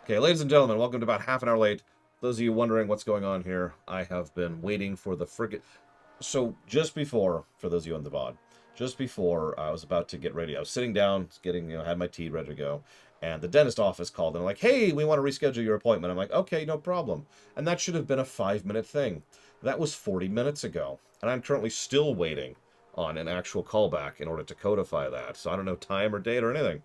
Okay, ladies and gentlemen, welcome to about half an hour late. Those of you wondering what's going on here, I have been waiting for the frickin'... So, just before, for those of you on the VOD, just before I was about to get ready, I was sitting down, had my tea ready to go, and the dentist office called, and they're like, hey, we want to reschedule your appointment. I'm like, okay, no problem. And that should have been a 5-minute thing. That was 40 minutes ago, and I'm currently still waiting on an actual callback in order to codify that. So I don't know time or date or anything.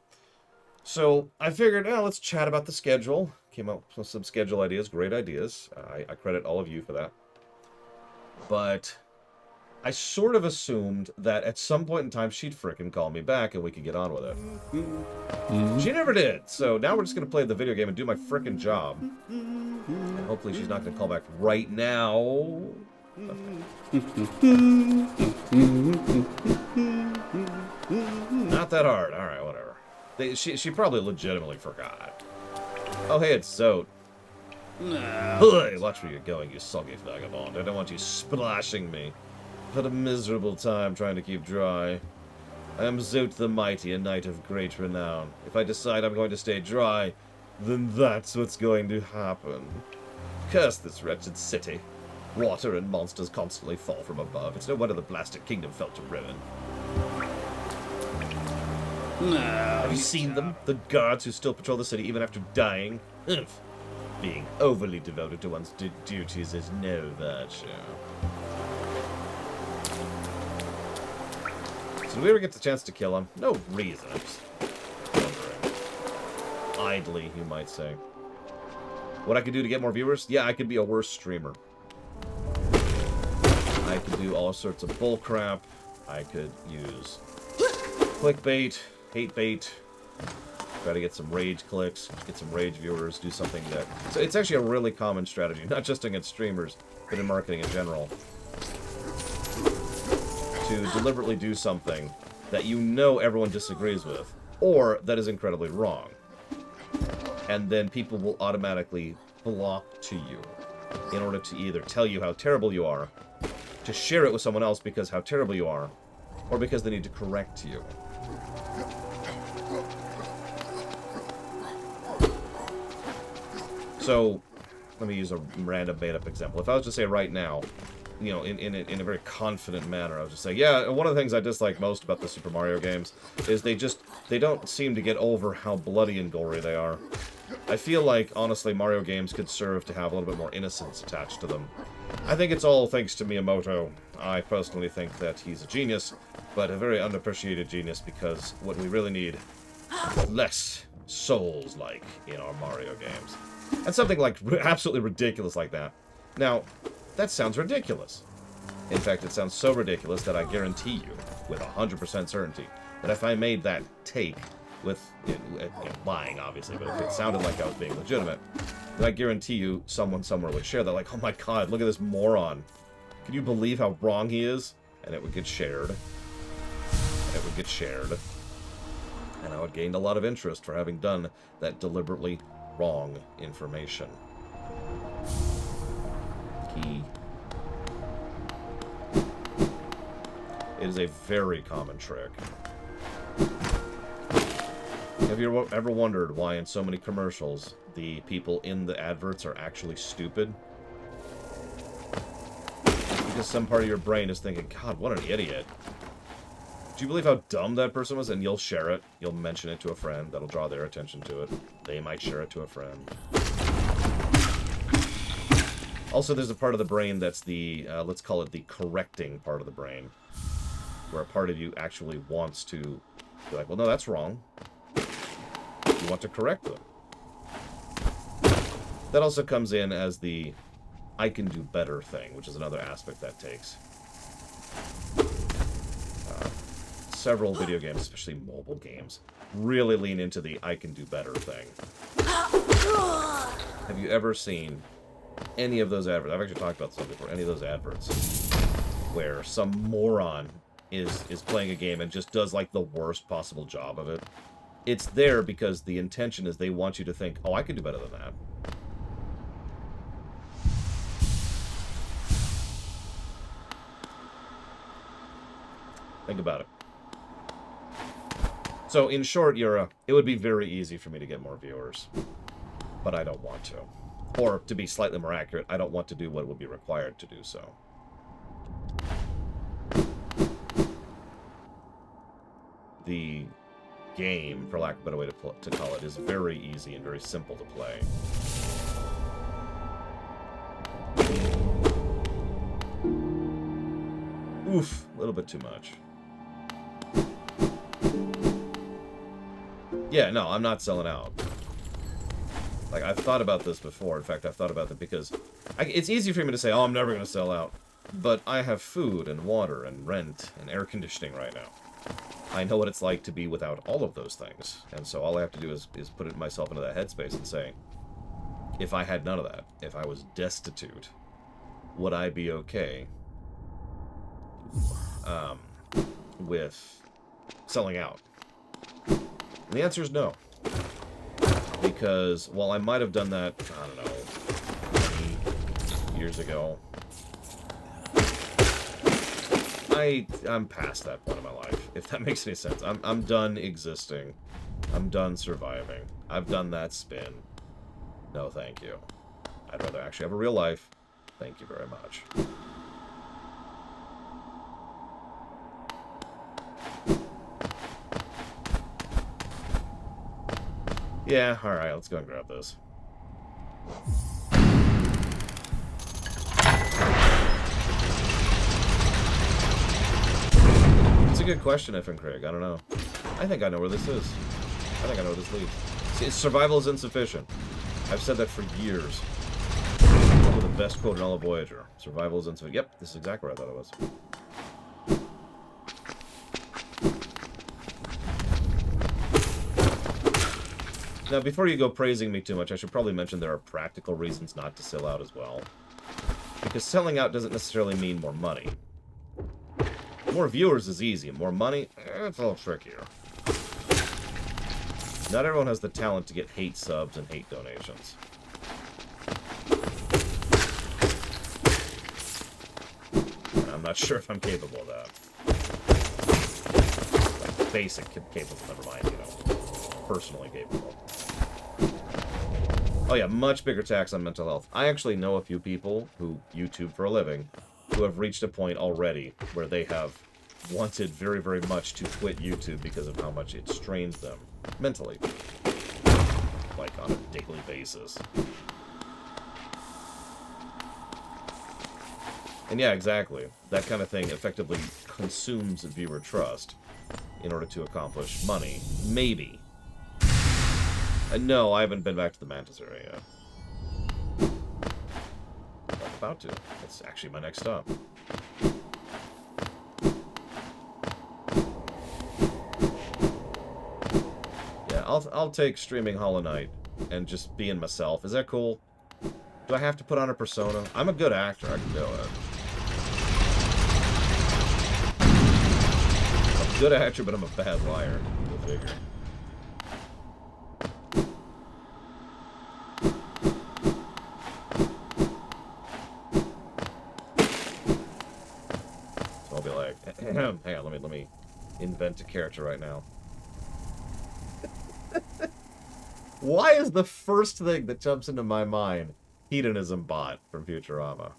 So I figured, let's chat about the schedule. Came up with some schedule ideas, great ideas. I credit all of you for that. But I sort of assumed that at some point in time she'd frickin' call me back and we could get on with it. She never did. So now we're just going to play the video game and do my frickin' job. And hopefully she's not going to call back right now. Not that hard. All right, whatever. She probably legitimately forgot. Oh, hey, it's Zote. Hey, watch where you're going, you soggy vagabond. I don't want you splashing me. I've had a miserable time trying to keep dry. I am Zote the Mighty, a knight of great renown. If I decide I'm going to stay dry, then that's what's going to happen. Curse this wretched city. Water and monsters constantly fall from above. It's no wonder the blasted kingdom fell to ruin. Have you seen them? The guards who still patrol the city even after dying? Being overly devoted to one's duties is no virtue. So did we ever get the chance to kill him? No reason. I'm just wondering. Idly, you might say. What I could do to get more viewers? Yeah, I could be a worse streamer. I could do all sorts of bullcrap. I could use clickbait, hate bait, try to get some rage clicks, get some rage viewers, do something that... So it's actually a really common strategy, not just against streamers, but in marketing in general. To deliberately do something that you know everyone disagrees with, or that is incredibly wrong. And then people will automatically flock to you in order to either tell you how terrible you are, to share it with someone else because how terrible you are, or because they need to correct you. So, let me use a random made-up example. If I was to say right now, you know, in a very confident manner, I was just saying, yeah, one of the things I dislike most about the Super Mario games is they don't seem to get over how bloody and gory they are. I feel like, honestly, Mario games could serve to have a little bit more innocence attached to them. I think it's all thanks to Miyamoto. I personally think that he's a genius, but a very underappreciated genius, because what we really need is less Souls-like in our Mario games. And something like absolutely ridiculous like that. Now, that sounds ridiculous. In fact, it sounds so ridiculous that I guarantee you, with 100% certainty, that if I made that take with, lying, obviously, but if it sounded like I was being legitimate, then I guarantee you someone somewhere would share that, like, oh my god, look at this moron. Can you believe how wrong he is? And it would get shared. And it would get shared. And I would gain a lot of interest for having done that deliberately wrong information. Key. It is a very common trick. Have you ever wondered why in so many commercials the people in the adverts are actually stupid? It's because some part of your brain is thinking, God, what an idiot. Do you believe how dumb that person was? And you'll share it. You'll mention it to a friend. That'll draw their attention to it. They might share it to a friend. Also, there's a part of the brain that's the, let's call it the correcting part of the brain. Where a part of you actually wants to be like, well, no, that's wrong. You want to correct them. That also comes in as the I can do better thing, which is another aspect that takes. Several video games, especially mobile games, really lean into the I can do better thing. Have you ever seen any of those adverts? I've actually talked about this before. Any of those adverts where some moron is playing a game and just does like the worst possible job of it? It's there because the intention is they want you to think, oh, I can do better than that. Think about it. So, in short, it would be very easy for me to get more viewers. but I don't want to. Or, to be slightly more accurate, I don't want to do what would be required to do so. The game, for lack of a better way to call it, is very easy and very simple to play. Oof, a little bit too much. Yeah, no, I'm not selling out. Like, I've thought about this before. In fact, I've thought about it because it's easy for me to say, oh, I'm never going to sell out. But I have food and water and rent and air conditioning right now. I know what it's like to be without all of those things. And so all I have to do is put myself into that headspace and say, if I had none of that, if I was destitute, would I be okay with selling out? And the answer is no. Because while I might have done that, I don't know, 20 years ago, I'm past that point in my life, if that makes any sense. I'm done existing. I'm done surviving. I've done that spin. No, thank you. I'd rather actually have a real life. Thank you very much. Yeah, alright, let's go and grab this. It's a good question, F and Craig. I don't know. I think I know where this is. I think I know where this leads. See, survival is insufficient. I've said that for years. One of the best quote in all of Voyager. Survival is insufficient. Yep, this is exactly where I thought it was. Now, before you go praising me too much, I should probably mention there are practical reasons not to sell out as well. Because selling out doesn't necessarily mean more money. More viewers is easy. More money, it's a little trickier. Not everyone has the talent to get hate subs and hate donations. I'm not sure if I'm capable of that. Like, basic capable, never mind, you know. Personally capable. Oh yeah, much bigger tax on mental health. I actually know a few people who YouTube for a living who have reached a point already where they have wanted very, very much to quit YouTube because of how much it strains them mentally. Like on a daily basis. And yeah, exactly. That kind of thing effectively consumes viewer trust in order to accomplish money. Maybe. No, I haven't been back to the Mantis area yet. I'm about to. That's actually my next stop. Yeah, I'll take streaming Hollow Knight and just being myself. Is that cool? Do I have to put on a persona? I'm a good actor. I can do it. I'm a good actor, but I'm a bad liar. Go figure. Hang on, let me invent a character right now. Why is the first thing that jumps into my mind Hedonism Bot from Futurama?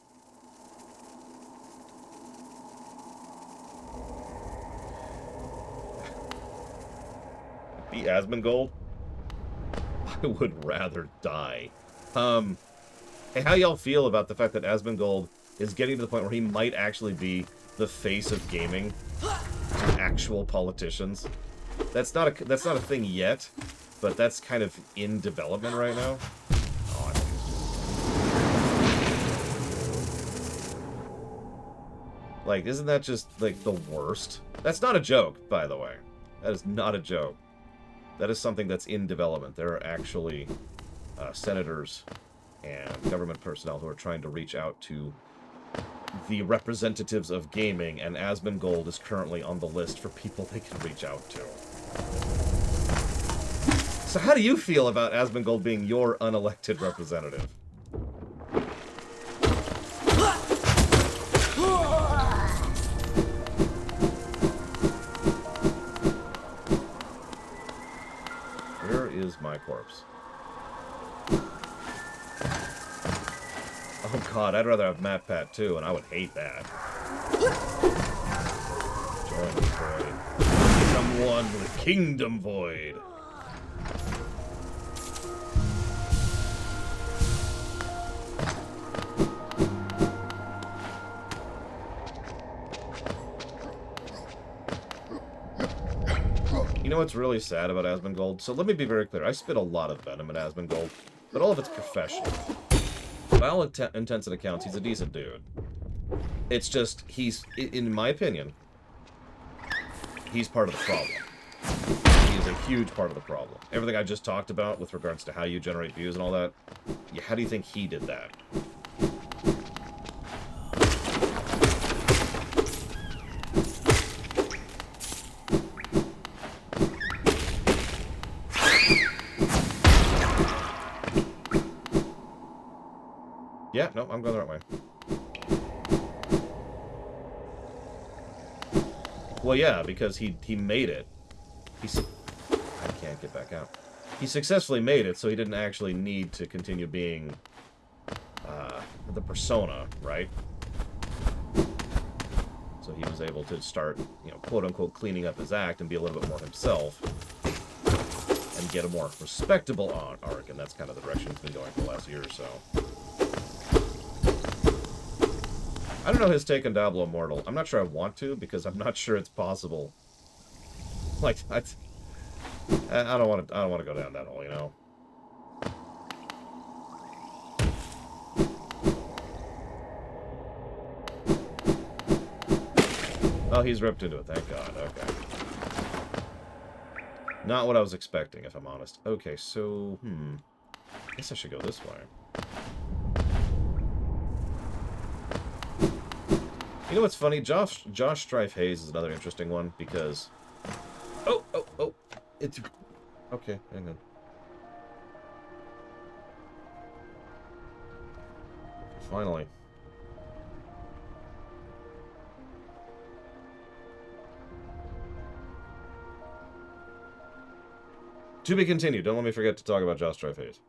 Be Asmongold? I would rather die. Hey, how y'all feel about the fact that Asmongold is getting to the point where he might actually be the face of gaming to actual politicians? That's not a thing yet, but that's kind of in development right now. Oh, like, isn't that just like the worst? That's not a joke, by the way. That is not a joke. That is something that's in development. There are actually senators and government personnel who are trying to reach out to the representatives of gaming, and Asmongold is currently on the list for people they can reach out to. So how do you feel about Asmongold being your unelected representative? Where is my corpse? God, I'd rather have Map Pat too, and I would hate that. Join the void. Become one with the Kingdom Void. You know what's really sad about Asmongold? So let me be very clear. I spit a lot of venom at Asmongold, but all of it's professional. By all intents and accounts, he's a decent dude. It's just, in my opinion, he's part of the problem. He is a huge part of the problem. Everything I just talked about with regards to how you generate views and all that, yeah, how do you think he did that? Yeah, no, I'm going the right way. Well, yeah, because he made it. I can't get back out. He successfully made it, so he didn't actually need to continue being the persona, right? So he was able to start, you know, quote-unquote cleaning up his act and be a little bit more himself and get a more respectable arc, and that's kind of the direction it's been going for the last year or so. I don't know his take on Diablo Immortal. I'm not sure I want to, because I'm not sure it's possible. Like, I don't want to go down that hole, you know. Oh, he's ripped into it. Thank God. Okay. Not what I was expecting, if I'm honest. Okay, so I guess I should go this way. You know what's funny? Josh Strife Hayes is another interesting one because... Oh! It's... Okay, hang on. Finally. To be continued. Don't let me forget to talk about Josh Strife Hayes.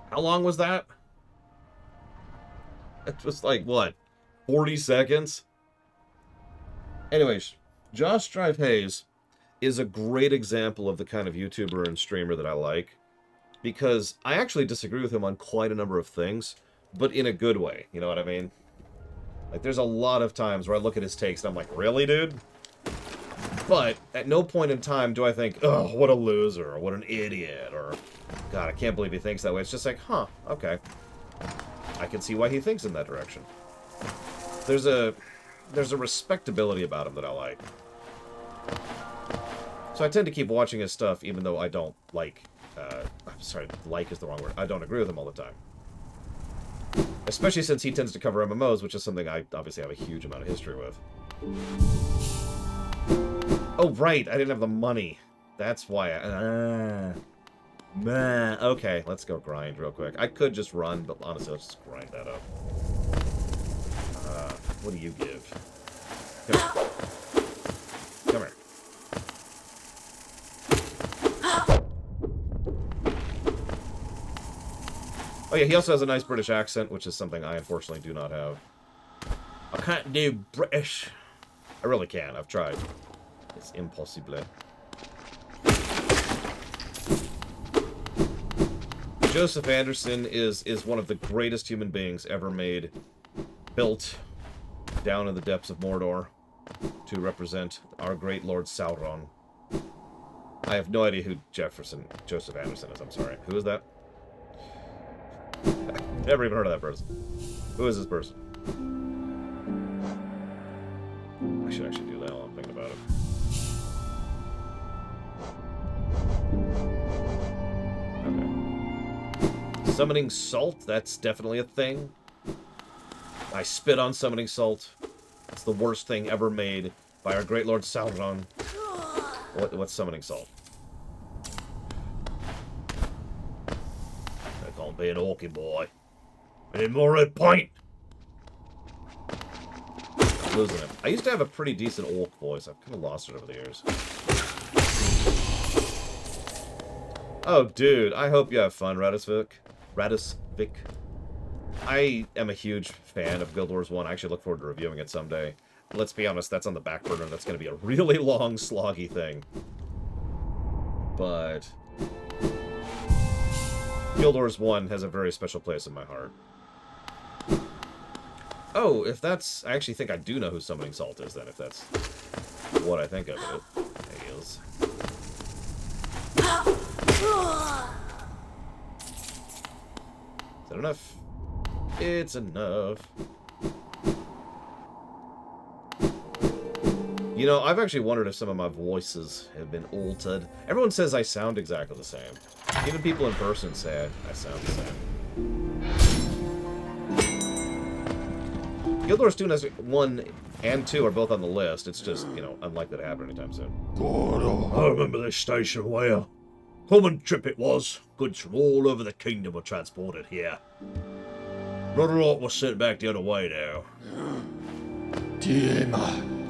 How long was that? It was like, what, 40 seconds? Anyways, Josh Strife Hayes is a great example of the kind of YouTuber and streamer that I like. Because I actually disagree with him on quite a number of things, but in a good way, you know what I mean? Like, there's a lot of times where I look at his takes and I'm like, really, dude? But at no point in time do I think, oh, what a loser, or what an idiot, or, God, I can't believe he thinks that way. It's just like, huh, okay. I can see why he thinks in that direction. There's a respectability about him that I like. So I tend to keep watching his stuff, even though I don't like, I'm sorry, like is the wrong word. I don't agree with him all the time. Especially since he tends to cover MMOs, which is something I obviously have a huge amount of history with. Oh, right, I didn't have the money. That's why I... Okay, let's go grind real quick. I could just run, but honestly, let's just grind that up. What do you give? Come here. Come here. Oh yeah, he also has a nice British accent, which is something I unfortunately do not have. I can't do British. I really can. I've tried. It's impossible. Joseph Anderson is one of the greatest human beings ever made, built down in the depths of Mordor to represent our great Lord Sauron. I have no idea who Joseph Anderson is. I'm sorry. Who is that? Never even heard of that person. Who is this person? I should actually do that while I'm thinking about it. Okay. Summoning salt, that's definitely a thing. I spit on summoning salt. It's the worst thing ever made by our great Lord Sauron. What's summoning salt? I can't be an orky boy. I need more red paint. I'm losing it. I used to have a pretty decent orc voice. I've kind of lost it over the years. Oh, dude. I hope you have fun, Radisvik. I am a huge fan of Guild Wars 1. I actually look forward to reviewing it someday. Let's be honest, that's on the back burner. That's going to be a really long, sloggy thing. But Guild Wars 1 has a very special place in my heart. Oh, if that's... I actually think I do know who Summoning Salt is, then, if that's what I think of it. It is. Is that enough? It's enough. You know, I've actually wondered if some of my voices have been altered. Everyone says I sound exactly the same. Even people in person say I sound the same. Guild Wars 2 1 and 2 are both on the list. It's just, you know, unlikely to happen anytime soon. God, I remember this station where common trip it was. Goods from all over the kingdom were transported here. Not a lot was sent back the other way now. So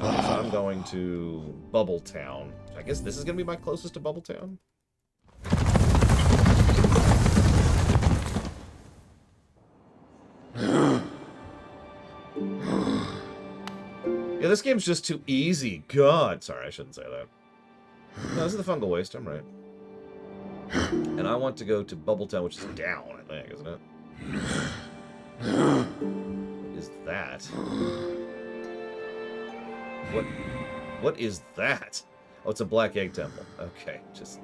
I'm going to Bubble Town. I guess this is going to be my closest to Bubble Town. Yeah, this game's just too easy. God. Sorry, I shouldn't say that. No, this is the Fungal Waste. I'm right. And I want to go to Bubble Town, which is down, I think, isn't it? What is that? What is that? Oh, it's a Black Egg Temple. Okay, just...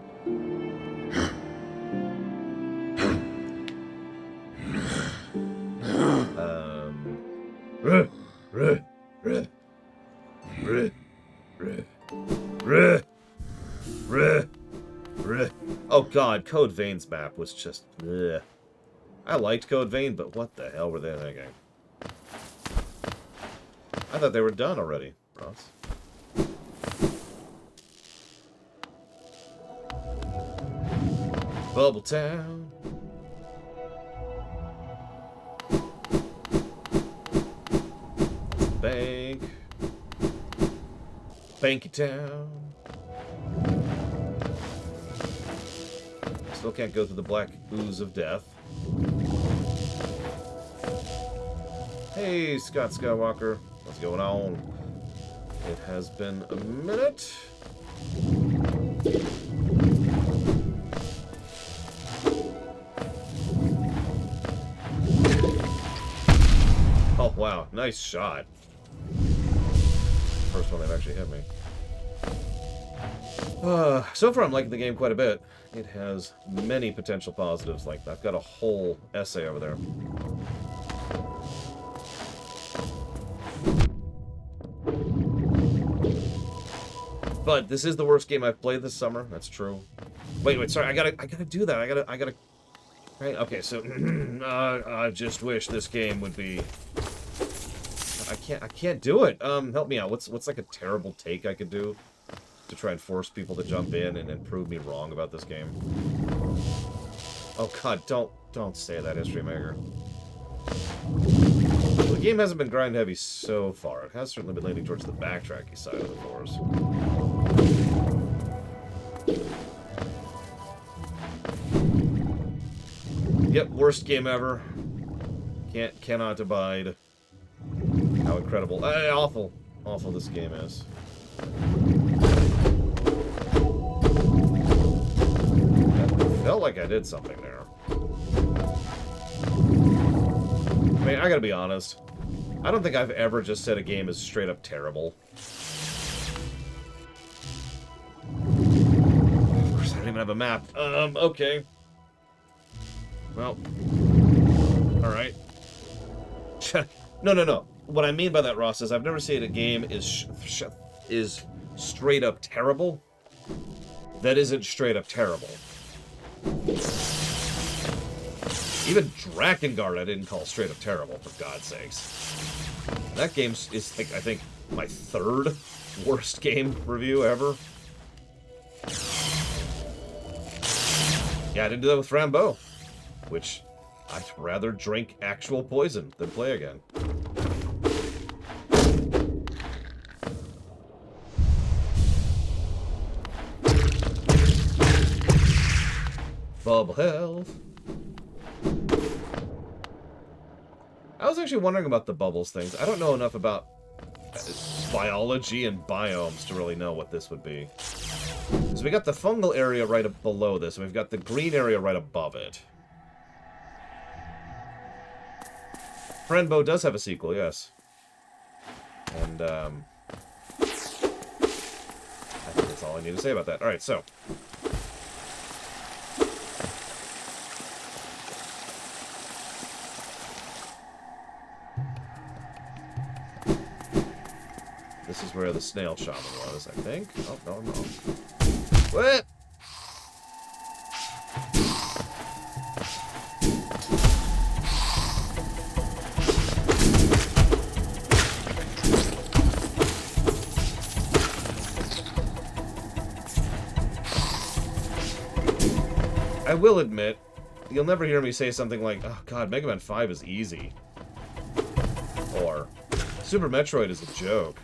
Oh god, Code Vein's map was just... Ugh. I liked Code Vein, but what the hell were they thinking? I thought they were done already, Ross. Bubble Town. Bank. Banky Town. Still can't go through the black ooze of death. Hey, Scott Skywalker. What's going on? It has been a minute. Oh, wow. Nice shot. First one they've actually hit me. So far, I'm liking the game quite a bit. It has many potential positives. Like, I've got a whole essay over there. But this is the worst game I've played this summer. That's true. Wait, sorry. I gotta do that. I gotta. Right? Okay, so I just wish this game would be. I can't do it. Help me out. What's like a terrible take I could do to try and force people to jump in and prove me wrong about this game? Oh God, don't say that, History Maker. The game hasn't been grind heavy so far. It has certainly been leaning towards the backtracky side of the force. Yep, worst game ever. Cannot abide. How incredible. Awful. Awful this game is. I felt like I did something there. I mean, I gotta be honest. I don't think I've ever just said a game is straight up terrible. Of course, I don't even have a map. Okay. Well. Alright. No. What I mean by that, Ross, is I've never said a game is straight up terrible. That isn't straight up terrible. Even Drakengard I didn't call straight up terrible, for God's sakes. That game is, I think, my third worst game review ever. Yeah, I didn't do that with Frambeau, which I'd rather drink actual poison than play again. Bubble health. I was actually wondering about the bubbles things. I don't know enough about biology and biomes to really know what this would be. So we got the fungal area right below this, and we've got the green area right above it. Frambeau does have a sequel, yes. And, I think that's all I need to say about that. Alright, so. This is where the snail shaman was, I think. Oh, no, I'm wrong. What? I will admit, you'll never hear me say something like, oh god, Mega Man 5 is easy. Or, Super Metroid is a joke.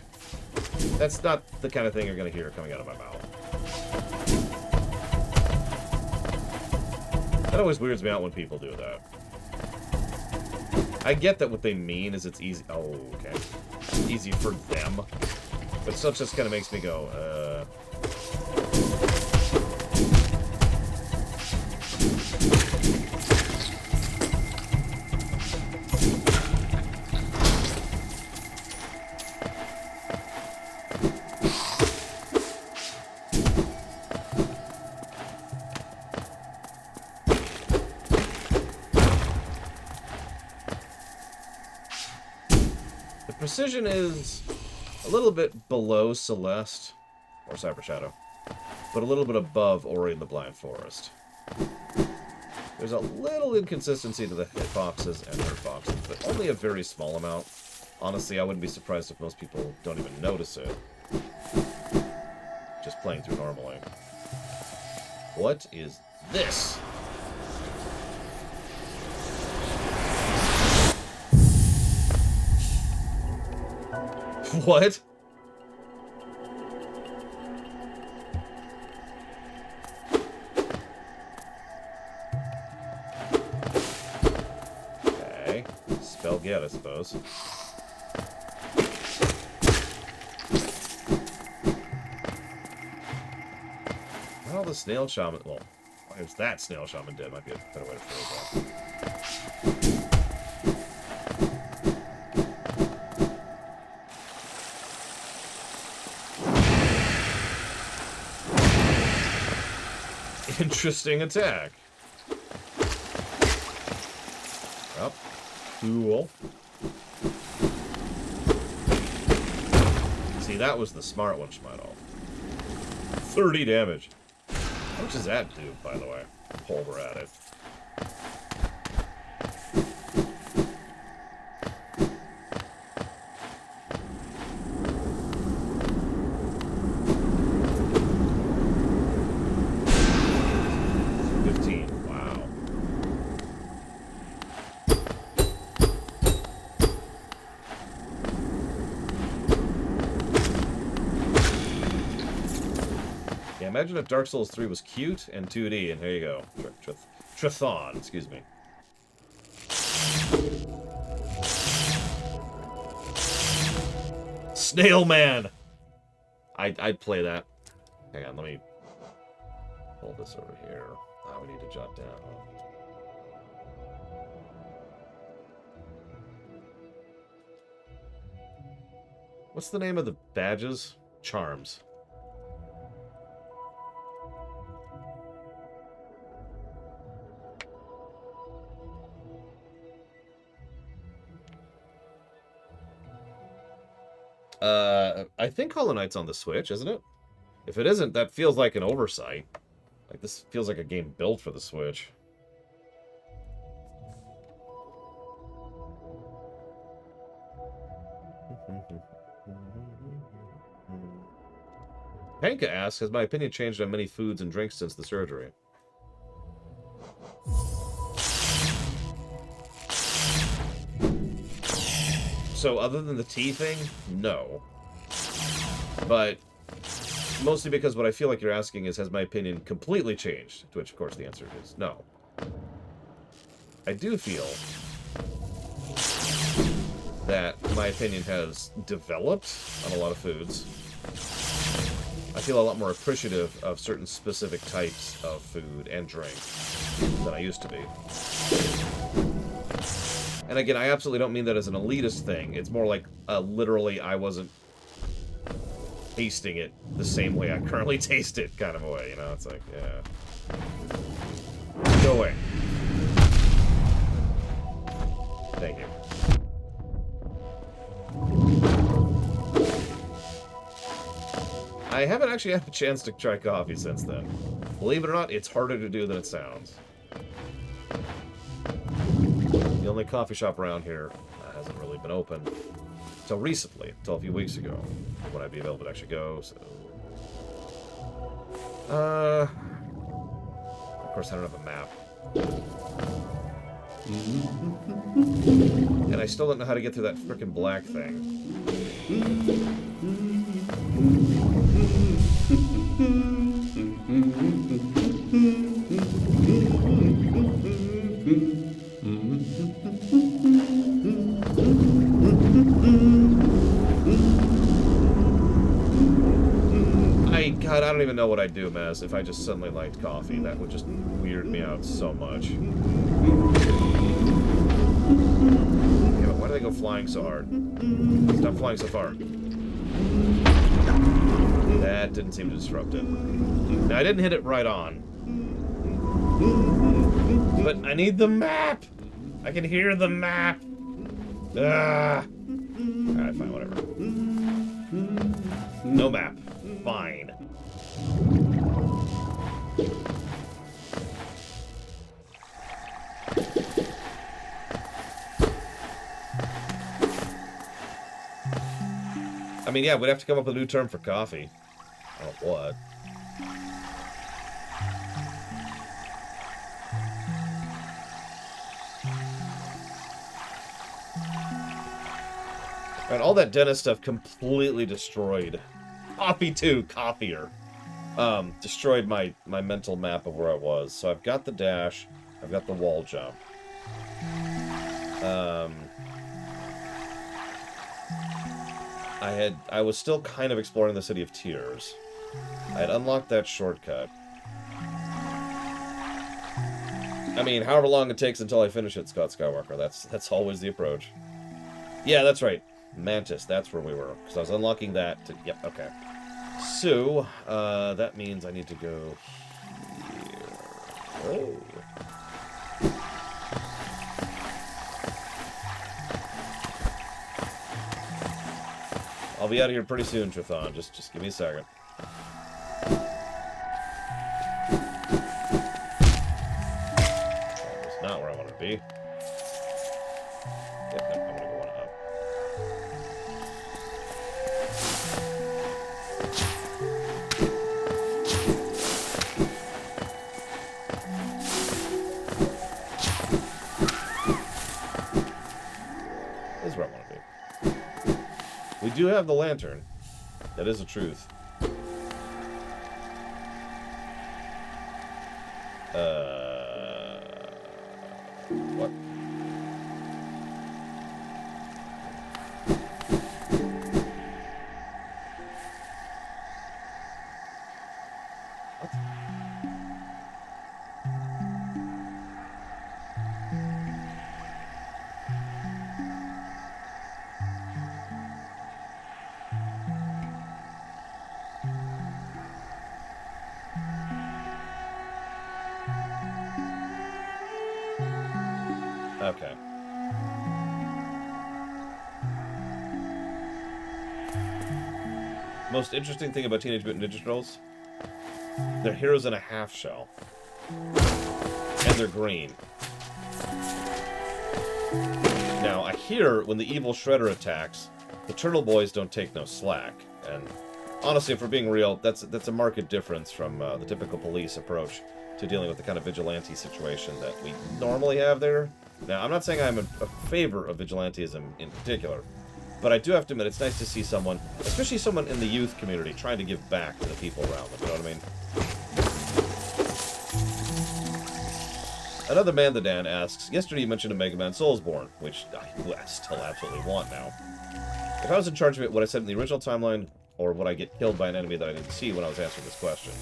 That's not the kind of thing you're going to hear coming out of my mouth. That always weirds me out when people do that. I get that what they mean is it's easy. Oh, okay. Easy for them. But stuff just kind of makes me go, Precision is a little bit below Celeste, or Cyber Shadow, but a little bit above Ori and the Blind Forest. There's a little inconsistency to the hitboxes and hurtboxes, but only a very small amount. Honestly, I wouldn't be surprised if most people don't even notice it. Just playing through normally. What is this? What? Okay. Spell get, I suppose. Well, the snail shaman... Well, there's that snail shaman dead. Might be a better way to phrase that. Interesting attack. Oh, cool. See, that was the smart one, Schmidl. 30 damage. How much does that do, by the way? While we're at it. Imagine if Dark Souls 3 was cute and 2D, and here you go. Trithon, excuse me. Snail Man. I'd play that. Hang on, let me pull this over here. Oh, we need to jot down. What's the name of the badges? Charms. I think Hollow Knight's on the Switch, isn't it? If it isn't, that feels like an oversight. Like, this feels like a game built for the Switch. Panka asks, has my opinion changed on many foods and drinks since the surgery? So, other than the tea thing, no. But mostly because what I feel like you're asking is, has my opinion completely changed? To which, of course, the answer is no. I do feel that my opinion has developed on a lot of foods. I feel a lot more appreciative of certain specific types of food and drink than I used to be. And again, I absolutely don't mean that as an elitist thing. It's more like, literally, I wasn't tasting it the same way I currently taste it kind of a way, you know? It's like, yeah. Go away. Thank you. I haven't actually had a chance to try coffee since then. Believe it or not, it's harder to do than it sounds. The only coffee shop around here hasn't really been open until recently, until a few weeks ago, when I'd be available to actually go, so... Of course, I don't have a map. And I still don't know how to get through that frickin' black thing. God, I don't even know what I'd do, Maz, if I just suddenly liked coffee. That would just weird me out so much. Yeah, but why do they go flying so hard? Stop flying so far. That didn't seem to disrupt it. Now, I didn't hit it right on. But I need the map! I can hear the map! Ah! Alright, fine, whatever. No map. Fine. I mean, yeah, we'd have to come up with a new term for coffee. I don't know what. And all that dentist stuff completely destroyed. Copy too, copier. Destroyed my mental map of where I was. So I've got the dash, I've got the wall jump. I was still kind of exploring the City of Tears. I had unlocked that shortcut. I mean, however long it takes until I finish it, Scott Skywalker. That's always the approach. Yeah, that's right. Mantis, that's where we were. Because I was unlocking that to... Yep, okay. So, that means I need to go here. Oh. I'll be out of here pretty soon, Trithan. Just give me a second. That's not where I want to be. Yep, no, I'm gonna go one up. This is where I want to be. We do have the lantern. That is the truth. What? Okay. Most interesting thing about Teenage Mutant Ninja Turtles? They're heroes in a half shell. And they're green. Now, I hear when the evil Shredder attacks, the Turtle Boys don't take no slack. And honestly, if we're being real, that's a marked difference from the typical police approach to dealing with the kind of vigilante situation that we normally have there. Now, I'm not saying I'm in favor of vigilantism in particular, but I do have to admit it's nice to see someone, especially someone in the youth community, trying to give back to the people around them, you know what I mean? Another Mandadan asks, yesterday you mentioned a Mega Man Soulsborne, which I still absolutely want now. If I was in charge of it, would I set it in the original timeline, or would I get killed by an enemy that I didn't see when I was answering this question?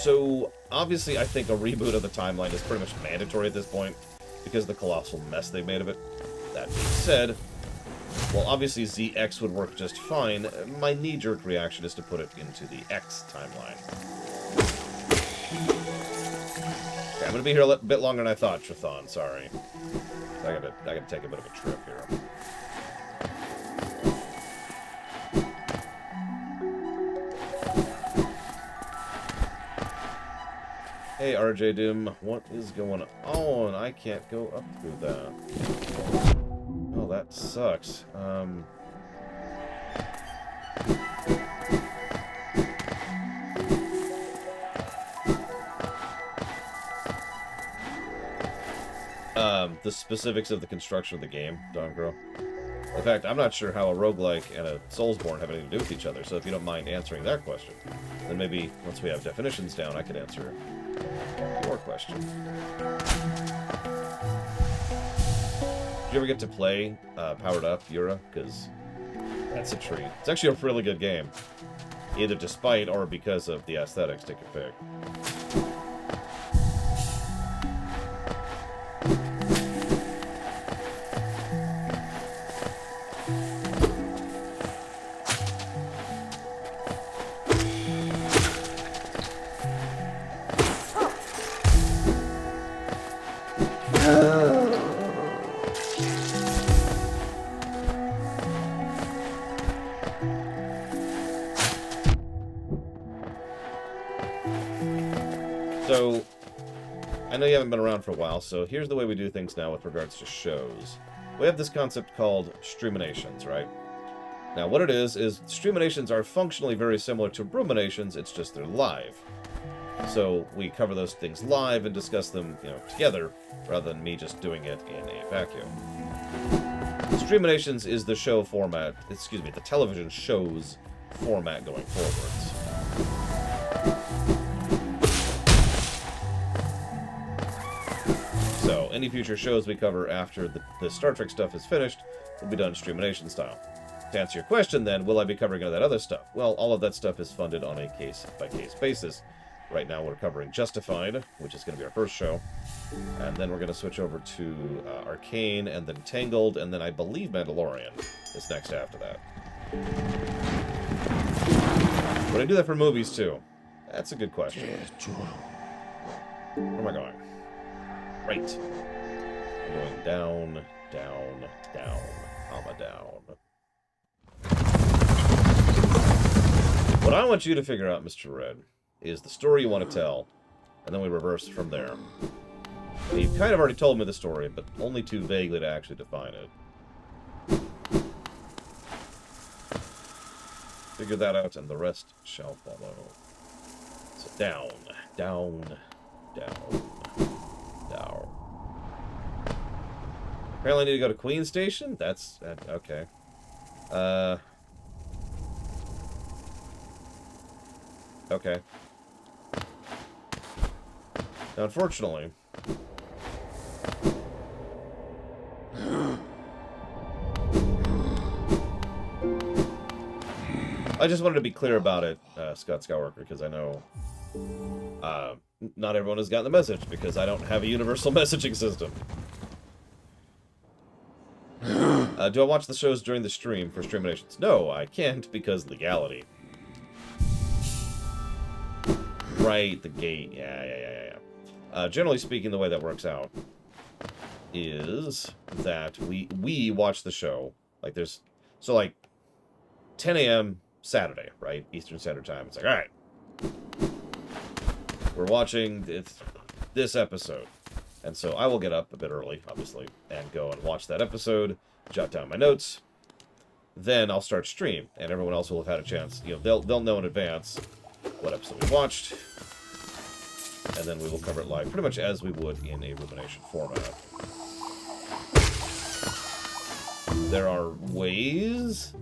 So, obviously, I think a reboot of the timeline is pretty much mandatory at this point, because of the colossal mess they made of it. That being said, well, obviously ZX would work just fine. My knee-jerk reaction is to put it into the X timeline. Okay, I'm gonna be here a bit longer than I thought, Trithan. Sorry. I gotta take a bit of a trip here. Hey, RJ Doom, what is going on? I can't go up through that. Oh, that sucks. The specifics of the construction of the game, Don Grow. In fact, I'm not sure how a roguelike and a Soulsborne have anything to do with each other, so if you don't mind answering that question, then maybe once we have definitions down, I could answer your question. Did you ever get to play Powered Up, Yura? Because that's a treat. It's actually a really good game. Either despite or because of the aesthetics, take your pick. So, I know you haven't been around for a while, so here's the way we do things now with regards to shows. We have this concept called streaminations, right? Now, what it is streaminations are functionally very similar to ruminations, it's just they're live. So, we cover those things live and discuss them, together, rather than me just doing it in a vacuum. Streaminations is the show format, the television show's format going forwards. So, any future shows we cover after the Star Trek stuff is finished will be done streamination style. To answer your question, then, will I be covering all that other stuff? Well, all of that stuff is funded on a case-by-case basis. Right now we're covering Justified, which is going to be our first show. And then we're going to switch over to Arcane, and then Tangled, and then I believe Mandalorian is next after that. Would I do that for movies, too? That's a good question. Where am I going? Right. I'm going down, down, down. Comma down. What I want you to figure out, Mr. Red, is the story you want to tell, and then we reverse from there. And you've kind of already told me the story, but only too vaguely to actually define it. Figure that out, and the rest shall follow. So down, down, down, down. Apparently I need to go to Queen Station? That's... okay. Okay. Now, unfortunately... I just wanted to be clear about it, Scott Skywalker, because I know not everyone has gotten the message, because I don't have a universal messaging system. Do I watch the shows during the stream for streaminations? No, I can't, because legality. Right, the gate. Yeah. Generally speaking, the way that works out is that we watch the show. Like, there's... So, like, 10 a.m. Saturday, right? Eastern Standard Time. It's like, all right. We're watching this episode. And so I will get up a bit early, obviously, and go and watch that episode, jot down my notes. Then I'll start stream, and everyone else will have had a chance. You know, they'll know in advance what episode we watched, and then we will cover it live, pretty much as we would in a Rumination format. There are ways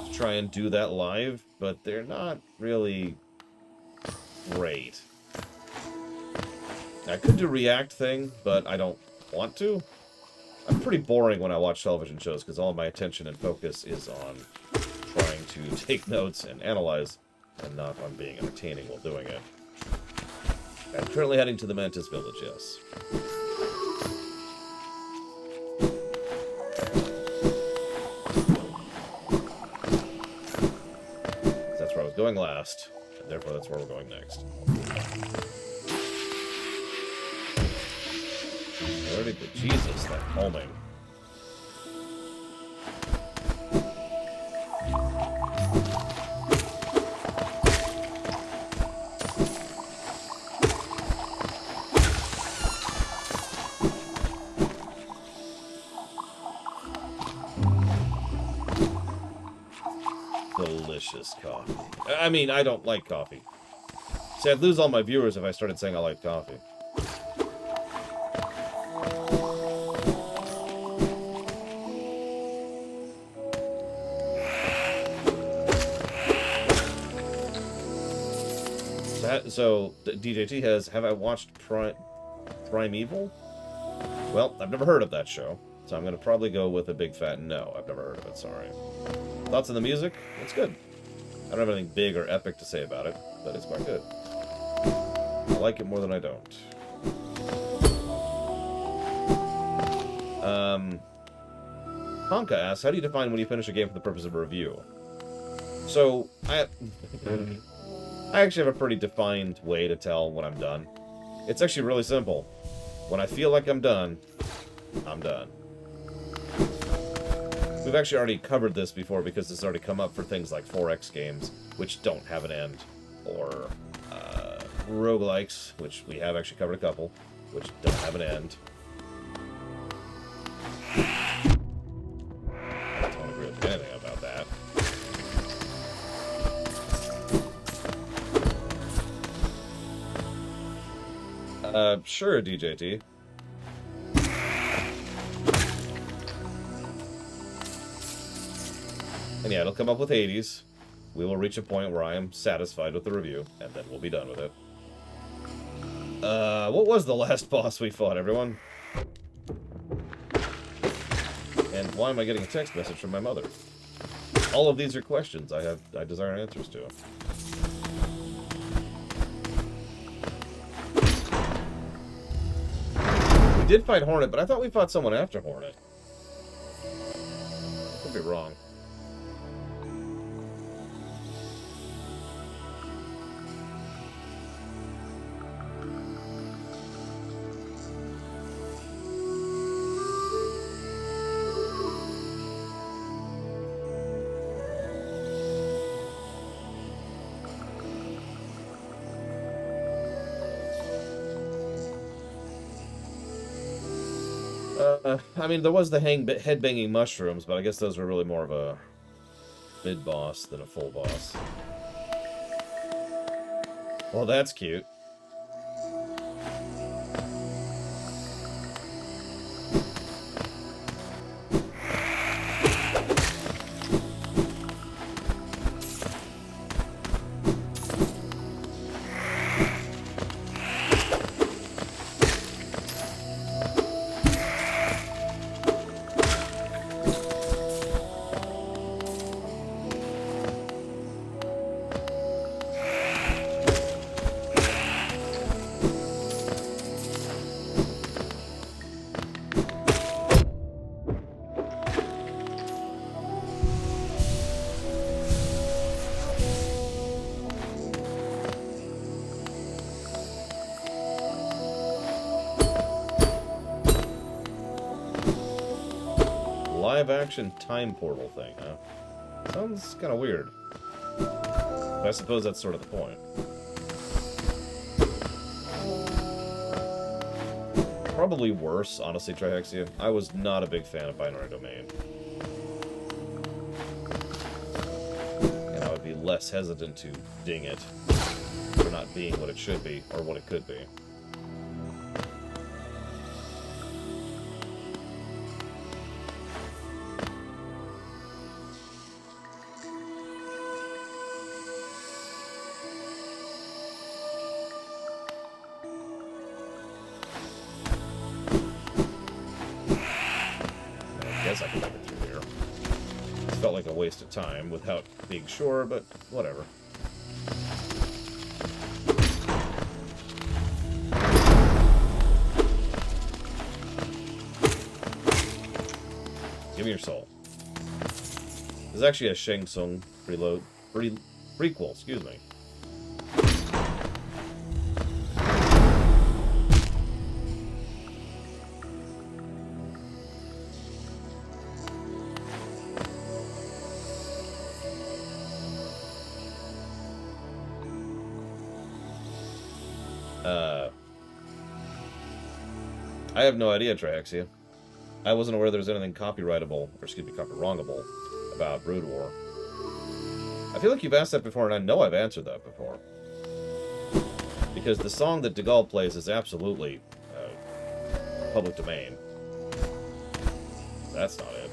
to try and do that live, but they're not really great. I could do React thing, but I don't want to. I'm pretty boring when I watch television shows because all my attention and focus is on trying to take notes and analyze, and not on being entertaining while doing it. I'm currently heading to the Mantis Village, yes. That's where I was going last, and therefore that's where we're going next. Where did Jesus, that homing. Delicious coffee. I mean, I don't like coffee. See, I'd lose all my viewers if I started saying I like coffee. So DJT has, have I watched Primeval? Well, I've never heard of that show, so I'm going to probably go with a big fat no. I've never heard of it, sorry. Thoughts on the music? It's good. I don't have anything big or epic to say about it, but it's quite good. I like it more than I don't. Honka asks, how do you define when you finish a game for the purpose of a review? So, I actually have a pretty defined way to tell when I'm done. It's actually really simple. When I feel like I'm done, I'm done. We've actually already covered this before because it's already come up for things like 4X games, which don't have an end, or roguelikes, which we have actually covered a couple, which don't have an end. I don't agree with anything about that. Sure, DJT. And yeah, it'll come up with Hades. We will reach a point where I am satisfied with the review, and then we'll be done with it. What was the last boss we fought, everyone? And why am I getting a text message from my mother? All of these are questions I desire answers to. We did fight Hornet, but I thought we fought someone after Hornet. I could be wrong. I mean, there was the head-banging mushrooms, but I guess those were really more of a mid-boss than a full boss. Well, that's cute. live-action time portal thing, huh? Sounds kind of weird. But I suppose that's sort of the point. Probably worse, honestly, Trihexia. I was not a big fan of Binary Domain. And I would be less hesitant to ding it for not being what it should be, or what it could be. I can make it through here. It felt like a waste of time without being sure, but whatever. Give me your soul. This is actually a Shang Tsung prequel, excuse me. I have no idea, Trihexia. I wasn't aware there was anything copyrightable, or excuse me, copywrongable about Brood War. I feel like you've asked that before, and I know I've answered that before. Because the song that DeGaulle plays is absolutely public domain. That's not it.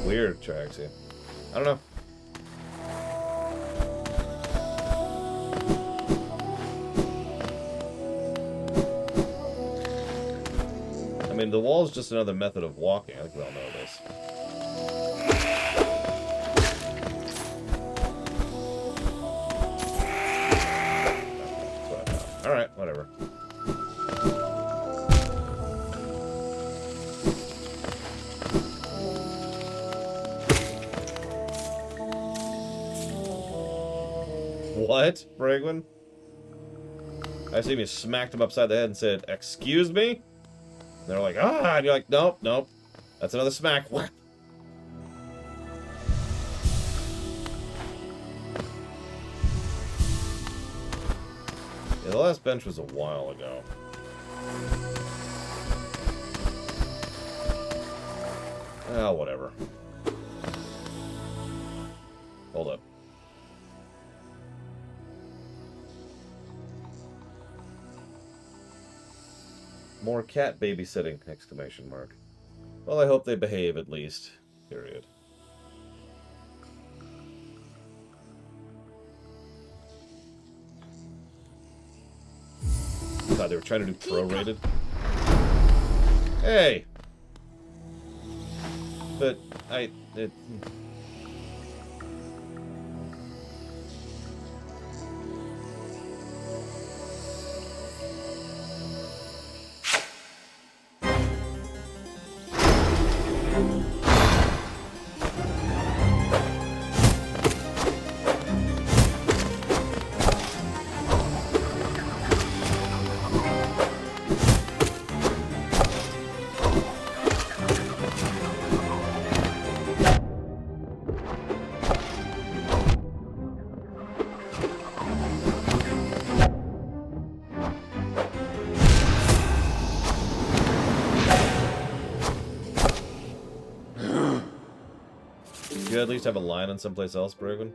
Weird, Trihexia. I don't know. I mean, the wall is just another method of walking. I think we all know this. Alright, whatever. What, Bragwin? I assume you smacked him upside the head and said, "Excuse me?" And they're like, "Ah!" And you're like, "Nope, nope. That's another smack." What? Yeah, the last bench was a while ago. Ah, whatever. Hold up. More cat babysitting! Exclamation mark. Well, I hope they behave at least. Period. I thought they were trying to do prorated. Hey! But, do you at least have a line on someplace else, Bragwin?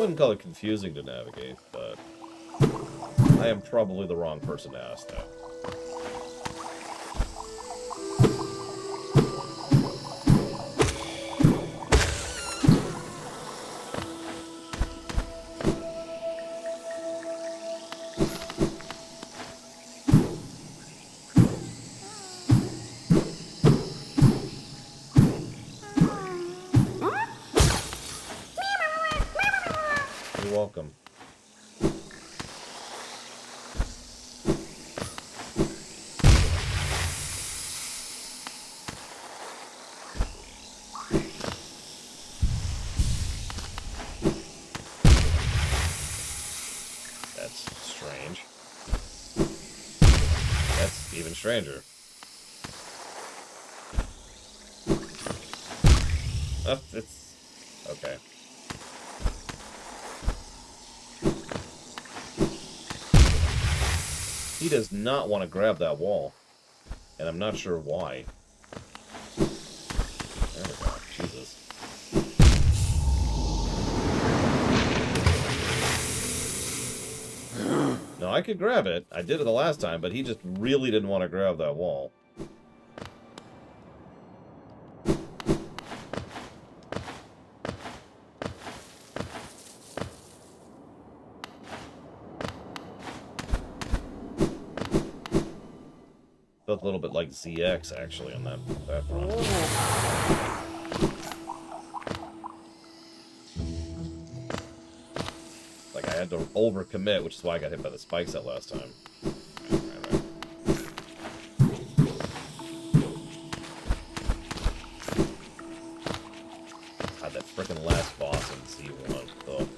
wouldn't call it confusing to navigate, but I am probably the wrong person to ask that. You're welcome. That's strange. That's even stranger. Oh, it's... okay. He does not want to grab that wall. And I'm not sure why. There we go. Jesus. No, I could grab it. I did it the last time, but he just really didn't want to grab that wall. Felt a little bit like ZX, actually, on that front. Like, I had to overcommit, which is why I got hit by the spikes that last time. God, that frickin' last boss in Z1. Ugh.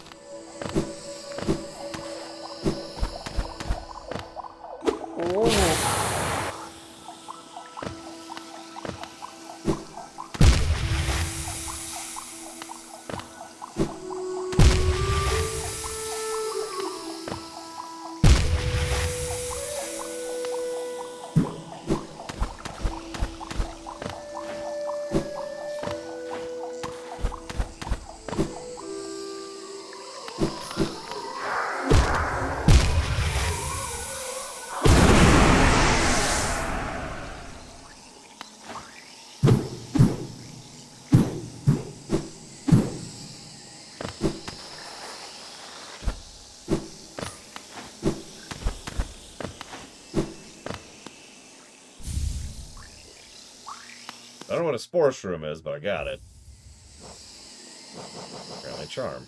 I don't know what a spore shroom is, but I got it. Apparently charm.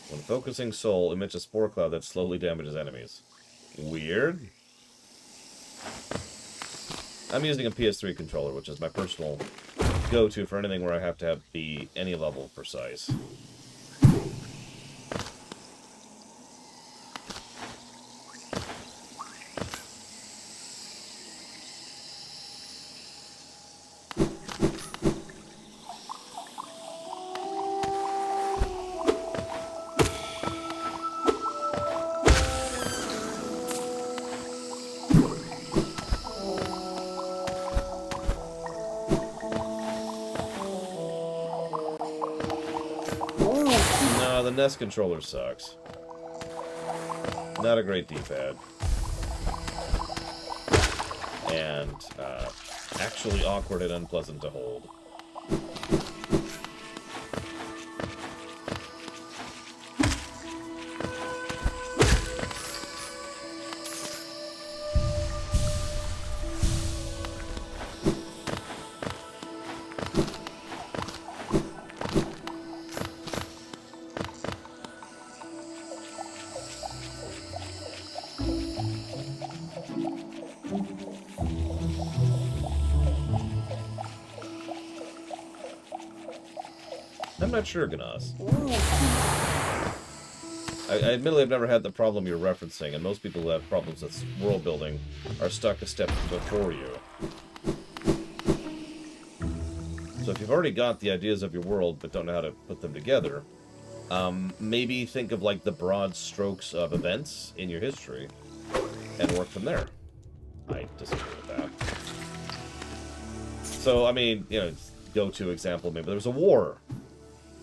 When focusing soul, emits a spore cloud that slowly damages enemies. Weird. I'm using a PS3 controller, which is my personal go-to for anything where I have to be any level precise. The NES controller sucks. Not a great D-pad. And, actually awkward and unpleasant to hold. I'm not sure, Ganas. I admittedly have never had the problem you're referencing, and most people who have problems with world building are stuck a step before you. So if you've already got the ideas of your world but don't know how to put them together, maybe think of like the broad strokes of events in your history and work from there. I disagree with that. So, I mean, you know, go-to example, maybe there was a war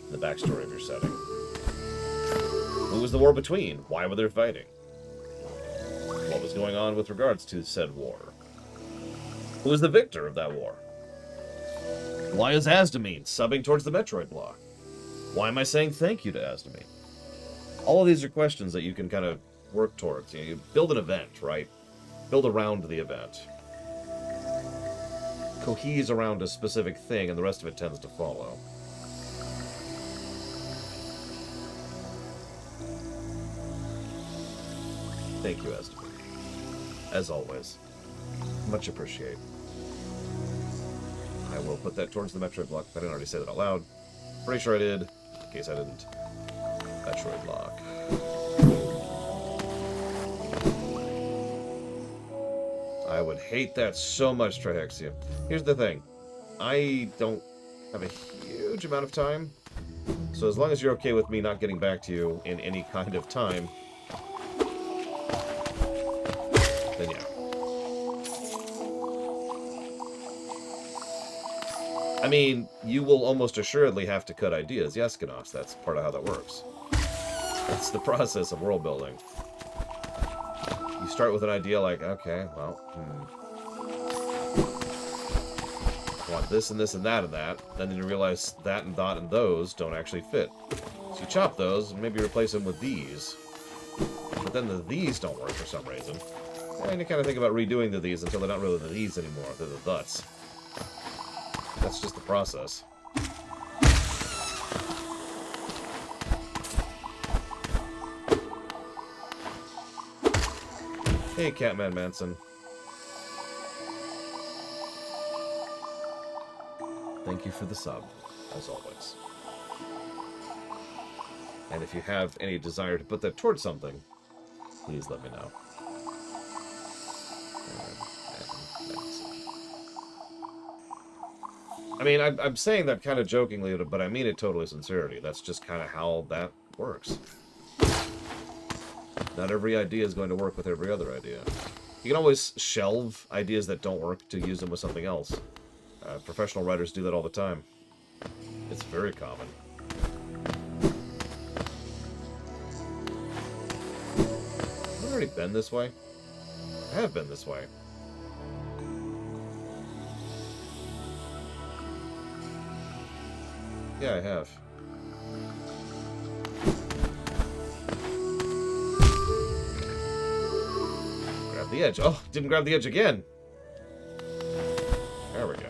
in the backstory of your setting. Who was the war between? Why were they fighting? What was going on with regards to said war? Who was the victor of that war? Why is Asdamine subbing towards the Metroid block? Why am I saying thank you to Asdamine? All of these are questions that you can kind of work towards. You build an event, right? Build around the event. Cohese around a specific thing, and the rest of it tends to follow. Thank you, Asdamine. As always. Much appreciate. I will put that towards the Metroid block. I didn't already say that out loud. Pretty sure I did. In case I didn't. Metroid block. I would hate that so much, Trihexia. Here's the thing. I don't have a huge amount of time. So as long as you're okay with me not getting back to you in any kind of time, then yeah. I mean, you will almost assuredly have to cut ideas. Yes, Ganos, that's part of how that works. It's the process of world building. You start with an idea like, okay, well, I want this and this and that and that. Then you realize that and that and those don't actually fit. So you chop those and maybe replace them with these. But then the these don't work for some reason. And you kind of think about redoing the these until they're not really the these anymore. They're the thuts. That's just the process. Hey, Catman Manson. Thank you for the sub, as always. And if you have any desire to put that towards something, please let me know. I mean, I'm saying that kind of jokingly, but I mean it totally sincerely. That's just kind of how that works. Not every idea is going to work with every other idea. You can always shelve ideas that don't work to use them with something else. Professional writers do that all the time. It's very common. Have I already been this way? I have been this way. Yeah, I have. Grab the edge. Oh, didn't grab the edge again. There we go.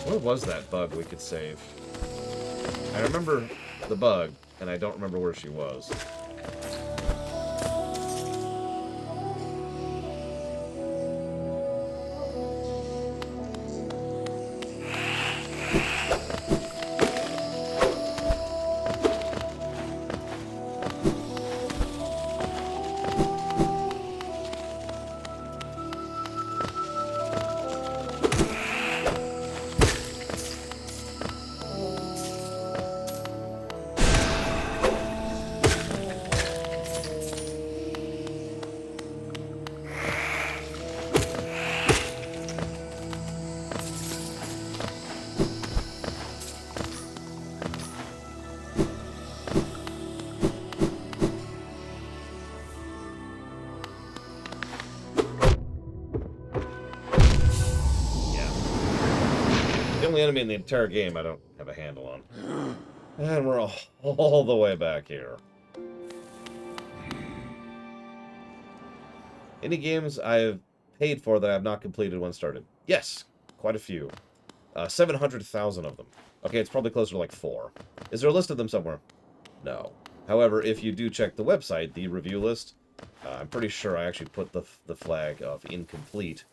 What was that bug we could save? I remember the bug, and I don't remember where she was. Only enemy in the entire game I don't have a handle on. And we're all the way back here. Any games I've paid for that I have not completed when started? Yes, quite a few. 700,000 of them. Okay, it's probably closer to like 4. Is there a list of them somewhere? No. However, if you do check the website, the review list, I'm pretty sure I actually put the flag of incomplete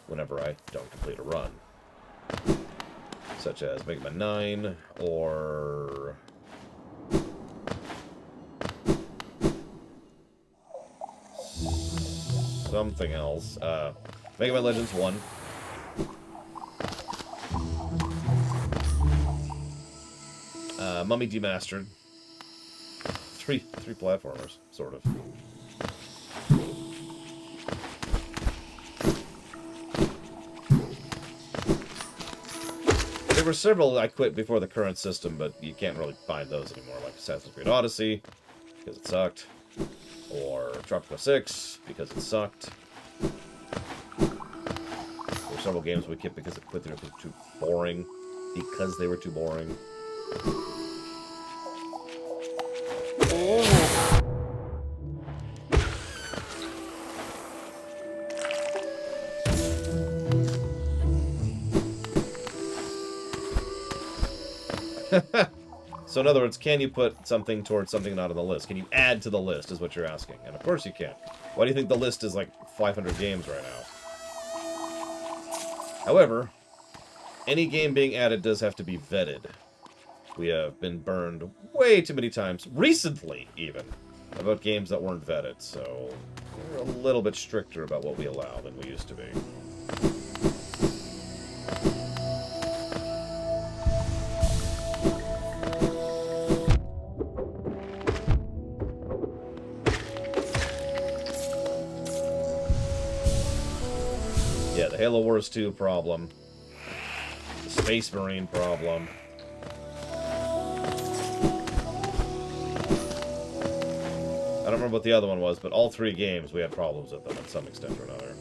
whenever I don't complete a run. Such as Mega Man 9, or... something else. Mega Man Legends 1. Mummy Demastered. Three platformers, sort of. There were several I quit before the current system, but you can't really find those anymore, like Assassin's Creed Odyssey, because it sucked, or Tropico 6, because it sucked. There were several games we quit because they were too boring, because they were too boring. So in other words, can you put something towards something not on the list? Can you add to the list, is what you're asking. And of course you can. Why do you think the list is like 500 games right now? However, any game being added does have to be vetted. We have been burned way too many times, recently even, about games that weren't vetted. So we're a little bit stricter about what we allow than we used to be. Yeah, the Halo Wars 2 problem. The Space Marine problem. I don't remember what the other one was, but all 3 games we had problems with them at some extent or another.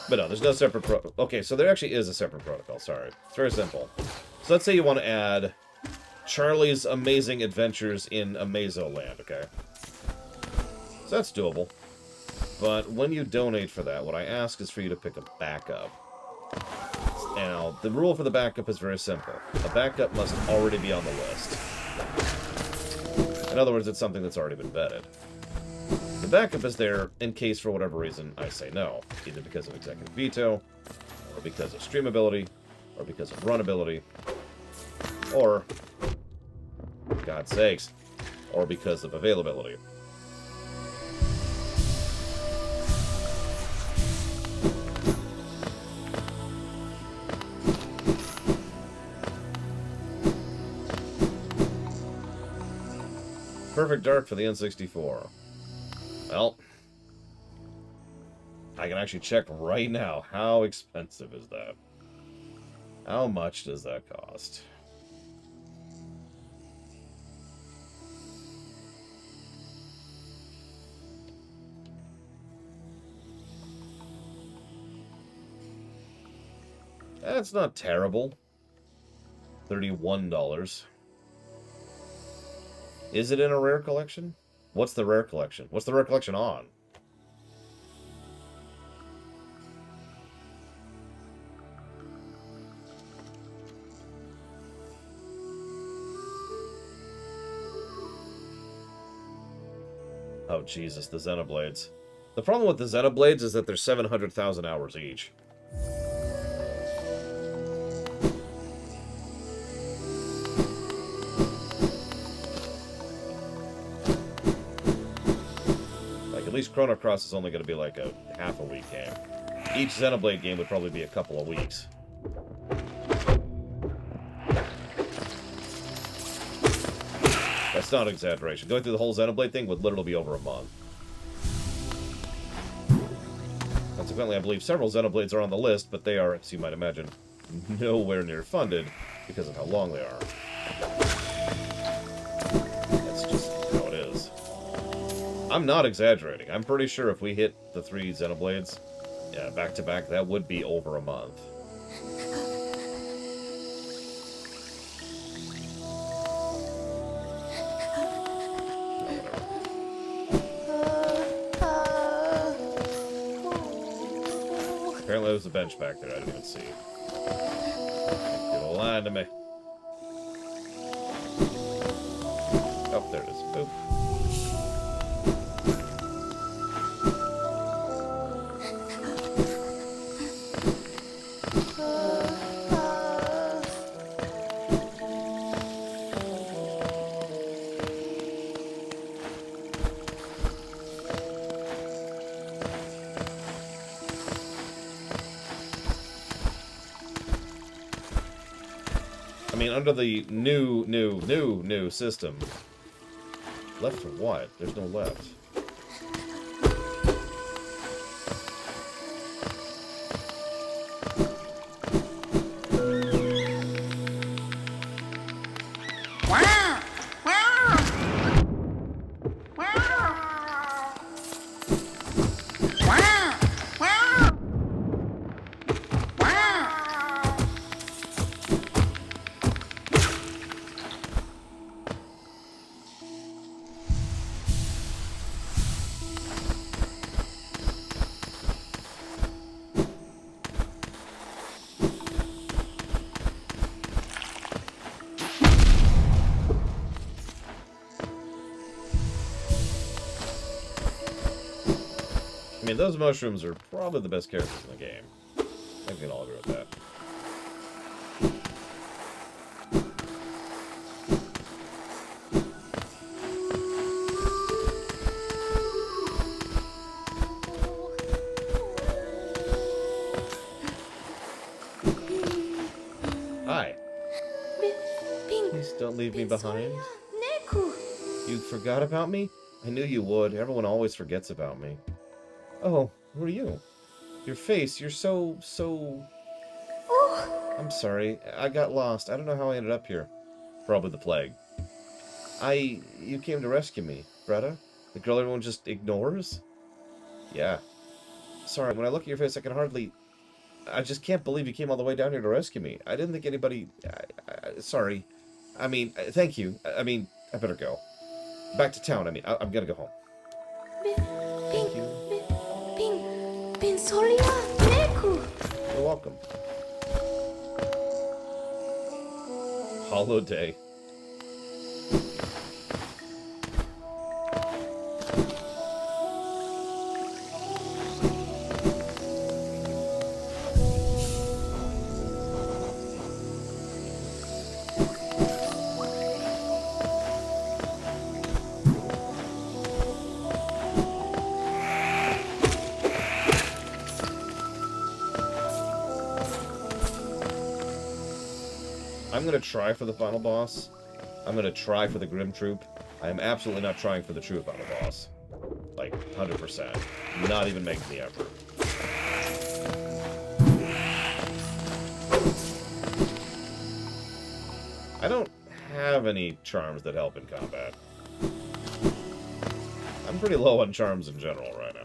But no, there's no separate okay, so there actually is a separate protocol, sorry. It's very simple. So let's say you want to add Charlie's Amazing Adventures in Amazoland, okay? So that's doable. But when you donate for that, what I ask is for you to pick a backup. Now, the rule for the backup is very simple. A backup must already be on the list. In other words, it's something that's already been vetted. The backup is there in case, for whatever reason, I say no. Either because of executive veto, or because of streamability, or because of runability, or, for God's sakes, or because of availability. Perfect Dark for the N64. Well, I can actually check right now. How expensive is that? How much does that cost? That's not terrible. $31. Is it in a rare collection? What's the rare collection? What's the rare collection on? Oh, Jesus, the Xenoblades. The problem with the Xenoblades is that they're 700,000 hours each. At least Chrono Cross is only going to be like a half-a-week game. Each Xenoblade game would probably be a couple of weeks. That's not an exaggeration. Going through the whole Xenoblade thing would literally be over a month. Consequently, I believe several Xenoblades are on the list, but they are, as you might imagine, nowhere near funded because of how long they are. That's just how it is. I'm not exaggerating. I'm pretty sure if we hit the 3 Xenoblades back to back, that would be over a month. Apparently there's a bench back there I didn't even see. You're lying to me. Oh, there it is. Boop. I mean, under the new system. Left or what? There's no left. I mean, those mushrooms are probably the best characters in the game. I think we can all agree with that. Hi. Please don't leave me behind. You forgot about me? I knew you would. Everyone always forgets about me. Oh, who are you? Your face, you're so... I'm sorry, I got lost. I don't know how I ended up here. Probably the plague. You came to rescue me, Greta? The girl everyone just ignores? Yeah. Sorry, when I look at your face, I can hardly... I just can't believe you came all the way down here to rescue me. I didn't think anybody... sorry. I mean, thank you. I mean, I better go. Back to town, I mean. I'm gonna go home. Thank you. You're welcome. Hollow day. I'm gonna try for the final boss. I'm gonna try for the Grim Troop. I am absolutely not trying for the true final boss. Like, 100%. Not even making the effort. I don't have any charms that help in combat. I'm pretty low on charms in general right now.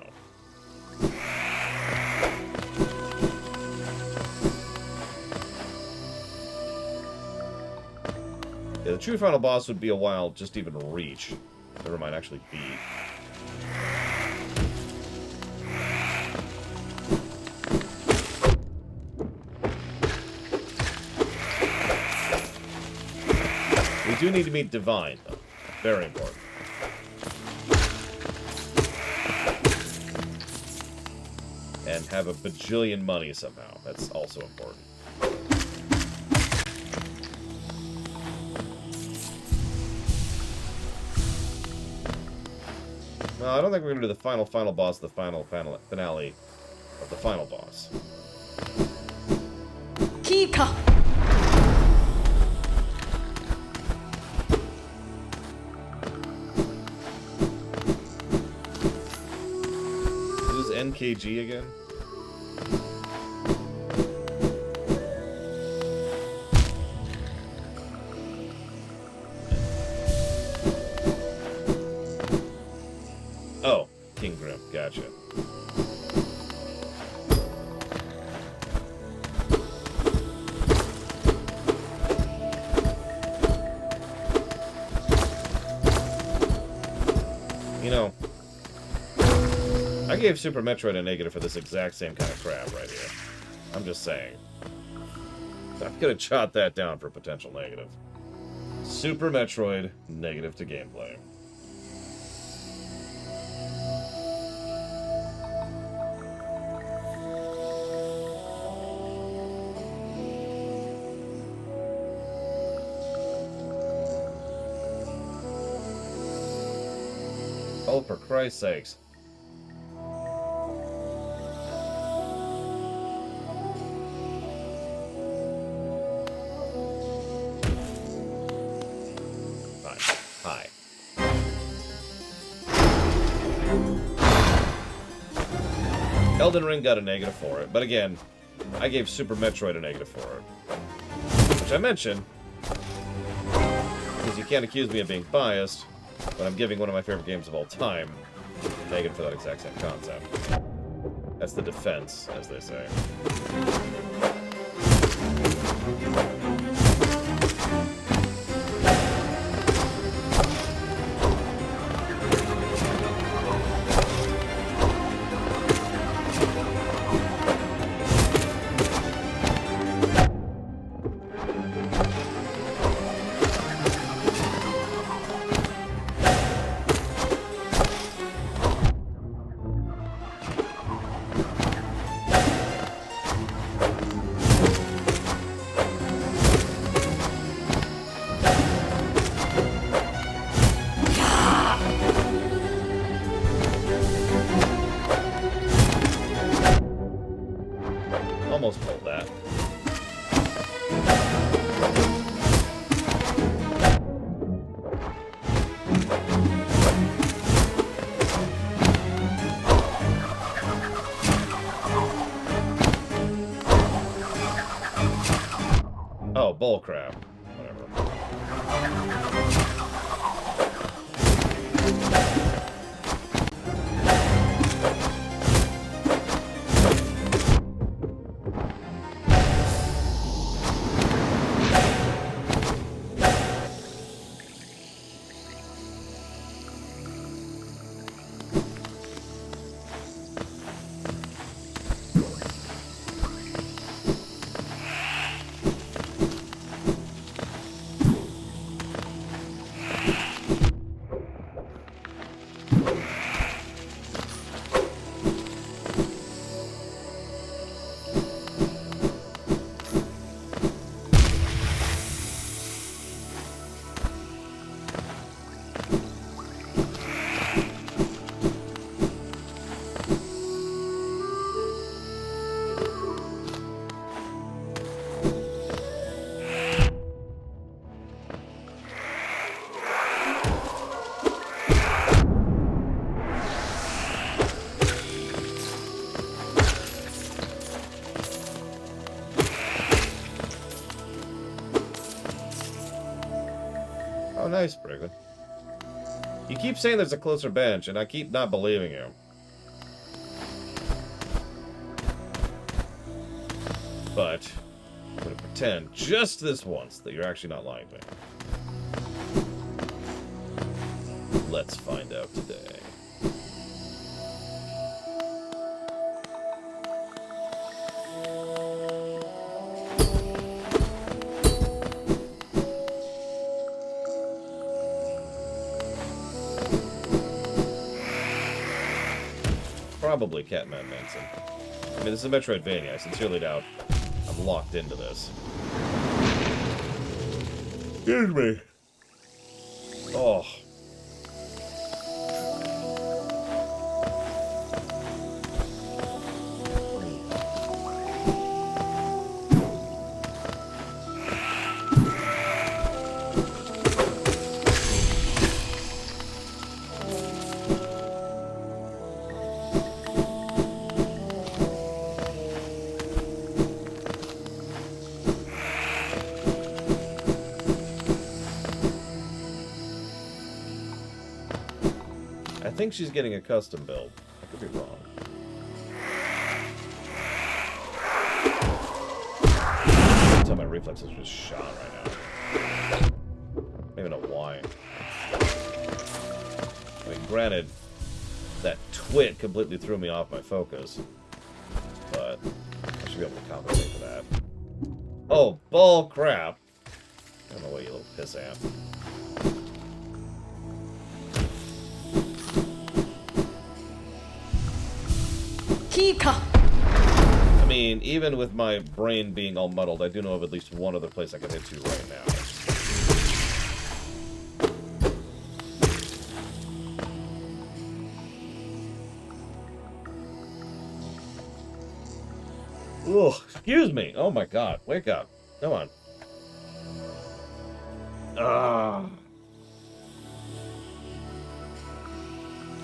Yeah, the true final boss would be a while just even reach. Never mind, actually beat. We do need to meet Divine, though. Very important. And have a bajillion money somehow. That's also important. No, I don't think we're going to do the final boss, the final finale of the final boss. Kika. Who's NKG again? Oh, King Grim, gotcha. You know, I gave Super Metroid a negative for this exact same kind of crap right here. I'm just saying. I'm gonna jot that down for potential negative. Super Metroid, negative to gameplay. Oh, for Christ's sakes. Hi. Elden Ring got a negative for it, but again, I gave Super Metroid a negative for it. Which I mentioned, because you can't accuse me of being biased, but I'm giving one of my favorite games of all time negative for that exact same concept. That's the defense, as they say. Almost pulled that. Oh, bullcrap. Whatever. Oh, nice, Brigley. You keep saying there's a closer bench, and I keep not believing you. But I'm going to pretend just this once that you're actually not lying to me. Let's find out today. Probably Catman Manson. I mean, this is a Metroidvania. I sincerely doubt I'm locked into this. Excuse me. Oh. I think she's getting a custom build. I could be wrong. I can tell my reflexes are just shot right now. I don't even know why. I mean, granted, that twit completely threw me off my focus. But I should be able to compensate for that. Oh, bull crap. I don't know what you little pissant. I mean, even with my brain being all muddled, I do know of at least one other place I can hit to right now. Ugh, excuse me. Oh my god. Wake up. Come on. Ah.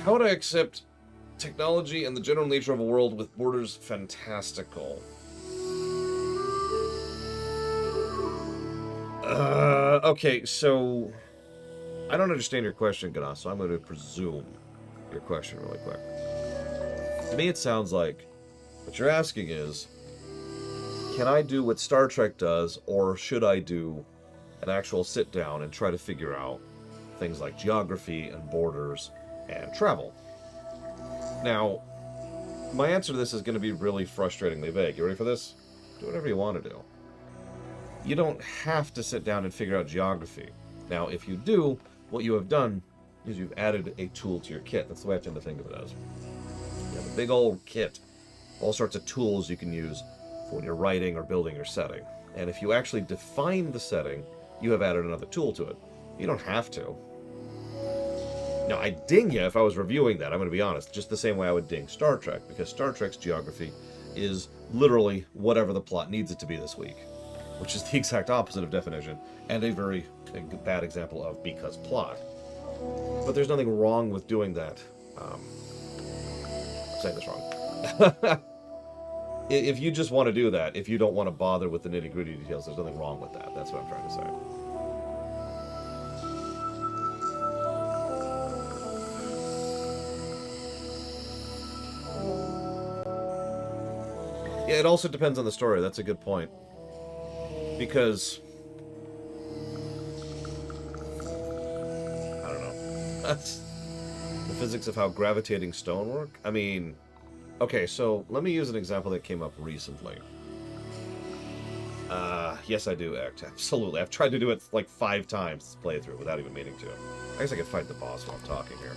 How would I accept technology and the general nature of a world with borders fantastical? Okay, so I don't understand your question, Gana, so I'm going to presume your question really quick. To me, it sounds like what you're asking is, can I do what Star Trek does, or should I do an actual sit down and try to figure out things like geography and borders and travel? Now, my answer to this is going to be really frustratingly vague. You ready for this? Do whatever you want to do. You don't have to sit down and figure out geography. Now, if you do, what you have done is you've added a tool to your kit. That's the way I tend to think of it as. You have a big old kit, all sorts of tools you can use for when you're writing or building your setting. And if you actually define the setting, you have added another tool to it. You don't have to. Now, I'd ding you if I was reviewing that, I'm going to be honest, just the same way I would ding Star Trek, because Star Trek's geography is literally whatever the plot needs it to be this week, which is the exact opposite of definition, and a very bad example of because plot. But there's nothing wrong with doing that. I'm saying this wrong. If you just want to do that, if you don't want to bother with the nitty-gritty details, there's nothing wrong with that. That's what I'm trying to say. Yeah, it also depends on the story. That's a good point. Because I don't know. That's the physics of how gravitating stone work. I mean, okay, so let me use an example that came up recently. Yes, I do act. Absolutely. I've tried to do it like 5 times this playthrough without even meaning to. I guess I could fight the boss while I'm talking here.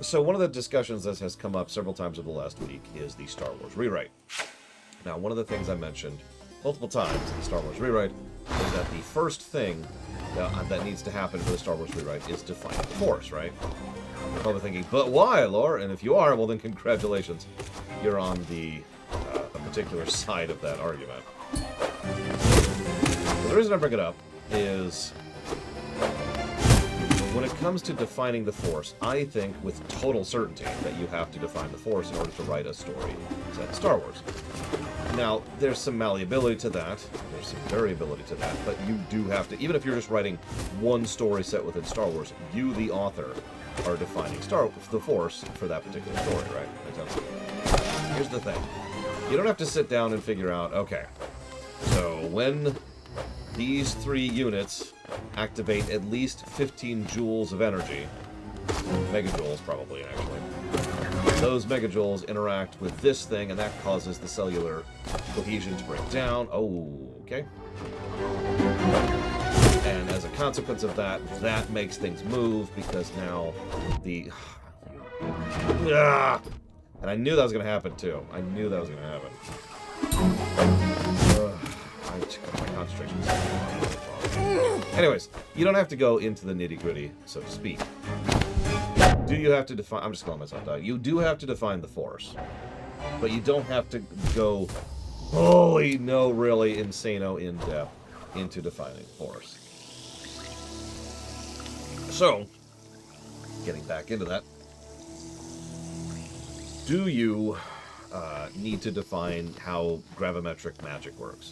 So one of the discussions that has come up several times over the last week is the Star Wars rewrite. Now, one of the things I mentioned multiple times in the Star Wars rewrite is that the first thing that needs to happen for the Star Wars rewrite is define the Force, right? You're probably thinking, but why, Lore? And if you are, well then congratulations. You're on the particular side of that argument. Well, the reason I bring it up is when it comes to defining the Force, I think with total certainty that you have to define the Force in order to write a story set in Star Wars. Now, there's some malleability to that, there's some variability to that, but you do have to, even if you're just writing one story set within Star Wars, you, the author, are defining the Force for that particular story, right? Here's the thing. You don't have to sit down and figure out, okay, so when these 3 units activate at least 15 joules of energy, megajoules probably, actually, those megajoules interact with this thing, and that causes the cellular cohesion to break down. Oh, okay. And as a consequence of that, that makes things move, because now the... And I knew that was going to happen, too. I knew that was going to happen. My concentration's Anyways, you don't have to go into the nitty-gritty, so to speak. Do you have to define... I'm just calling myself out. You do have to define the Force. But you don't have to go, holy no, really insano in-depth into defining Force. So, getting back into that, do you need to define how gravimetric magic works?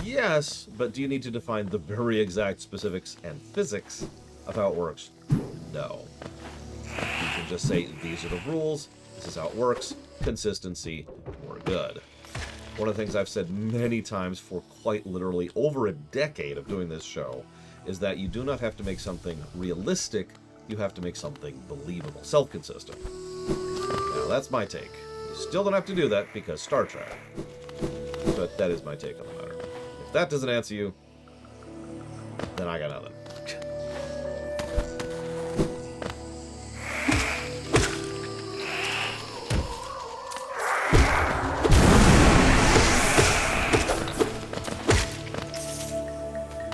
Yes, but do you need to define the very exact specifics and physics of how it works? No. You can just say, these are the rules, this is how it works, consistency, we're good. One of the things I've said many times for quite literally over a decade of doing this show is that you do not have to make something realistic, you have to make something believable, self-consistent. Now, that's my take. You Still don't have to do that because Star Trek. But that is my take on the matter. If that doesn't answer you, then I got nothing.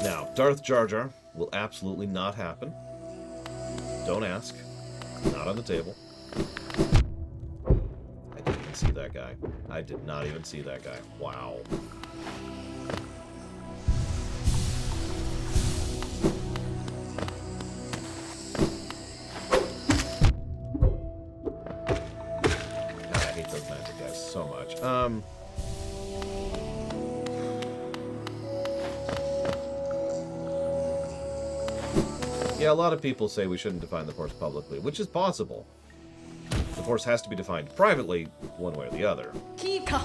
Now, Darth Jar Jar will absolutely not happen. Don't ask. Not on the table. I didn't even see that guy. I did not even see that guy. Wow. God, I hate those magic guys so much. Yeah, a lot of people say we shouldn't define the Force publicly, which is possible. The Force has to be defined privately, one way or the other. Kika.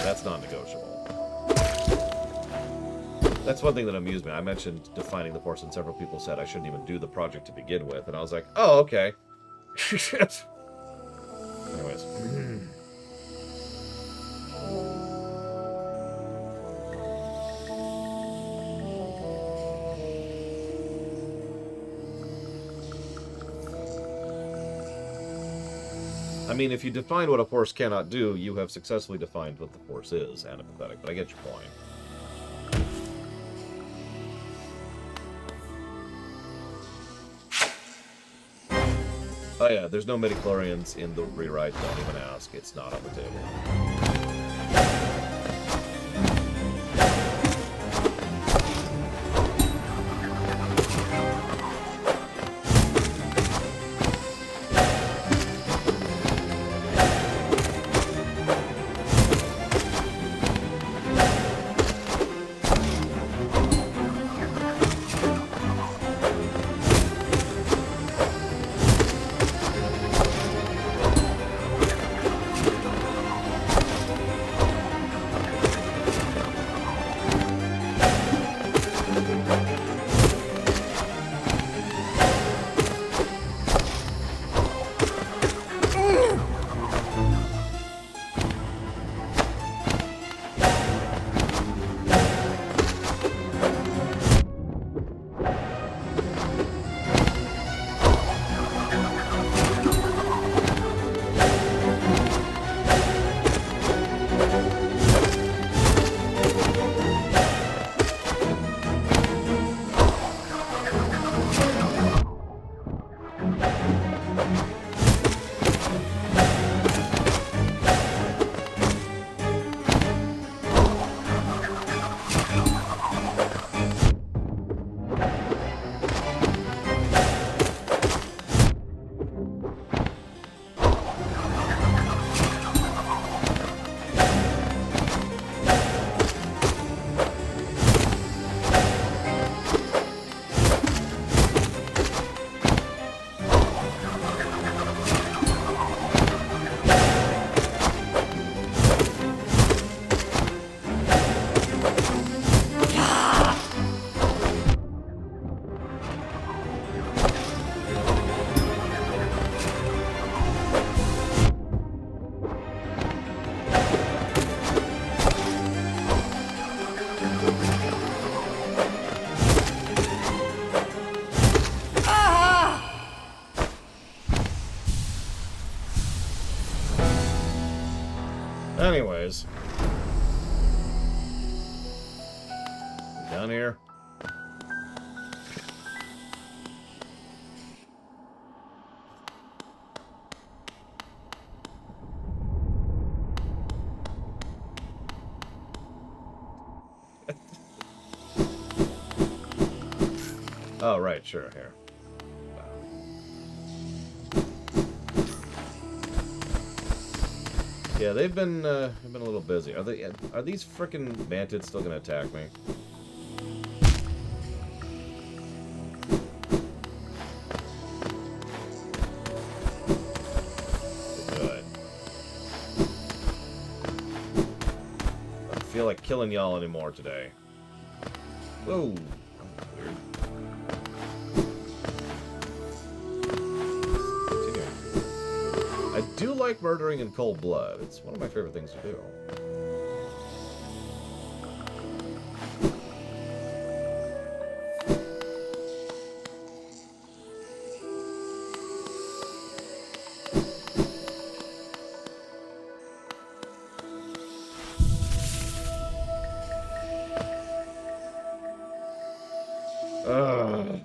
That's non-negotiable. That's one thing that amused me. I mentioned defining the Force, and several people said I shouldn't even do the project to begin with, and I was like, oh, okay. Anyways. I mean, if you define what a Force cannot do, you have successfully defined what the Force is, anapathetic, but I get your point. Oh yeah, there's no midichlorians in the rewrite, don't even ask, it's not on the table. Anyways. Down here. Oh, right, sure, here. Yeah, they've been a little busy. Are these frickin' mantids still gonna attack me? Good. I don't feel like killing y'all anymore today. Whoa. Weird. do like murdering in cold blood. It's one of my favorite things to do. Ugh.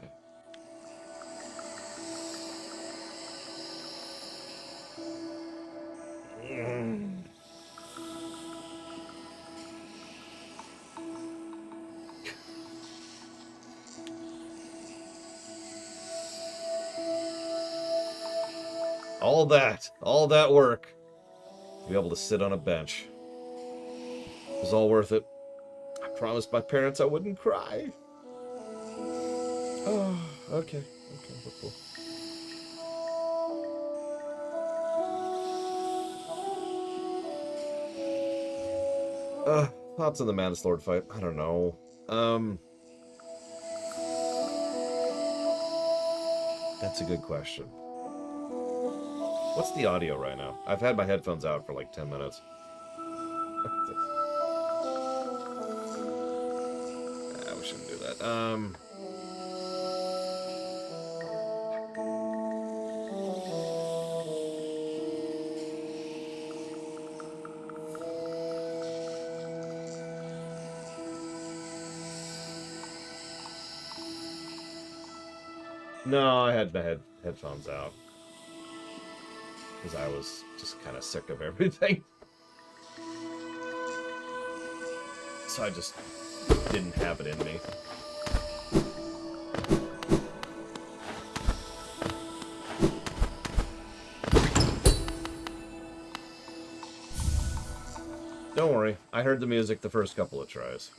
All that work to be able to sit on a bench. It was all worth it. I promised my parents I wouldn't cry. Oh, okay, we're cool. Thoughts on the Mantis Lord fight? I don't know. That's a good question. What's the audio right now? I've had my headphones out for like 10 minutes. We shouldn't do that. No, I had my headphones out. Because I was just kind of sick of everything. So I just didn't have it in me. Don't worry, I heard the music the first couple of tries.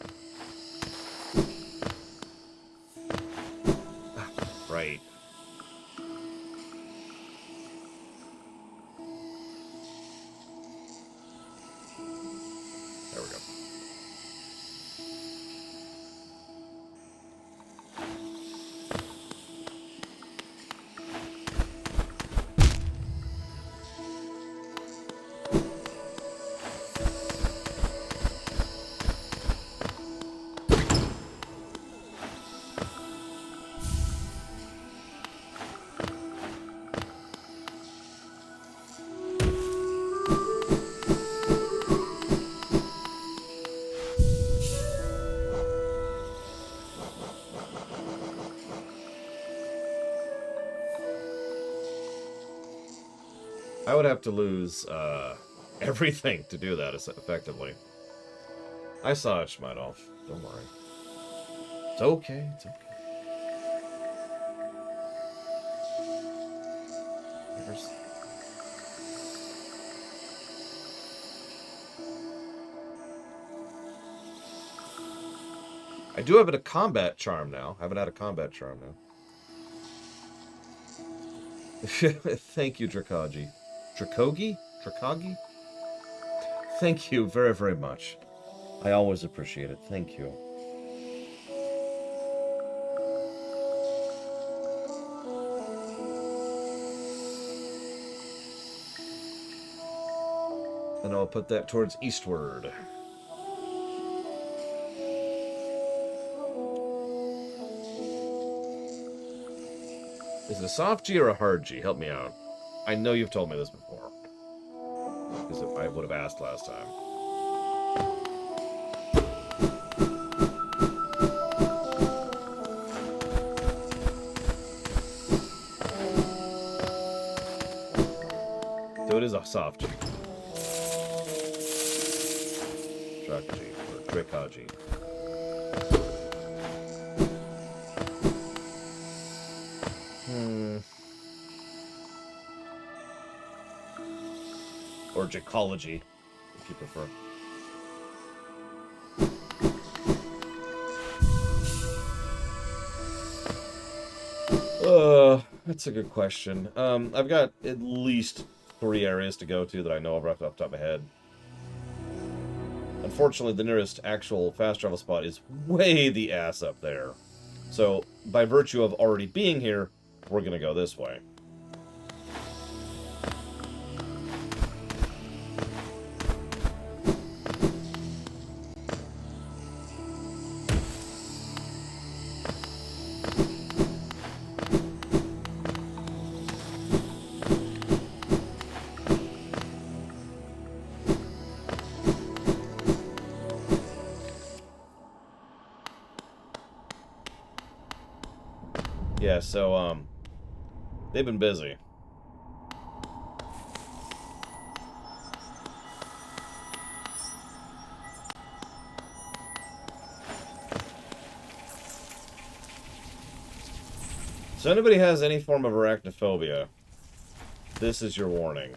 Right. There we go. I would have to lose everything to do that effectively. I saw it, Schmidolf. Don't worry. It's okay. It's okay. I do have a combat charm now. I haven't had a combat charm now. Thank you, Drakaji. Drakogi? Drakagi? Thank you very, very much. I always appreciate it. Thank you. And I'll put that towards eastward. Is it a soft G or a hard G? Help me out. I know you've told me this before. Because I would have asked last time. So it is a soft G. Drakaji, or Drakaji. Or Jacology, if you prefer. That's a good question. I've got at least 3 areas to go to that I know of right off the top of my head. Unfortunately, the nearest actual fast travel spot is way the ass up there. So, by virtue of already being here, we're gonna go this way. Yeah, so, they've been busy. So anybody has any form of arachnophobia, this is your warning.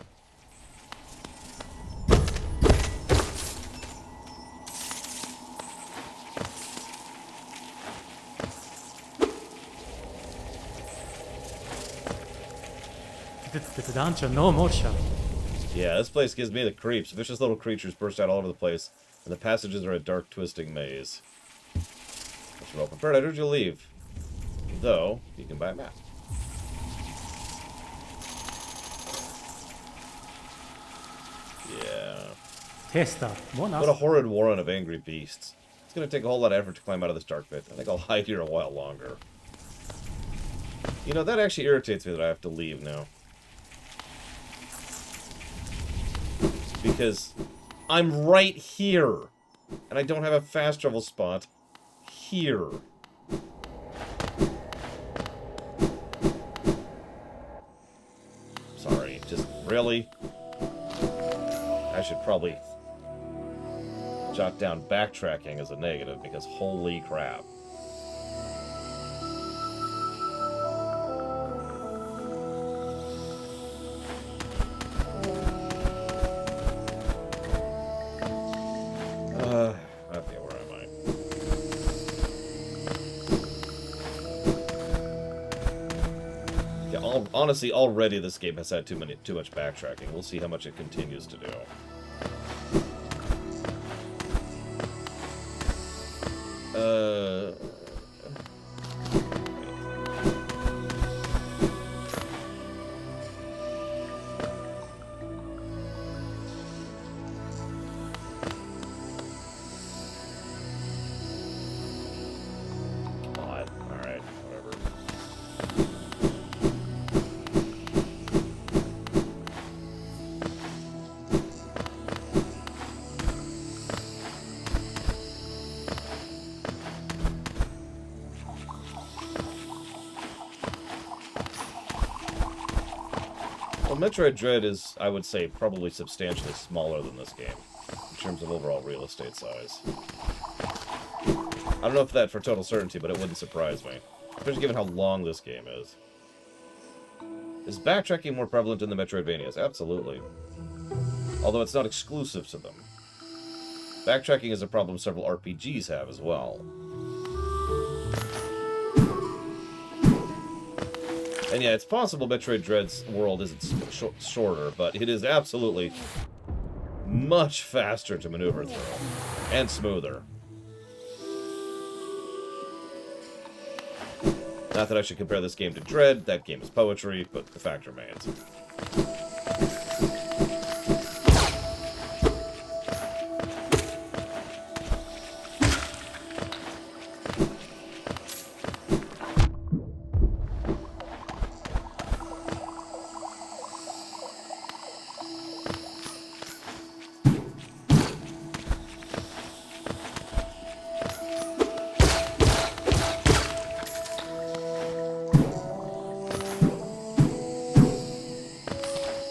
Yeah, this place gives me the creeps. Vicious little creatures burst out all over the place, and the passages are a dark, twisting maze. If you're well prepared, I urge you to leave. Though, you can buy a map. Yeah. What a horrid warren of angry beasts. It's gonna take a whole lot of effort to climb out of this dark pit. I think I'll hide here a while longer. You know, that actually irritates me that I have to leave now. Because I'm right here. And I don't have a fast travel spot here. Sorry, just really? I should probably jot down backtracking as a negative, because holy crap. Okay, where am I? Yeah, honestly, already this game has had too much backtracking. We'll see how much it continues to do. Well, Metroid Dread is, I would say, probably substantially smaller than this game, in terms of overall real estate size. I don't know if that for total certainty, but it wouldn't surprise me. Especially given how long this game is. Is backtracking more prevalent in the Metroidvanias? Absolutely. Although it's not exclusive to them. Backtracking is a problem several RPGs have as well. And yeah, it's possible Metroid Dread's world isn't shorter, but it is absolutely much faster to maneuver through. And smoother. Not that I should compare this game to Dread, that game is poetry, but the fact remains.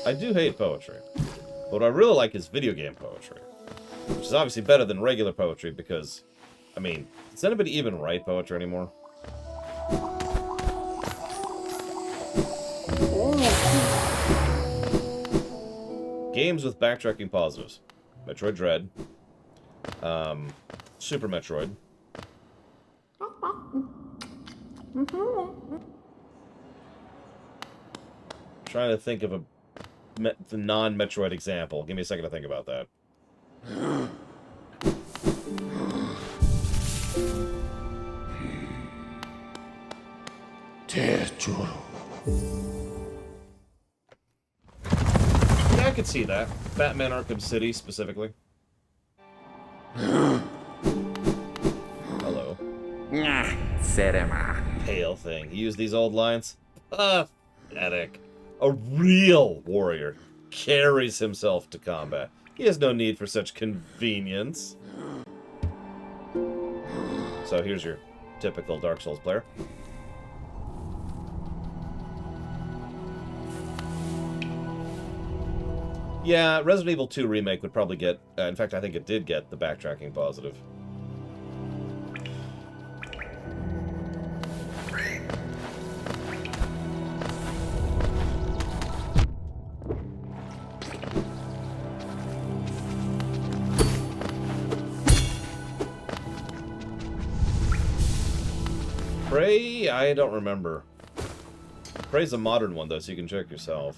I do hate poetry. But what I really like is video game poetry. Which is obviously better than regular poetry because, I mean, does anybody even write poetry anymore? Games with backtracking positives. Metroid Dread. Super Metroid. Trying to think of the non-Metroid example. Give me a second to think about that. Yeah, I could see that. Batman Arkham City, specifically. Hello. Pale thing. You use these old lines? Pathetic. A real warrior carries himself to combat. He has no need for such convenience. So here's your typical Dark Souls player. Yeah, Resident Evil 2 Remake would probably get... in fact, I think it did get the backtracking positive. Prey? I don't remember. Prey's a modern one, though, so you can check yourself.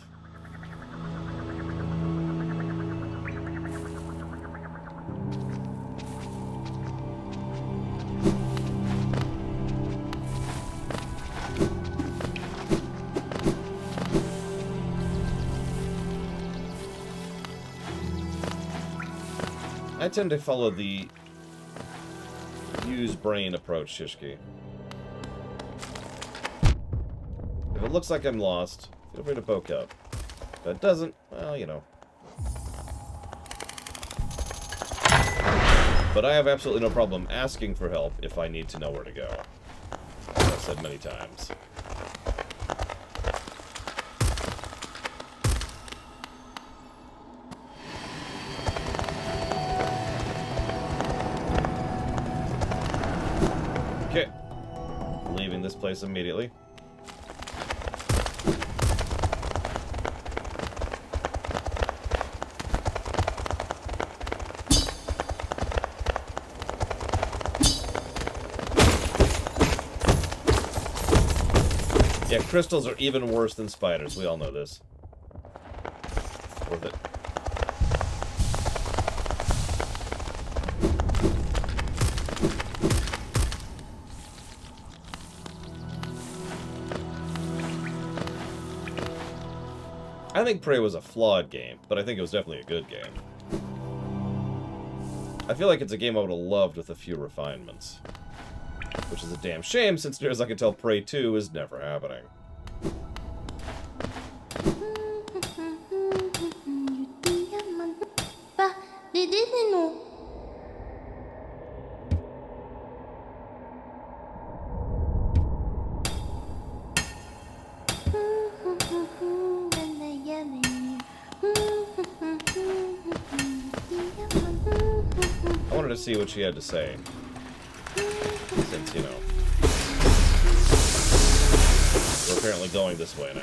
I tend to follow the use brain approach, Shishki. If it looks like I'm lost, feel free to poke up. If it doesn't, well, you know. But I have absolutely no problem asking for help if I need to know where to go. As I've said many times. Okay. Leaving this place immediately. Yeah, crystals are even worse than spiders. We all know this. Worth it. I think Prey was a flawed game, but I think it was definitely a good game. I feel like it's a game I would have loved with a few refinements. Which is a damn shame, since near as I can tell, Prey 2 is never happening. I wanted to see what she had to say. Since, you know, we're apparently going this way now.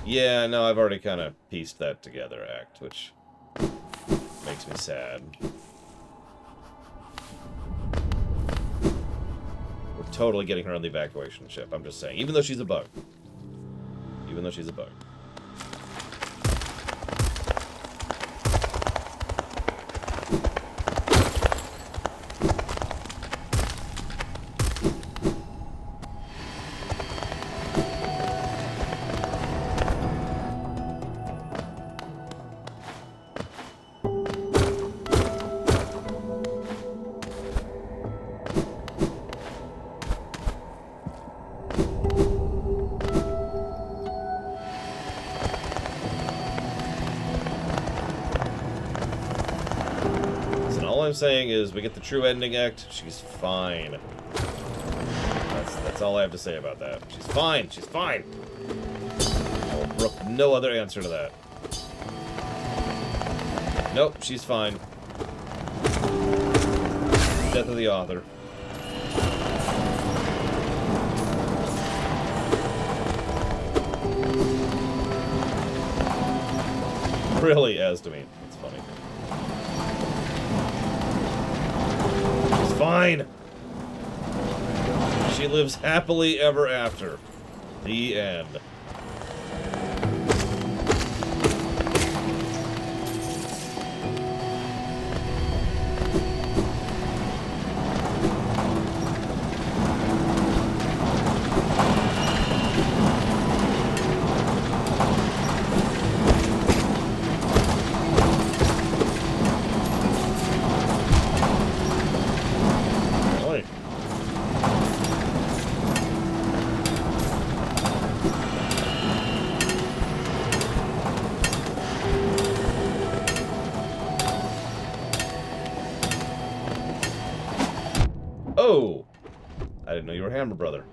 Yeah, no, I've already kind of pieced that together, Act, which makes me sad. We're totally getting her on the evacuation ship, I'm just saying. Even though she's a bug. Even though she's a bug. All I'm saying is we get the true ending act, she's fine. That's all I have to say about that. She's fine, she's fine. I will brook no other answer to that. Nope, she's fine. Death of the author. Really, Estamine. That's funny. Fine. She lives happily ever after. The end. Oh! I didn't know you were Hammer Brother.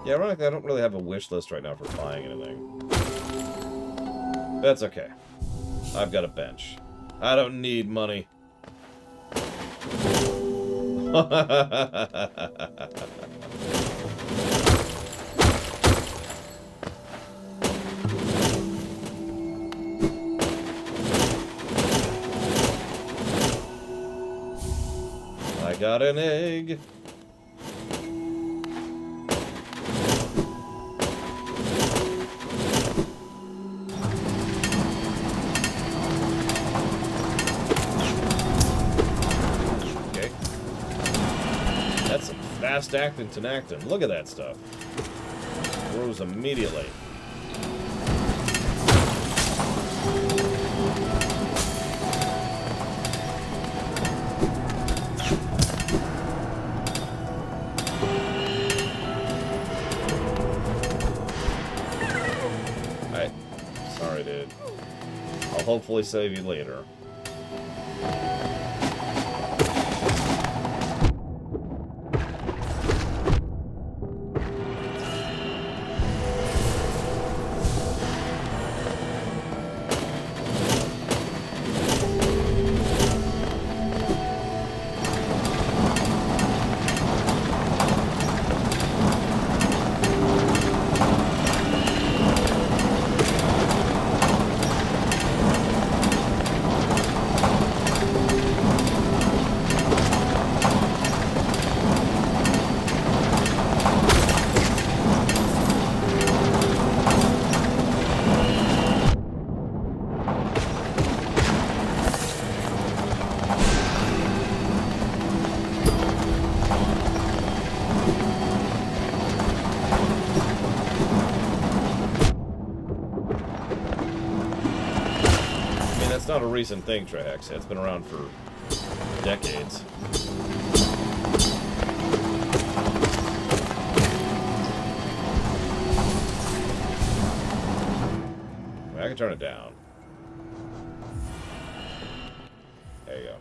Yeah, ironically, I don't really have a wish list right now for buying anything. That's okay. I've got a bench. I don't need money. I got an egg. Fast acting Tenactin. Look at that stuff. Grows immediately. Alright. Sorry, dude. I'll hopefully save you later. It's not a recent thing, Trehex. It's been around for decades. I can turn it down. There you go.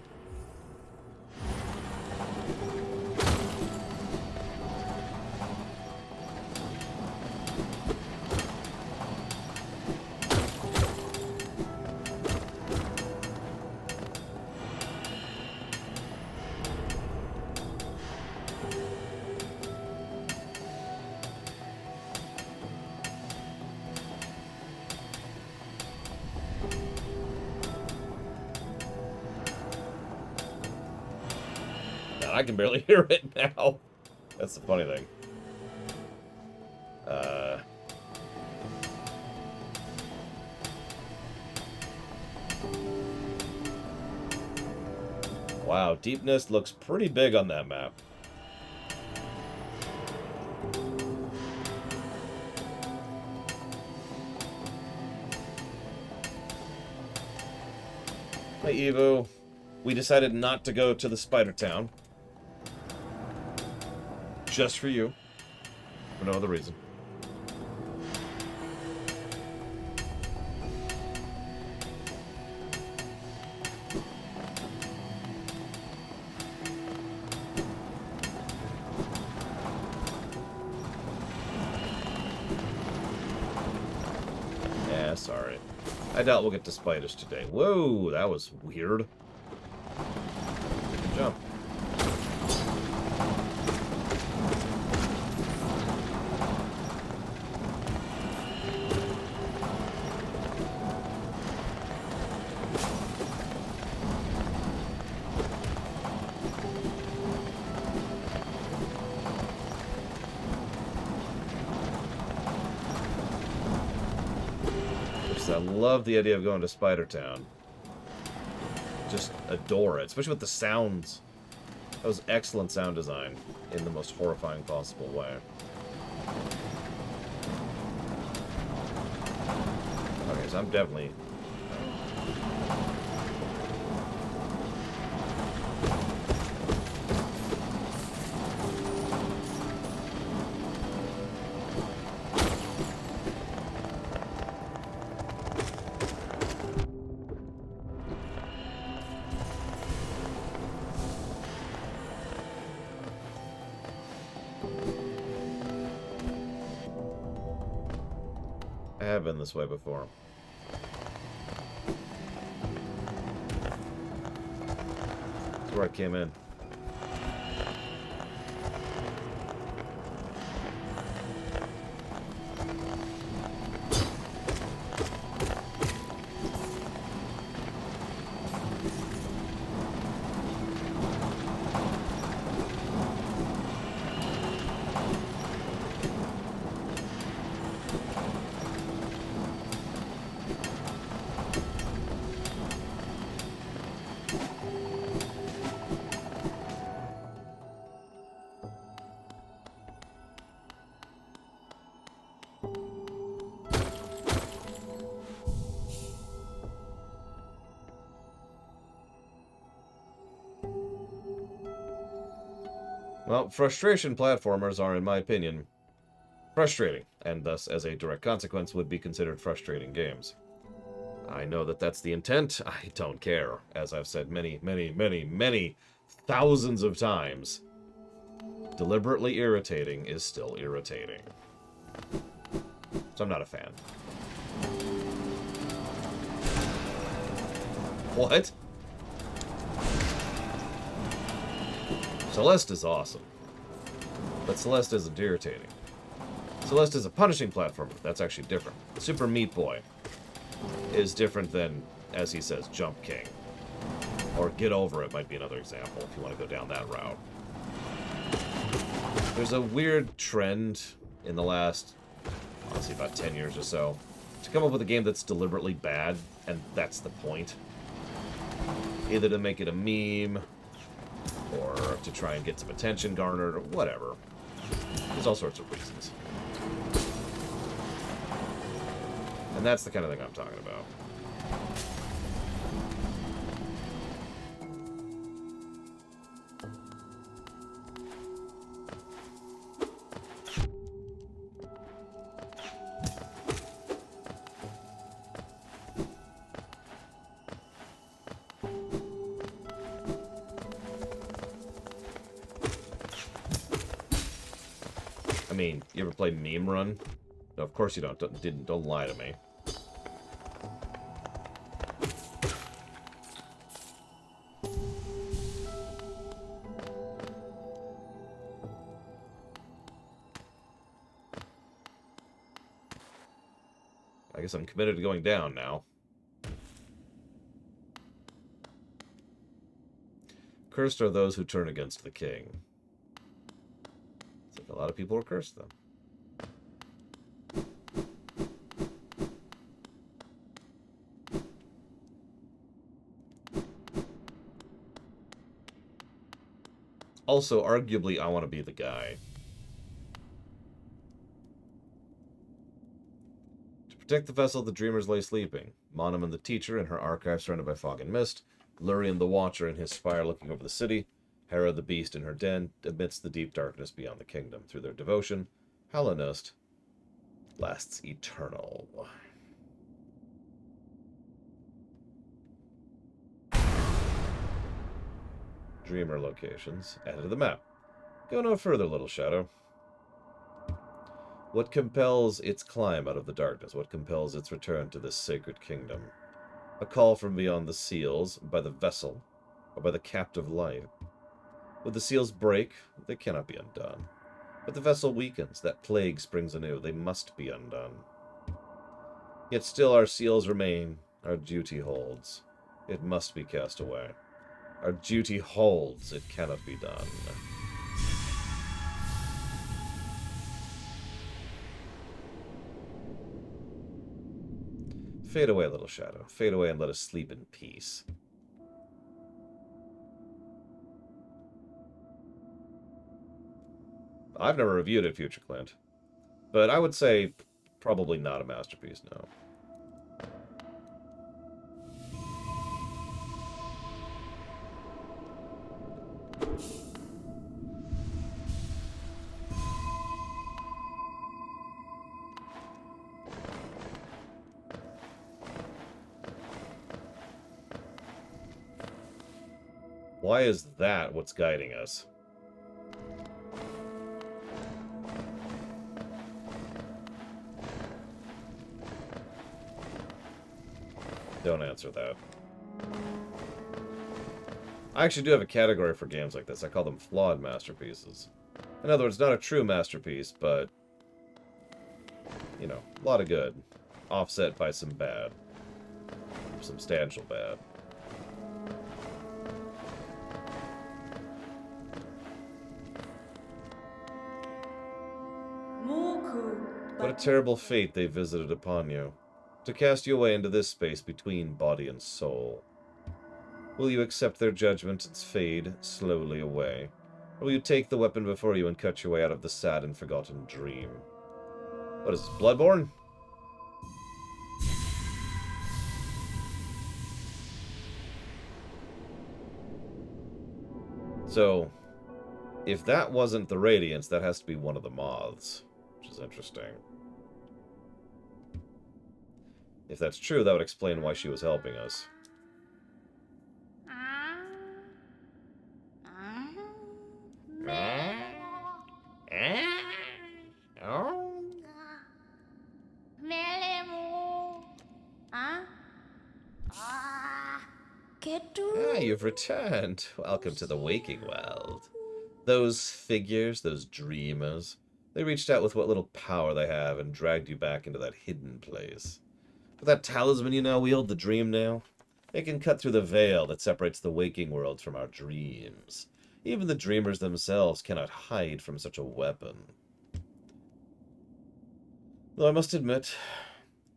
I can barely hear it now. That's the funny thing. Wow, deepness looks pretty big on that map. Hey, Evo. We decided not to go to the Spider Town. Just for you. For no other reason. Yeah, sorry. I doubt we'll get to spiders today. Whoa, that was weird. Good jump. because I love the idea of going to Spider Town. Just adore it, especially with the sounds. That was excellent sound design in the most horrifying possible way. Okay, so I'm definitely... I have been this way before. That's where I came in. Well, frustration platformers are, in my opinion, frustrating, and thus, as a direct consequence, would be considered frustrating games. I know that that's the intent. I don't care. As I've said many, many, many, many thousands of times, deliberately irritating is still irritating. So I'm not a fan. What? Celeste is awesome. But Celeste isn't irritating. Celeste is a punishing platformer. That's actually different. Super Meat Boy is different than, as he says, Jump King. Or Get Over It might be another example if you want to go down that route. There's a weird trend in the last, honestly, about 10 years or so, to come up with a game that's deliberately bad, and that's the point. Either to make it a meme, or to try and get some attention garnered, or whatever. There's all sorts of reasons. And that's the kind of thing I'm talking about. I mean, you ever play Meme Run? No, of course you don't. Don't lie to me. I guess I'm committed to going down now. Cursed are those who turn against the king. It's like a lot of people are cursed, though. Also, arguably, I want to be the guy. To protect the vessel, the dreamers lay sleeping. Monument the teacher in her archive surrounded by fog and mist. Lurian the watcher in his spire looking over the city. Hera the beast in her den amidst the deep darkness beyond the kingdom. Through their devotion, Hellenist lasts eternal. Dreamer locations added to the map. Go no further, little shadow. What compels its climb out of the darkness? What compels its return to this sacred kingdom? A call from beyond the seals, by the vessel, or by the captive light. Would the seals break? They cannot be undone. But the vessel weakens, that plague springs anew, they must be undone. Yet still our seals remain, our duty holds. It must be cast away. Our duty holds, it cannot be done. Fade away, little shadow. Fade away and let us sleep in peace. I've never reviewed it, Future Clint. But I would say probably not a masterpiece, no. Why is that what's guiding us? Don't answer that. I actually do have a category for games like this. I call them flawed masterpieces. In other words, not a true masterpiece, but, you know, a lot of good. Offset by some bad. Substantial bad. What a terrible fate they visited upon you, to cast you away into this space between body and soul. Will you accept their judgment and fade slowly away? Or will you take the weapon before you and cut your way out of the sad and forgotten dream? What is this, Bloodborne? So, if that wasn't the Radiance, that has to be one of the moths, which is interesting. If that's true, that would explain why she was helping us. Ah, you've returned. Welcome to the waking world. Those figures, those dreamers, they reached out with what little power they have and dragged you back into that hidden place. With that talisman you now wield, the dream nail, it can cut through the veil that separates the waking world from our dreams. Even the dreamers themselves cannot hide from such a weapon. Though I must admit,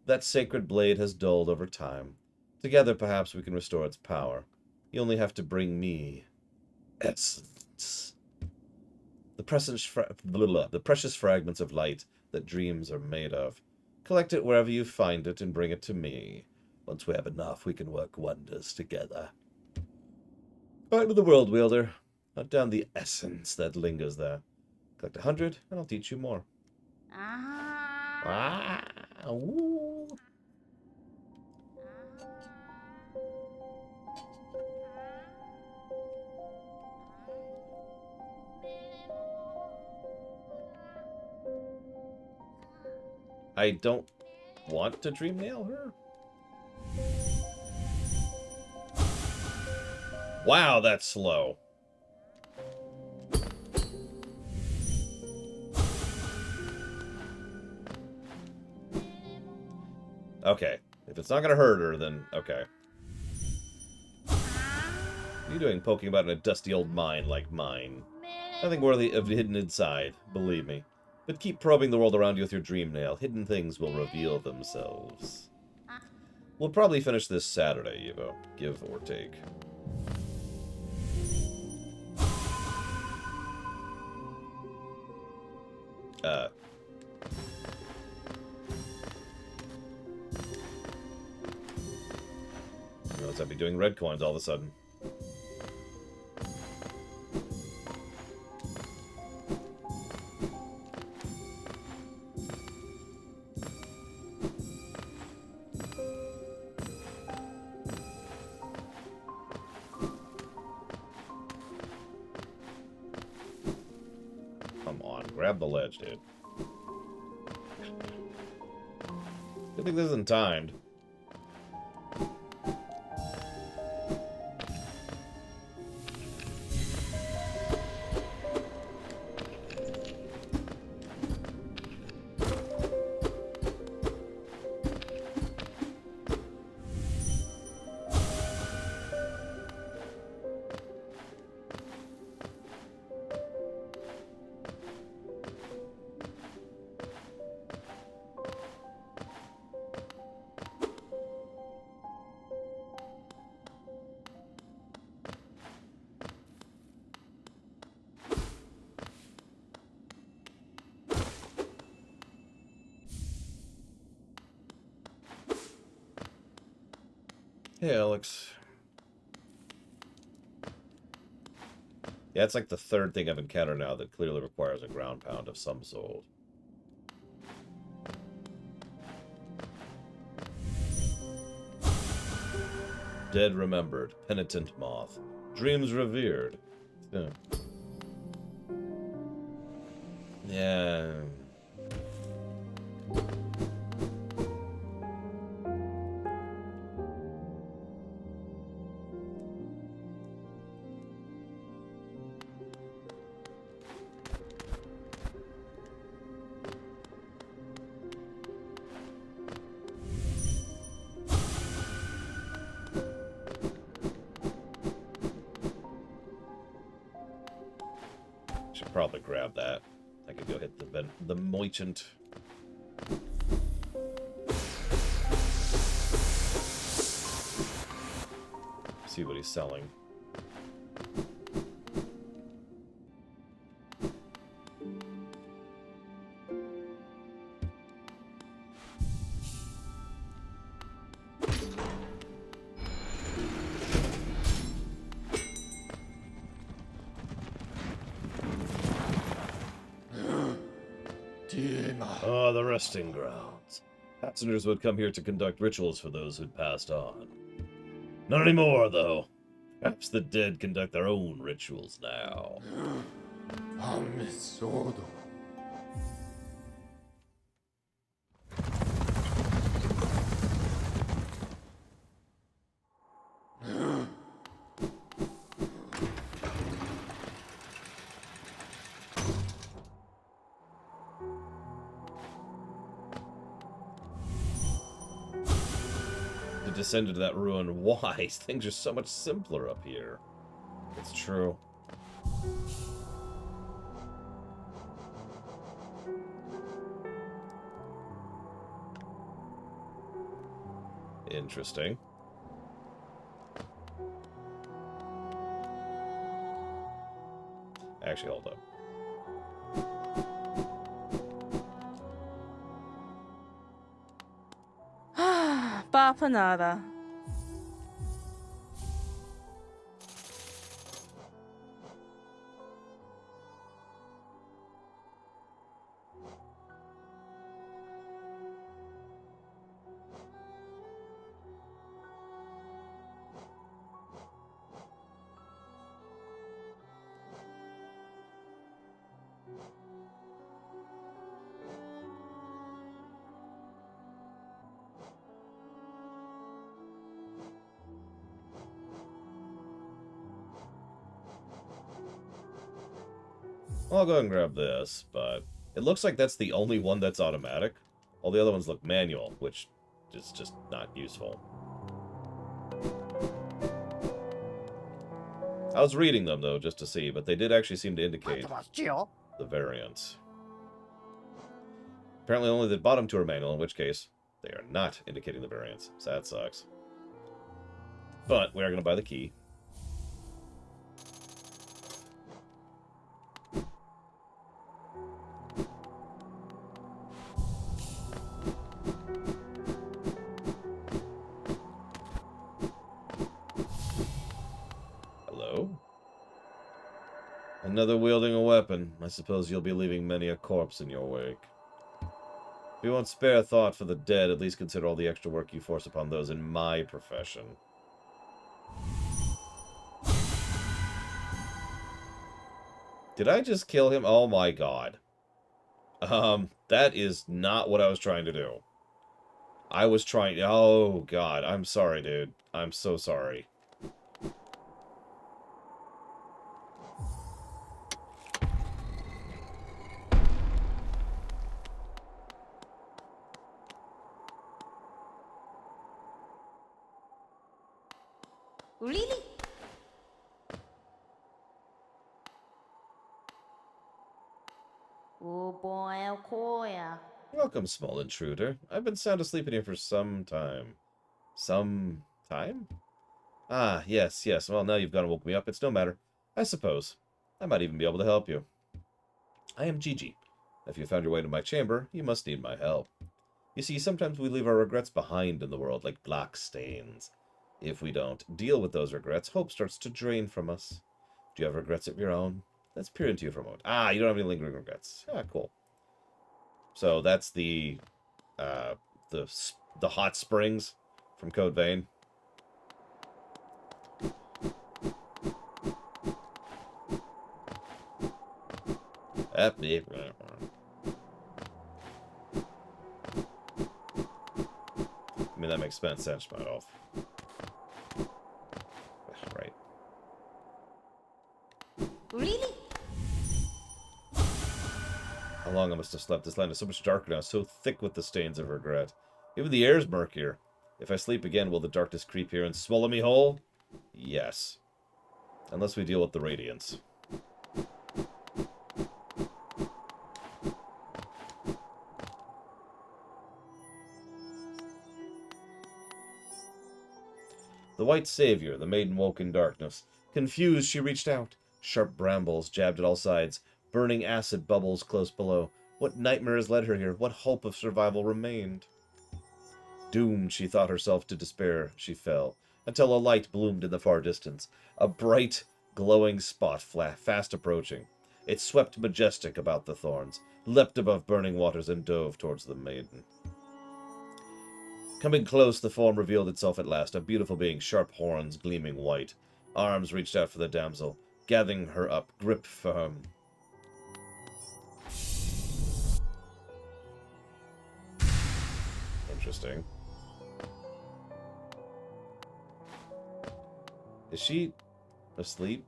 that sacred blade has dulled over time. Together, perhaps, we can restore its power. You only have to bring me essence. The precious fragments of light that dreams are made of. Collect it wherever you find it and bring it to me. Once we have enough, we can work wonders together. Right with the World Wielder. Hunt down the essence that lingers there. Collect 100, and I'll teach you more. Ah, ooh. I don't want to dream nail her. Wow, that's slow. Okay. If it's not gonna hurt her, then okay. What are you doing poking about in a dusty old mine like mine? Nothing worthy of hidden inside, believe me. But keep probing the world around you with your dream nail. Hidden things will reveal themselves. We'll probably finish this Saturday, Evo. Give or take. Notice I'd be doing red coins all of a sudden. Come on, grab the ledge, dude. Good thing this isn't timed. Hey, Alex. Yeah, it's like the third thing I've encountered now that clearly requires a ground pound of some sort. Dead remembered. Penitent moth. Dreams revered. Yeah. Yeah. Should probably grab that. I could go hit the merchant. See what he's selling. Ah, the resting grounds. Passengers would come here to conduct rituals for those who'd passed on. Not anymore, though. Perhaps the dead conduct their own rituals now. To descend into that ruin, why? Things are so much simpler up here. It's true. Interesting. Actually, hold up. Papa nada. Well, I'll go ahead and grab this, but it looks like that's the only one that's automatic. All the other ones look manual, which is just not useful. I was reading them, though, just to see, but they did actually seem to indicate the variants. Apparently only the bottom two are manual, in which case they are not indicating the variants, so that sucks. But we are going to buy the key. Hello? Another wielding a weapon. I suppose you'll be leaving many a corpse in your wake. If you won't spare thought for the dead, at least consider all the extra work you force upon those in my profession. Did I just kill him? Oh my god. That is not what I was trying to do. I was trying... Oh god, I'm sorry, dude. I'm so sorry. Really? Oh boy, oh koya. Welcome, small intruder. I've been sound asleep in here for some time. Some time? Ah, yes, yes. Well, now you've gone and woke me up. It's no matter. I suppose. I might even be able to help you. I am Gigi. If you found your way to my chamber, you must need my help. You see, sometimes we leave our regrets behind in the world like black stains. If we don't deal with those regrets, hope starts to drain from us. Do you have regrets of your own? Let's peer into you for a moment. Ah, you don't have any lingering regrets. Ah, cool. So that's uh, the the hot springs from Code Vein. I mean, that makes sense, right off. Right. Really? How long I must have slept. This land is so much darker now, so thick with the stains of regret. Even the air's murkier. If I sleep again, will the darkness creep here and swallow me whole? Yes. Unless we deal with the radiance. The white savior, the maiden woke in darkness. Confused, she reached out. Sharp brambles jabbed at all sides. Burning acid bubbles close below. What nightmare has led her here? What hope of survival remained? Doomed, she thought herself to despair, she fell, until a light bloomed in the far distance. A bright, glowing spot fast approaching. It swept majestic about the thorns, leapt above burning waters, and dove towards the maiden. Coming close, the form revealed itself at last, a beautiful being, sharp horns gleaming white. Arms reached out for the damsel, gathering her up, grip firm. Interesting. Is she asleep?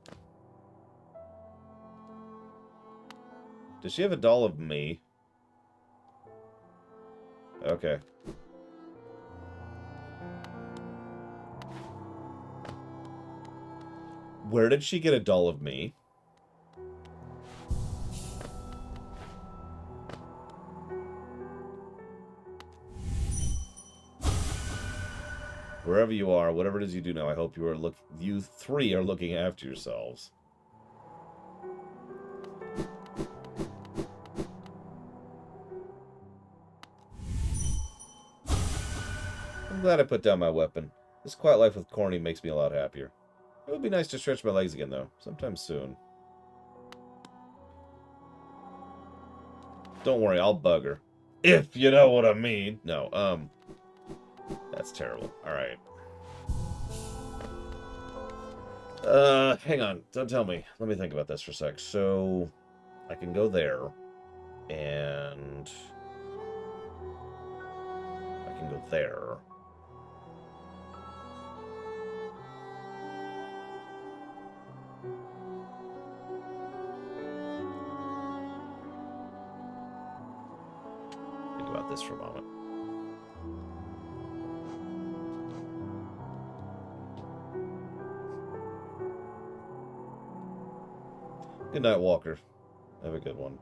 Does she have a doll of me? Okay. Where did she get a doll of me? Wherever you are, whatever it is you do now, I hope you three are looking after yourselves. I'm glad I put down my weapon. This quiet life with Corny makes me a lot happier. It would be nice to stretch my legs again, though. Sometime soon. Don't worry, I'll bug her. If you know what I mean. No, that's terrible. Alright. Hang on. Don't tell me. Let me think about this for a sec. So, I can go there. And... I can go there. Think about this for a moment. Good night, Walker. Have a good one.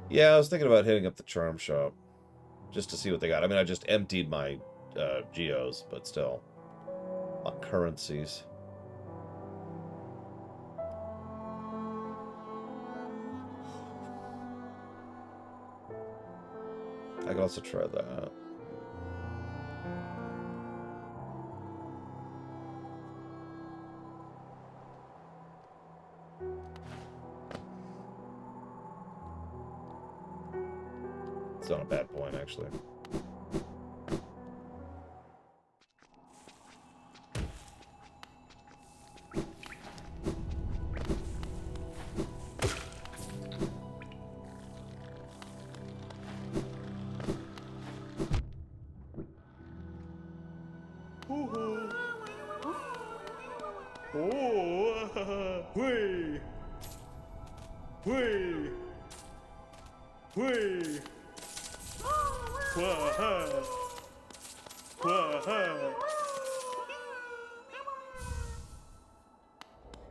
Yeah, I was thinking about hitting up the charm shop. Just to see what they got. I mean, I just emptied my geos, but still. On currencies. I could also try that. It's not a bad point, actually.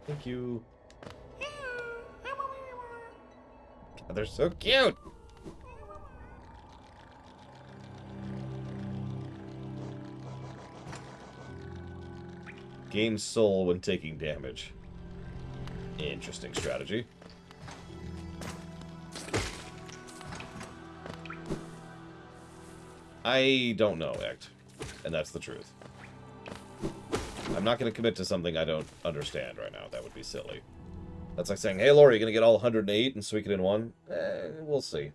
Thank you. God, they're so cute. Gain soul when taking damage. Interesting strategy. I don't know, Act. And that's the truth. I'm not going to commit to something I don't understand right now. That would be silly. That's like saying, hey, Laura, you going to get all 108 and squeak it in one? We'll see.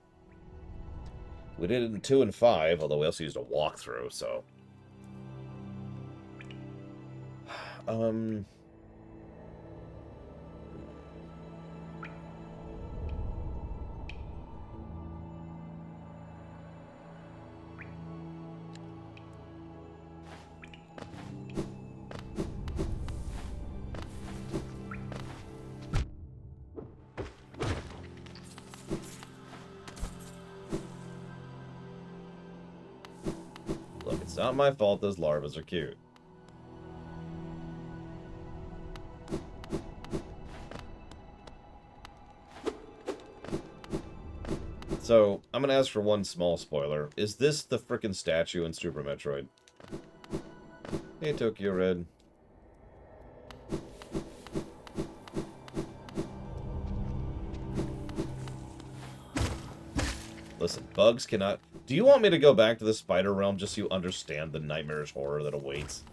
We did it in 2 and 5, although we also used a walkthrough, so... Look, it's not my fault those larvas are cute. So, I'm gonna ask for one small spoiler. Is this the frickin' statue in Super Metroid? Hey, Tokyo Red. Listen, bugs cannot... Do you want me to go back to the spider realm just so you understand the nightmarish horror that awaits?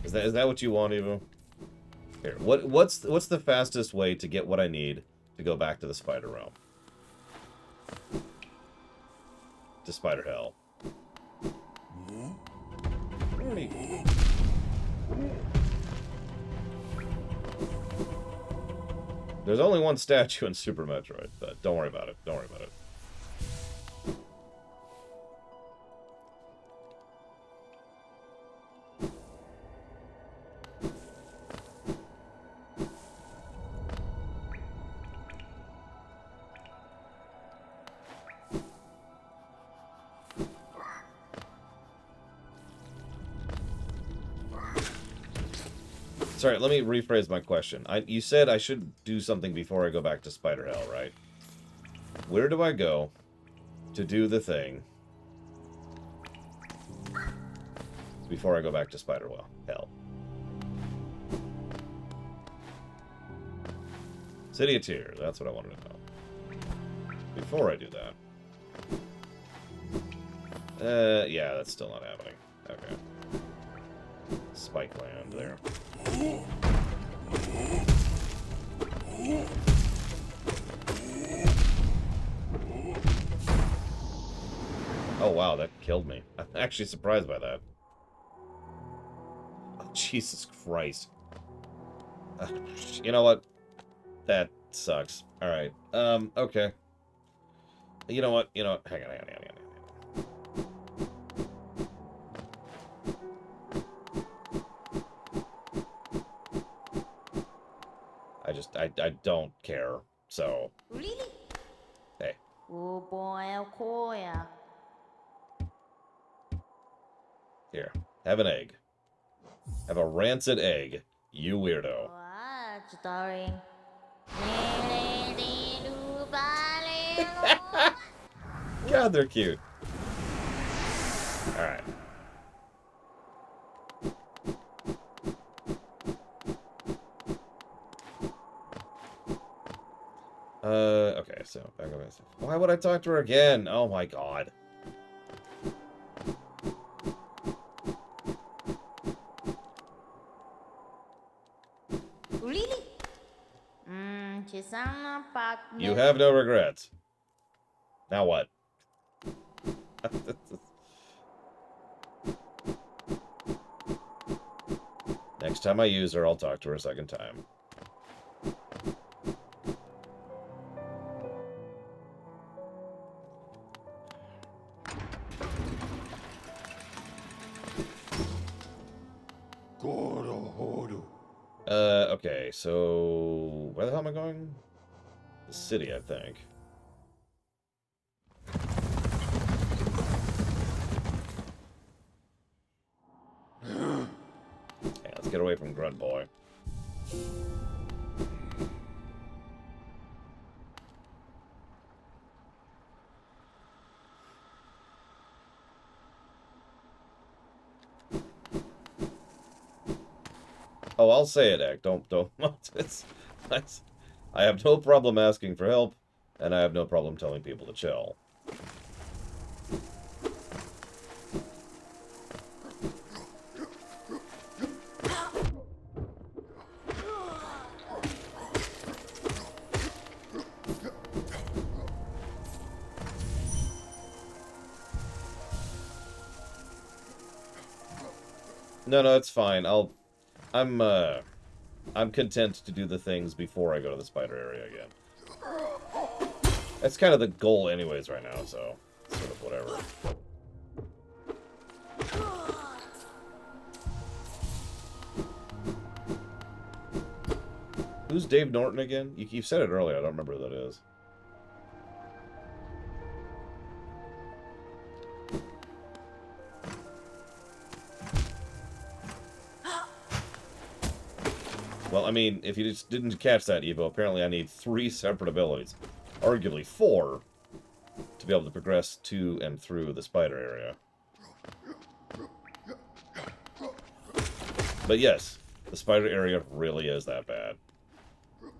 Is that what you want, Evo? Here, what's the fastest way to get what I need to go back to the spider realm? To Spider Hell. There's only one statue in Super Metroid, but don't worry about it. Don't worry about it. Sorry, let me rephrase my question. You said I should do something before I go back to Spider Hell, right? Where do I go to do the thing before I go back to Spider Hell? City of Tears, that's what I wanted to know. Before I do that. Yeah, that's still not happening. Okay. Spike Land there. Oh wow, that killed me. I'm actually surprised by that. Oh, Jesus Christ. You know what? That sucks. Alright. Okay. You know what? Hang on. I don't care, so... Really? Hey. Oh boy, Koya. Here. Have an egg. Have a rancid egg. You weirdo. What, darling? God, they're cute. Alright. Okay, so back up. Why would I talk to her again? Oh my god. Really? You have no regrets. Now what? Next time I use her, I'll talk to her a second time. Okay, so... Where the hell am I going? The city, I think. Okay, let's get away from Grunt Boy. Oh, I'll say it, Ek. Don't. I have no problem asking for help, and I have no problem telling people to chill. No, it's fine. I'm content to do the things before I go to the spider area again. That's kind of the goal anyways right now, so sort of whatever. Who's Dave Norton again? You said it earlier. I don't remember who that is. Well, I mean, if you just didn't catch that, Evo, apparently I need 3 separate abilities. Arguably 4 to be able to progress to and through the spider area. But yes, the spider area really is that bad.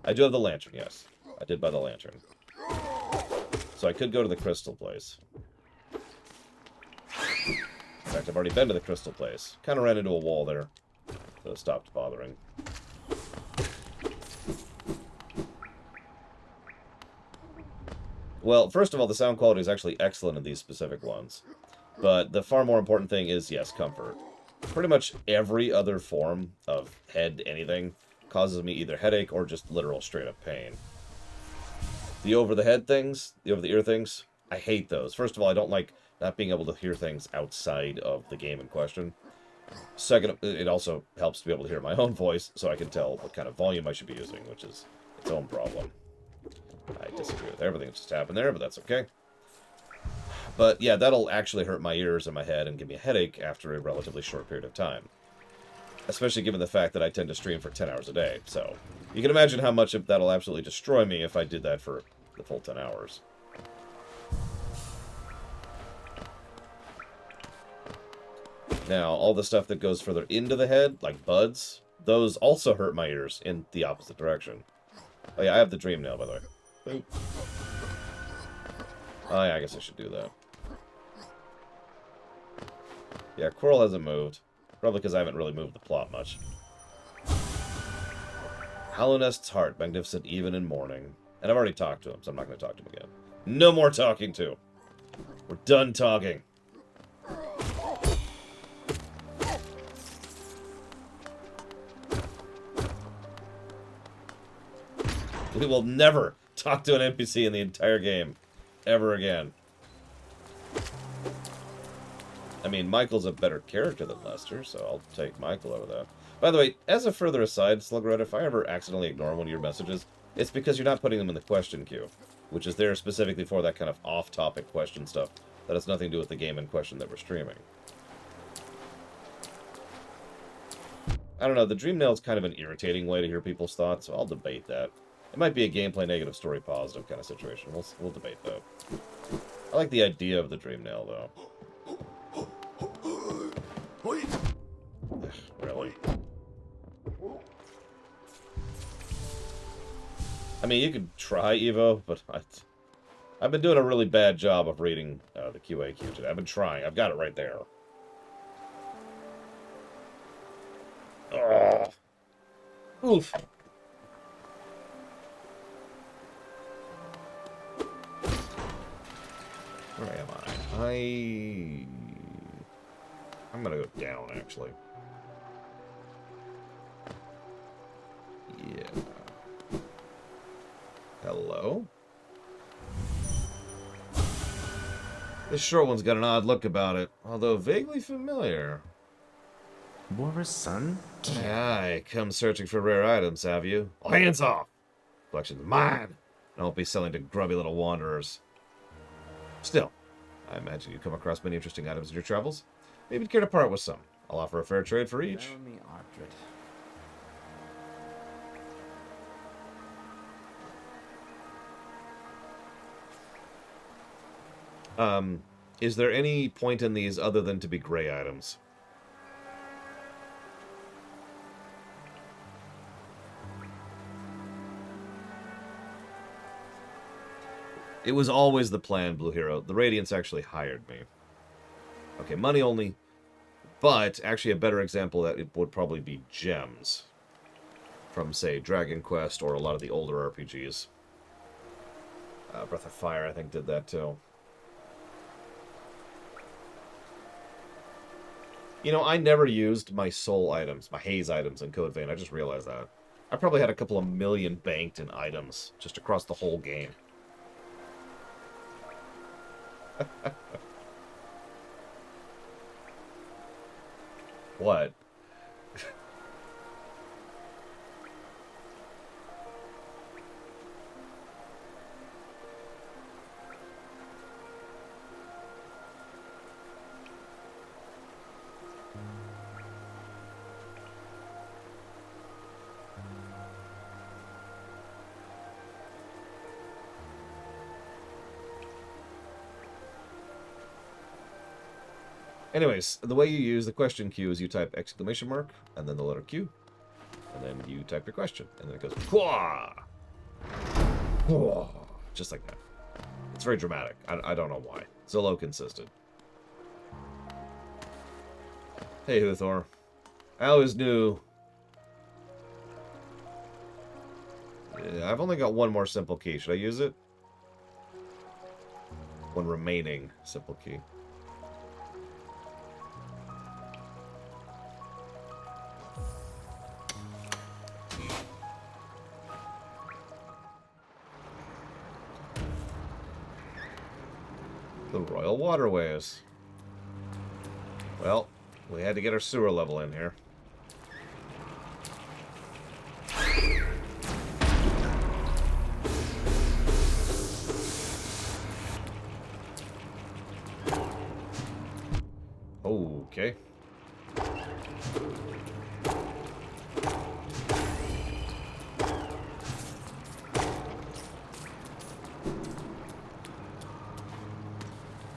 I do have the lantern, yes. I did buy the lantern. So I could go to the crystal place. In fact, I've already been to the crystal place. Kind of ran into a wall there, so stopped bothering. Well, first of all, the sound quality is actually excellent in these specific ones. But the far more important thing is, yes, comfort. Pretty much every other form of head anything causes me either headache or just literal straight-up pain. The over-the-head things, the over-the-ear things, I hate those. First of all, I don't like not being able to hear things outside of the game in question. Second, it also helps to be able to hear my own voice, so I can tell what kind of volume I should be using, which is its own problem. I disagree with everything that just happened there, but that's okay. But yeah, that'll actually hurt my ears and my head and give me a headache after a relatively short period of time. Especially given the fact that I tend to stream for 10 hours a day. So you can imagine how much that'll absolutely destroy me if I did that for the full 10 hours. Now, all the stuff that goes further into the head, like buds, those also hurt my ears in the opposite direction. Oh yeah, I have the dream nail, by the way. Boop. Oh yeah, I guess I should do that. Yeah, Quirrell hasn't moved. Probably because I haven't really moved the plot much. Hallownest's heart, magnificent even in mourning. And I've already talked to him, so I'm not going to talk to him again. No more talking to. We're done talking. We will never talk to an NPC in the entire game. Ever again. I mean, Michael's a better character than Lester, so I'll take Michael over that. By the way, as a further aside, Slugred, if I ever accidentally ignore one of your messages, it's because you're not putting them in the question queue, which is there specifically for that kind of off-topic question stuff that has nothing to do with the game in question that we're streaming. I don't know, the Dream Nail is kind of an irritating way to hear people's thoughts, so I'll debate that. It might be a gameplay negative, story positive kind of situation. We'll debate that. I like the idea of the Dream Nail, though. Ugh, really? I mean, you could try, Evo, but I've been doing a really bad job of reading the QAQ today. I've been trying. I've got it right there. Ugh. Oof. Where am I? I'm gonna go down, actually. Yeah. Hello? This short one's got an odd look about it, although vaguely familiar. Bora's son? Aye, come searching for rare items, have you? Well, hands off! Collection's mine! I won't be selling to grubby little wanderers. Still, I imagine you come across many interesting items in your travels. Maybe you'd care to part with some. I'll offer a fair trade for each. Fermi Ardred. Is there any point in these other than to be gray items? It was always the plan, Blue Hero. The Radiants actually hired me. Okay, money only, but actually a better example of that it would probably be gems. From, say, Dragon Quest or a lot of the older RPGs. Breath of Fire, I think, did that too. You know, I never used my soul items, my haze items in Code Vein. I just realized that. I probably had a couple of million banked in items just across the whole game. What? Anyways, the way you use the question queue is you type exclamation mark, and then the letter Q, and then you type your question, and then it goes, Pwah! Pwah! Just like that. It's very dramatic. I don't know why. Zillow consisted. Hey, Huthor. I always knew... I've only got one more simple key. Should I use it? One remaining simple key. The Royal Waterways. Well, we had to get our sewer level in here. Okay.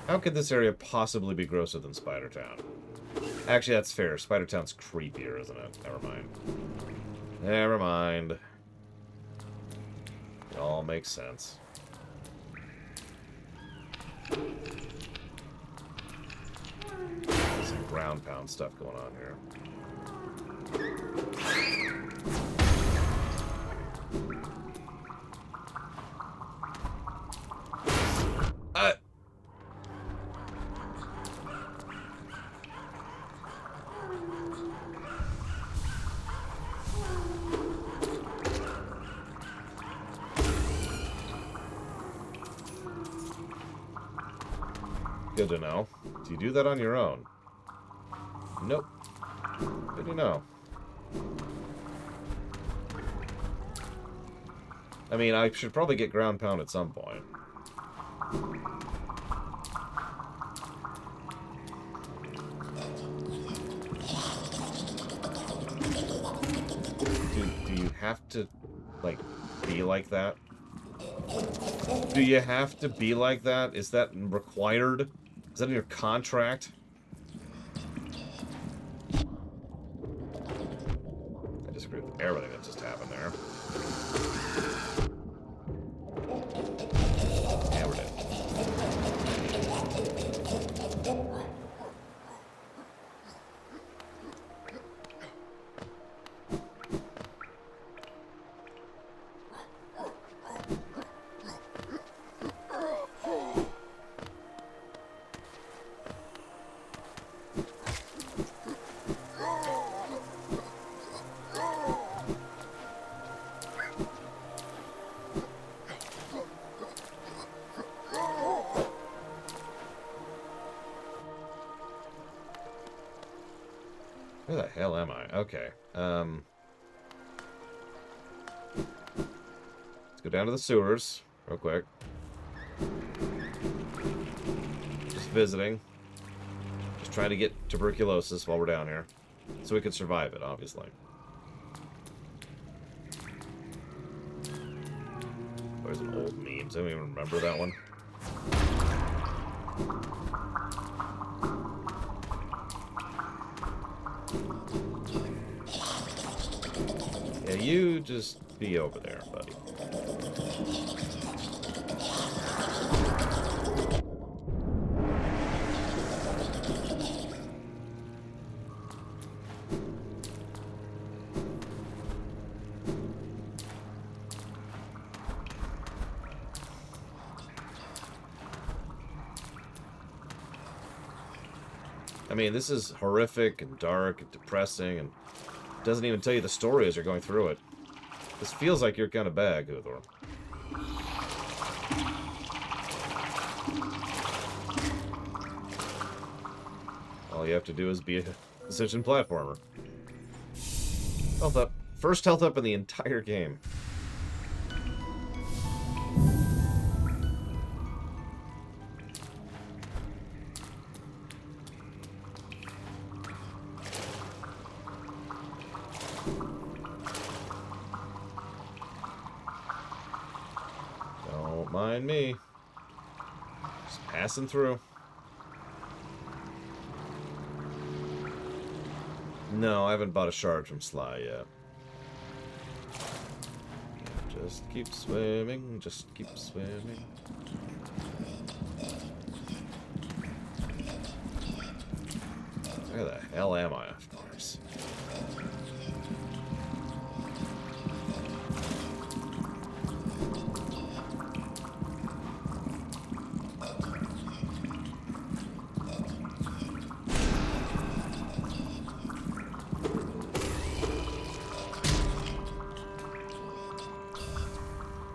How could this area possibly be grosser than Spider Town? Actually, that's fair. Spider Town's creepier, isn't it? Never mind. Never mind. It all makes sense. There's some ground pound stuff going on here. Good to know. Do you do that on your own? Nope. Good to know. I mean, I should probably get ground pound at some point. Do you have to, like, be like that? Do you have to be like that? Is that required? Is that in your contract? I disagree with everything that just happened there. Hammered it. Where the hell am I? Okay. Let's go down to the sewers real quick. Just visiting. Just trying to get tuberculosis while we're down here. So we could survive it, obviously. There's an old meme. Does anyone even remember that one? Yeah, you just be over there, buddy. I mean, this is horrific and dark and depressing, and doesn't even tell you the story as you're going through it. This feels like you're kind of bad, Guthor. All you have to do is be a position platformer. Health up. First health up in the entire game. Don't mind me. Just passing through. No, I haven't bought a shard from Sly yet. Just keep swimming, just keep swimming. Where the hell am I, of course?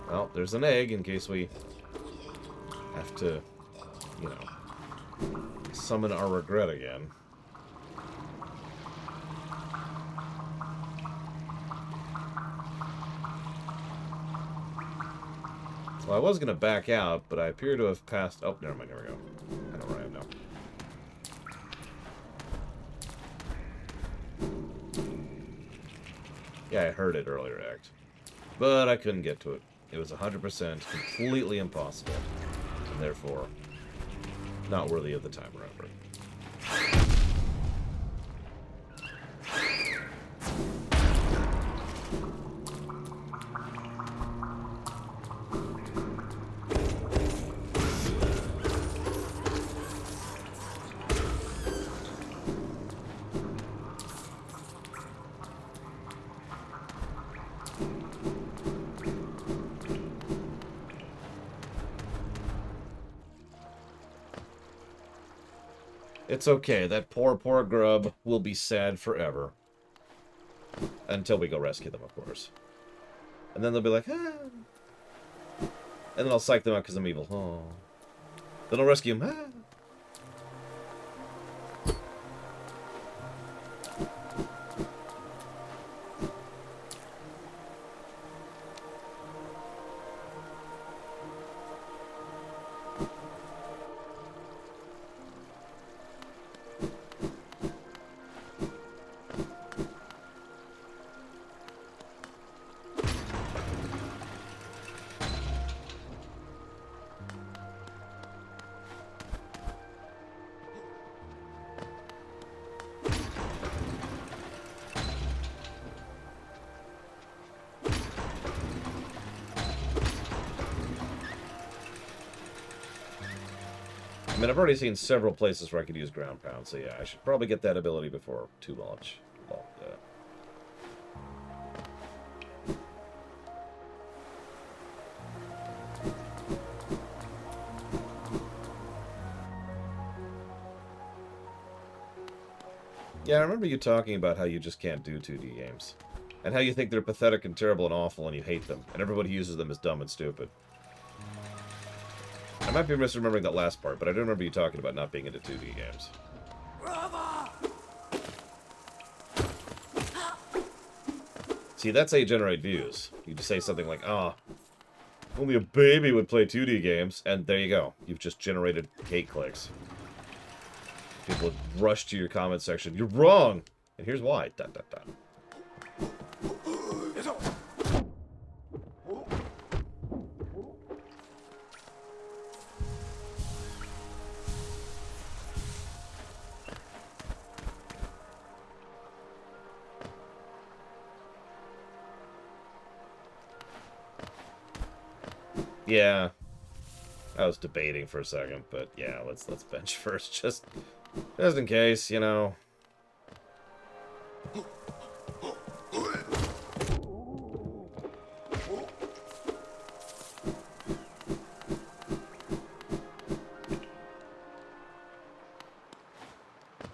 Well, there's an egg in case we have to, you know, summon our regret again. Well, I was going to back out, but I appear to have passed... Oh, never mind, here we go. I know where I am now. Yeah, I heard it earlier, Act. But I couldn't get to it. It was 100% completely impossible. And therefore, not worthy of the time or effort. It's okay. That poor, poor grub will be sad forever. Until we go rescue them, of course. And then they'll be like, ah. And then I'll psych them out because I'm evil. Oh. Then I'll rescue them. Ah. I mean, I've already seen several places where I could use ground pound, so yeah, I should probably get that ability before too much. Well, yeah, I remember you talking about how you just can't do 2D games. And how you think they're pathetic and terrible and awful and you hate them. And everybody who uses them is dumb and stupid. I might be misremembering that last part, but I do remember you talking about not being into 2D games. See, that's how you generate views. You just say something like, ah, only a baby would play 2D games, and there you go. You've just generated hate clicks. People would rush to your comment section, you're wrong! And here's why, dot, dot, dot. Yeah, I was debating for a second, but yeah, let's bench first, just in case, you know.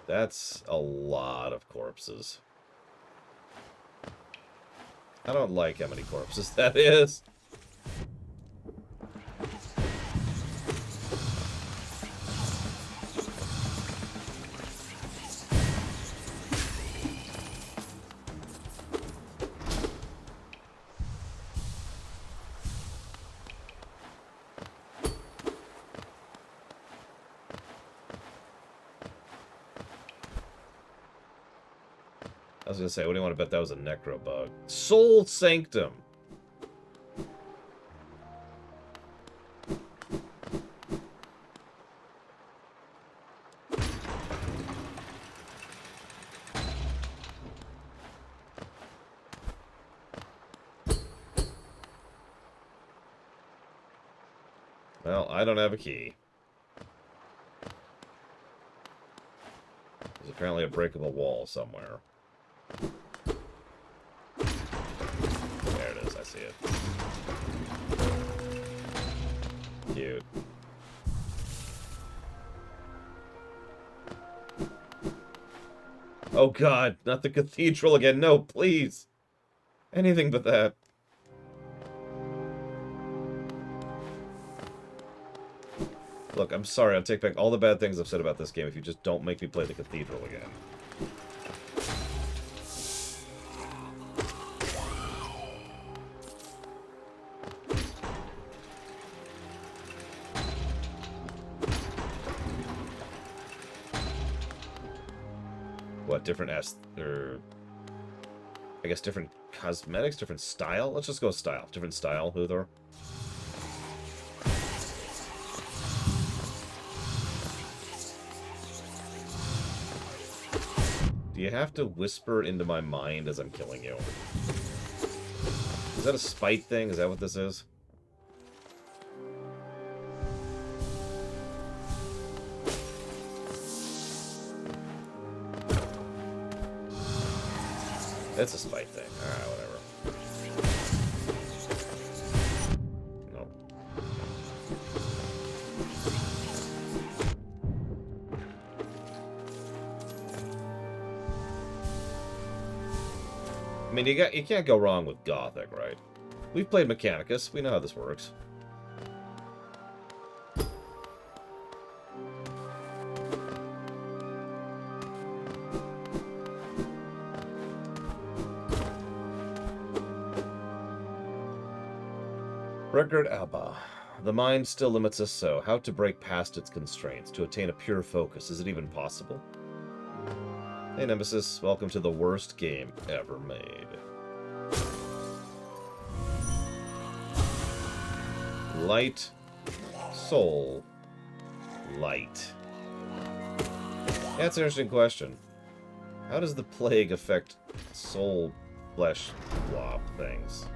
That's a lot of corpses. I don't like how many corpses that is. I was gonna say, what do you want to bet that was a necro bug? Soul Sanctum! Well, I don't have a key. There's apparently a breakable wall somewhere. There it is, I see it. Cute. Oh god, not the cathedral again. No, please. Anything but that. Look, I'm sorry, I'll take back all the bad things I've said about this game if you just don't make me play the cathedral again. What, different I guess different cosmetics, different style? Let's just go with style. Different style, Luthor. Do you have to whisper into my mind as I'm killing you? Is that a spite thing? Is that what this is? It's a spite thing. Alright, whatever. Nope. I mean, you can't go wrong with Gothic, right? We've played Mechanicus. We know how this works. Record Abba. The mind still limits us so. How to break past its constraints, to attain a pure focus. Is it even possible? Hey Nemesis, welcome to the worst game ever made. Light, soul, light. That's an interesting question. How does the plague affect soul, flesh, blob things?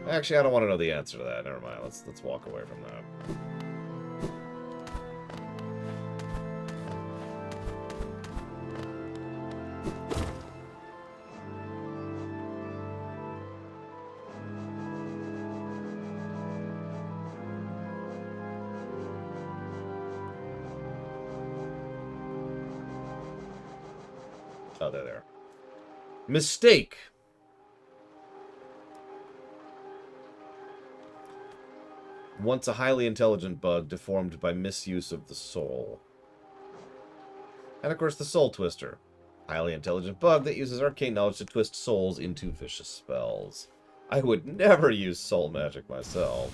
Actually, I don't want to know the answer to that. Never mind. Let's walk away from that. Oh, they're there. Mistake. Once a highly intelligent bug deformed by misuse of the soul. And of course the Soul Twister. Highly intelligent bug that uses arcane knowledge to twist souls into vicious spells. I would never use soul magic myself.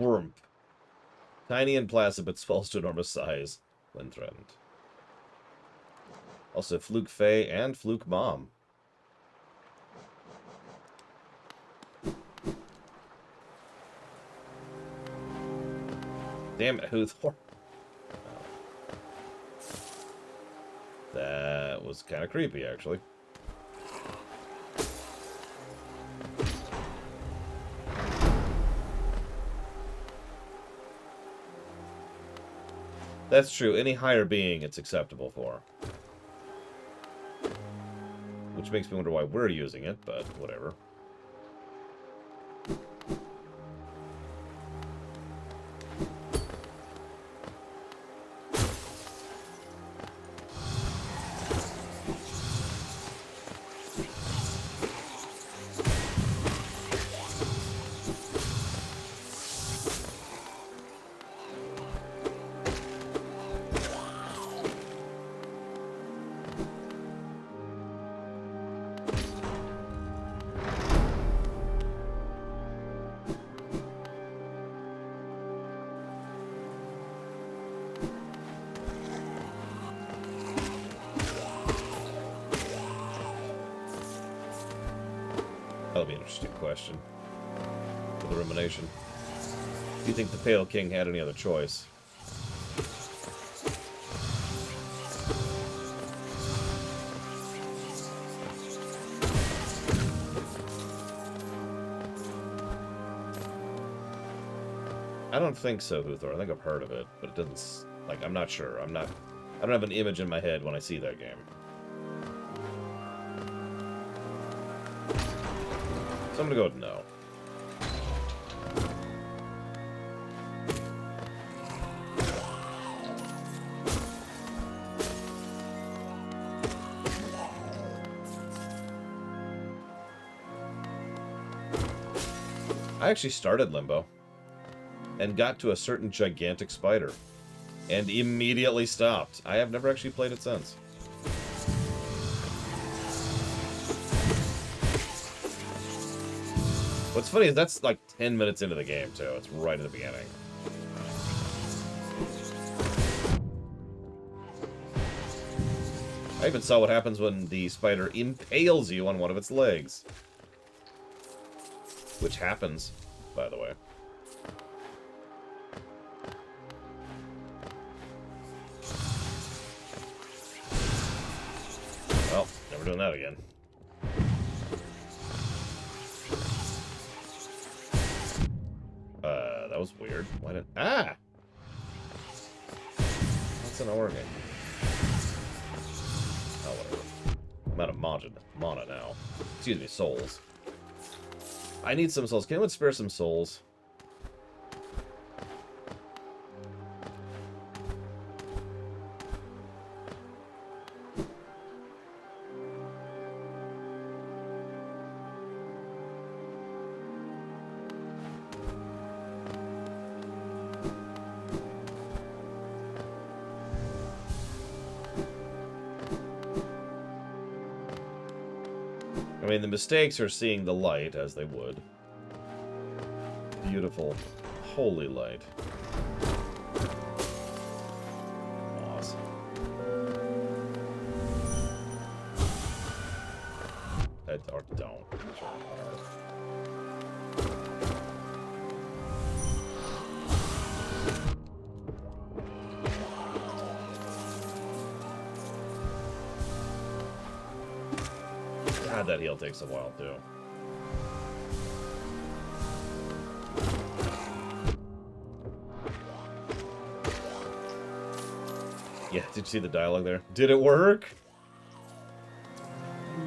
Wurmp. Tiny and placid, but swells to enormous size when threatened. Also, Fluke Fae and Fluke Mom. Damn it, Huthor. That was kind of creepy, actually. That's true. Any higher being it's acceptable for. Which makes me wonder why we're using it, but whatever. That'll be an interesting question. For the rumination. Do you think the Pale King had any other choice? I don't think so, Huthor. I think I've heard of it, but it doesn't... Like, I'm not sure. I don't have an image in my head when I see that game. So I'm gonna go with no. I actually started Limbo and got to a certain gigantic spider and immediately stopped. I have never actually played it since. What's funny is that's like 10 minutes into the game, too. It's right at the beginning. I even saw what happens when the spider impales you on one of its legs. Which happens, by the way. Well, never doing that again. That was weird. Why didn't... Ah! That's an organ. Oh, whatever. I'm out of mana now. Excuse me, souls. I need some souls. Can anyone spare some souls? I mean, the mistakes are seeing the light, as they would. Beautiful, holy light. Awesome. Or don't. God, that heal takes a while, too. Yeah, did you see the dialogue there? Did it work?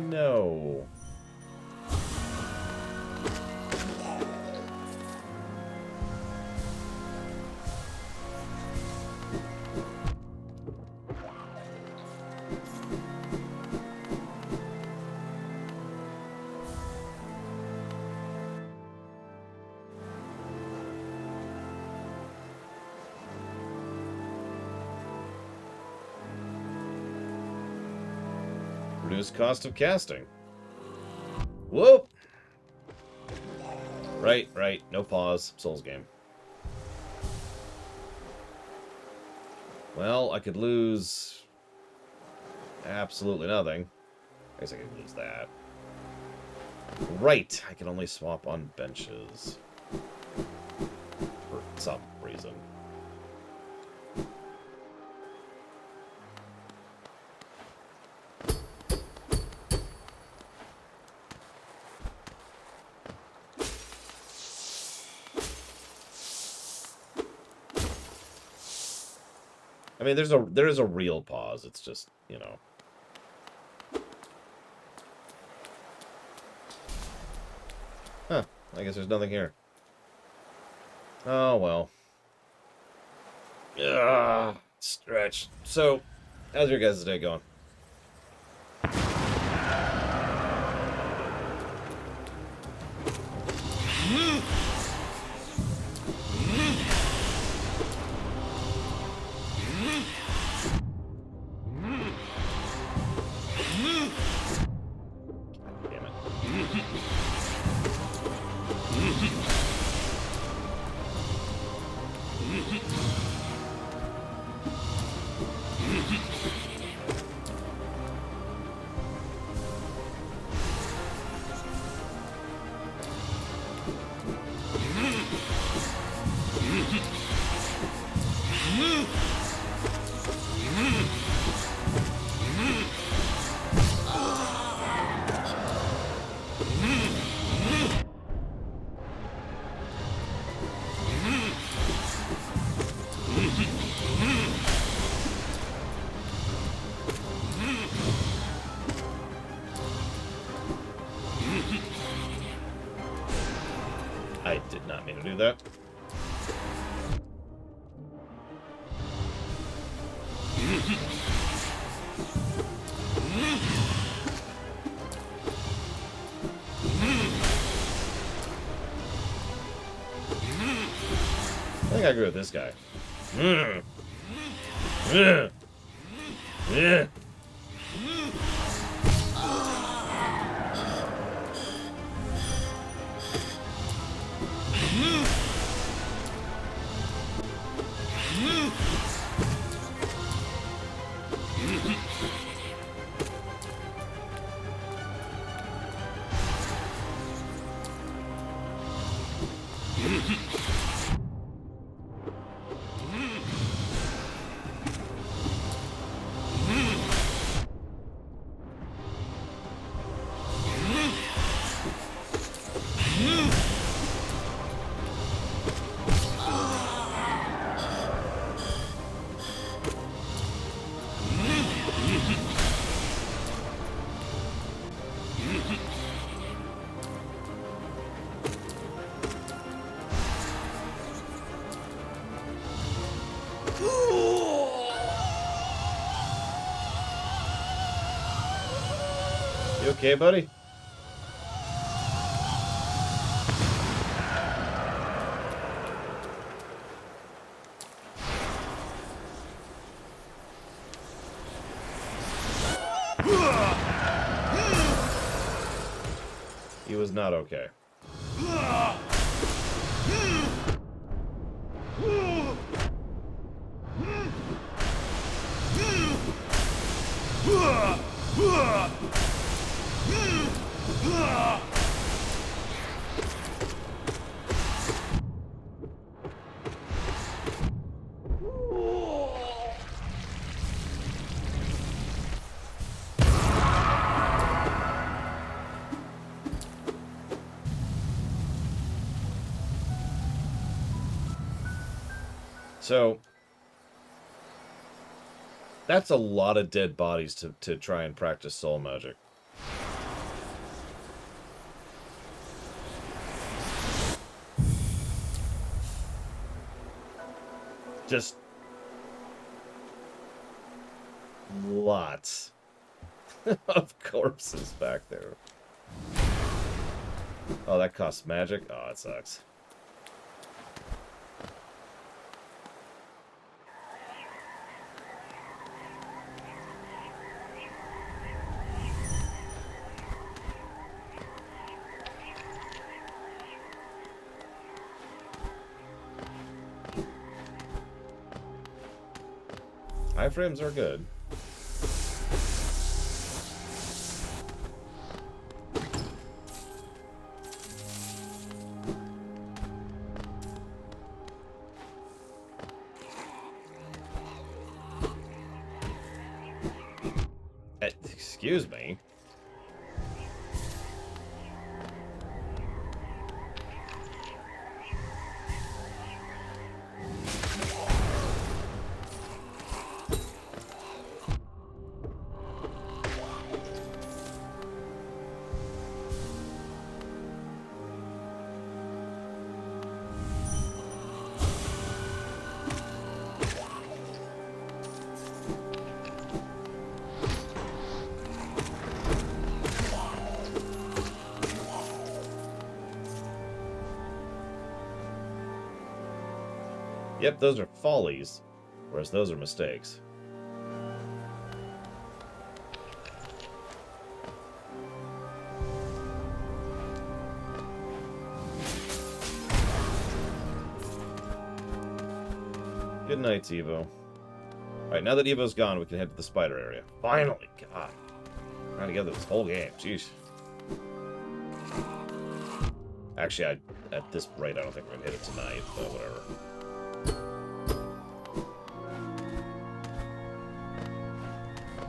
No. Reduce cost of casting. Whoop! Right. No pause. Souls game. Well, I could lose absolutely nothing. I guess I could lose that. Right! I can only swap on benches. For some reason. mean, there is a real pause. It's just, you know. Huh. I guess there's nothing here. Oh, well. Stretch. So, how's your guys' day going? Damn it. I did not mean to do that. I think I agree with this guy. You okay, buddy? He was not okay. So, that's a lot of dead bodies to try and practice soul magic. Just lots of corpses back there. Oh, that costs magic? Oh, it sucks. Iframes are good. Excuse me. Yep, those are follies, whereas those are mistakes. Good night, Evo. Alright, now that Evo's gone, we can head to the spider area. Finally! God. Trying to get this whole game. Jeez. Actually, at this rate, I don't think we're gonna hit it tonight, but whatever.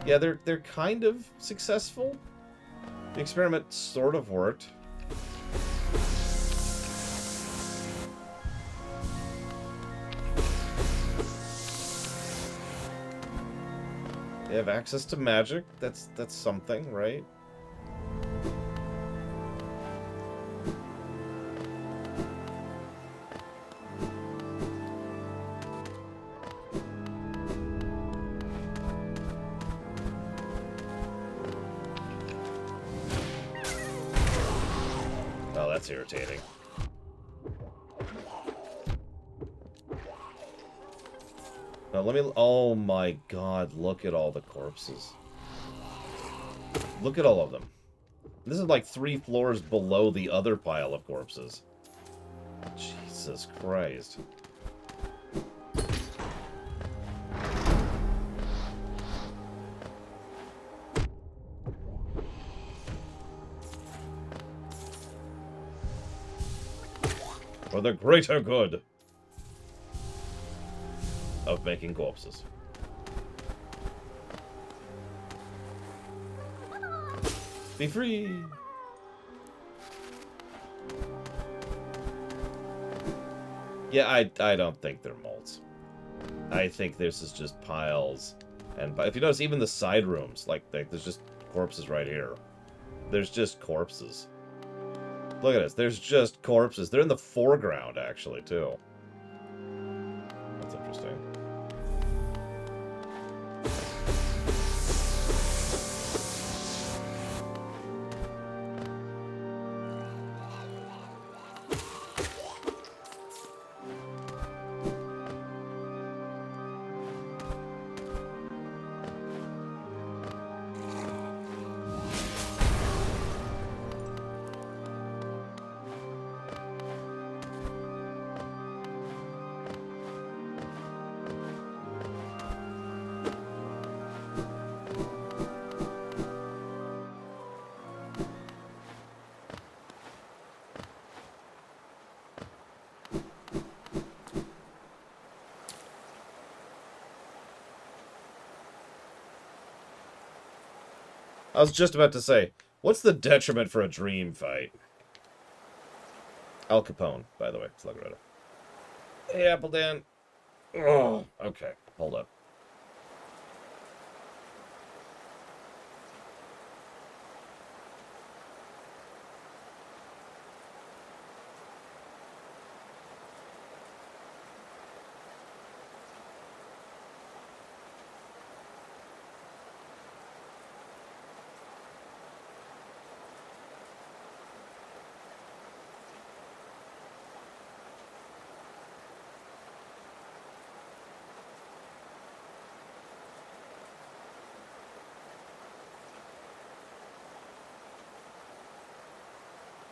Yeah, they're kind of successful. The experiment sort of worked. They have access to magic. That's something, right? Oh, that's irritating. Now let me... Oh my god, look at all the corpses. Look at all of them. This is like 3 floors below the other pile of corpses. Jesus Christ. For the greater good of making corpses. Be free! Yeah, I don't think they're molts. I think this is just piles. And if you notice, even the side rooms, like there's just corpses right here. There's just corpses. Look at this. There's just corpses. They're in the foreground, actually, too. That's interesting. I was just about to say, what's the detriment for a dream fight? Al Capone, by the way. Sluggeretta. Hey, Appledan. Oh, okay. Hold up.